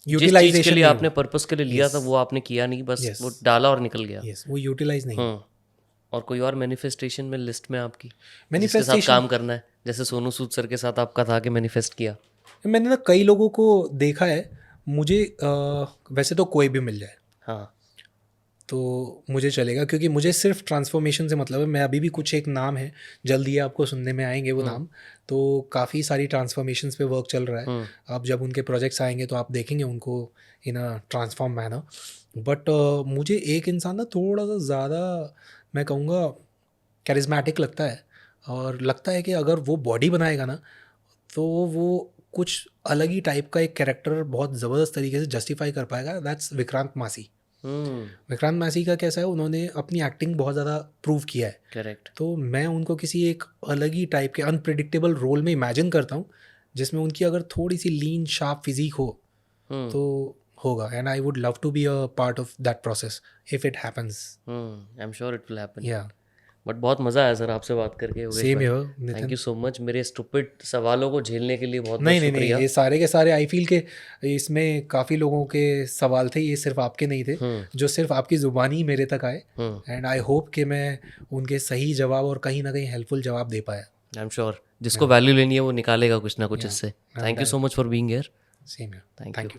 Speaker 2: यूटिलाइजेशन
Speaker 1: जिस चीज के लिए आपने पर्पस के लिए लिया था वो आपने किया नहीं, बस वो डाला और निकल गया।
Speaker 2: यस, वो यूटिलाइज नहीं।
Speaker 1: और कोई और मैनिफेस्टेशन में लिस्ट में आपकी
Speaker 2: मैनिफेस्टेशन
Speaker 1: जिसके साथ काम करना है, जैसे सोनू सूद सर के साथ आपका था कि मैनिफेस्ट किया?
Speaker 2: मैंने ना कई लोगों को देखा है, मुझे वैसे तो कोई भी मिल जाए
Speaker 1: हाँ
Speaker 2: तो मुझे चलेगा, क्योंकि मुझे सिर्फ ट्रांसफॉर्मेशन से मतलब है। मैं अभी भी कुछ एक नाम है, जल्दी आपको सुनने में आएंगे वो नाम, तो काफ़ी सारी ट्रांसफॉर्मेशंस पे वर्क चल रहा है। अब जब उनके प्रोजेक्ट्स आएंगे तो आप देखेंगे उनको इन अ ट्रांसफॉर्म मैनर। बट मुझे एक इंसान ना थोड़ा सा ज़्यादा, मैं कहूँगा, कैरिज्मेटिक लगता है, और लगता है कि अगर वो बॉडी बनाएगा ना तो वो कुछ अलग ही टाइप का एक कैरेक्टर बहुत ज़बरदस्त तरीके से जस्टिफाई कर पाएगा। दैट्स विक्रांत मासी। विक्रांत मासी का कैसा है, उन्होंने अपनी एक्टिंग बहुत ज़्यादा प्रूव किया है।
Speaker 1: करेक्ट।
Speaker 2: तो मैं उनको किसी एक अलग ही टाइप के अनप्रिडिक्टेबल रोल में इमेजिन करता हूँ, जिसमें उनकी अगर थोड़ी सी लीन शार्प फिजिक हो तो होगा, and I would love to be a part of that process if it happens.
Speaker 1: I am sure it will happen.
Speaker 2: Yeah
Speaker 1: but बहुत मज़ा आया सर आपसे बात करके।
Speaker 2: Same here
Speaker 1: thank
Speaker 2: Nitin.
Speaker 1: You so much मेरे स्टूपिड सवालों को झेलने के लिए। बहुत
Speaker 2: नहीं
Speaker 1: बहुत
Speaker 2: नहीं नहीं,
Speaker 1: शुक्रिया।
Speaker 2: ये सारे के सारे आई फील के इसमें काफ़ी लोगों के सवाल थे, ये सिर्फ आपके नहीं थे, जो सिर्फ आपकी ज़ुबानी मेरे तक आए, एंड आई होप कि मैं उनके सही जवाब और कहीं ना कहीं हेल्पफुल जवाब दे पाया।
Speaker 1: आई एम श्योर जिसको वैल्यू लेनी है वो निकालेगा कुछ ना कुछ इससे। Thank you so much for being here.
Speaker 2: Same here,
Speaker 1: thank
Speaker 2: thank
Speaker 1: you.
Speaker 2: You.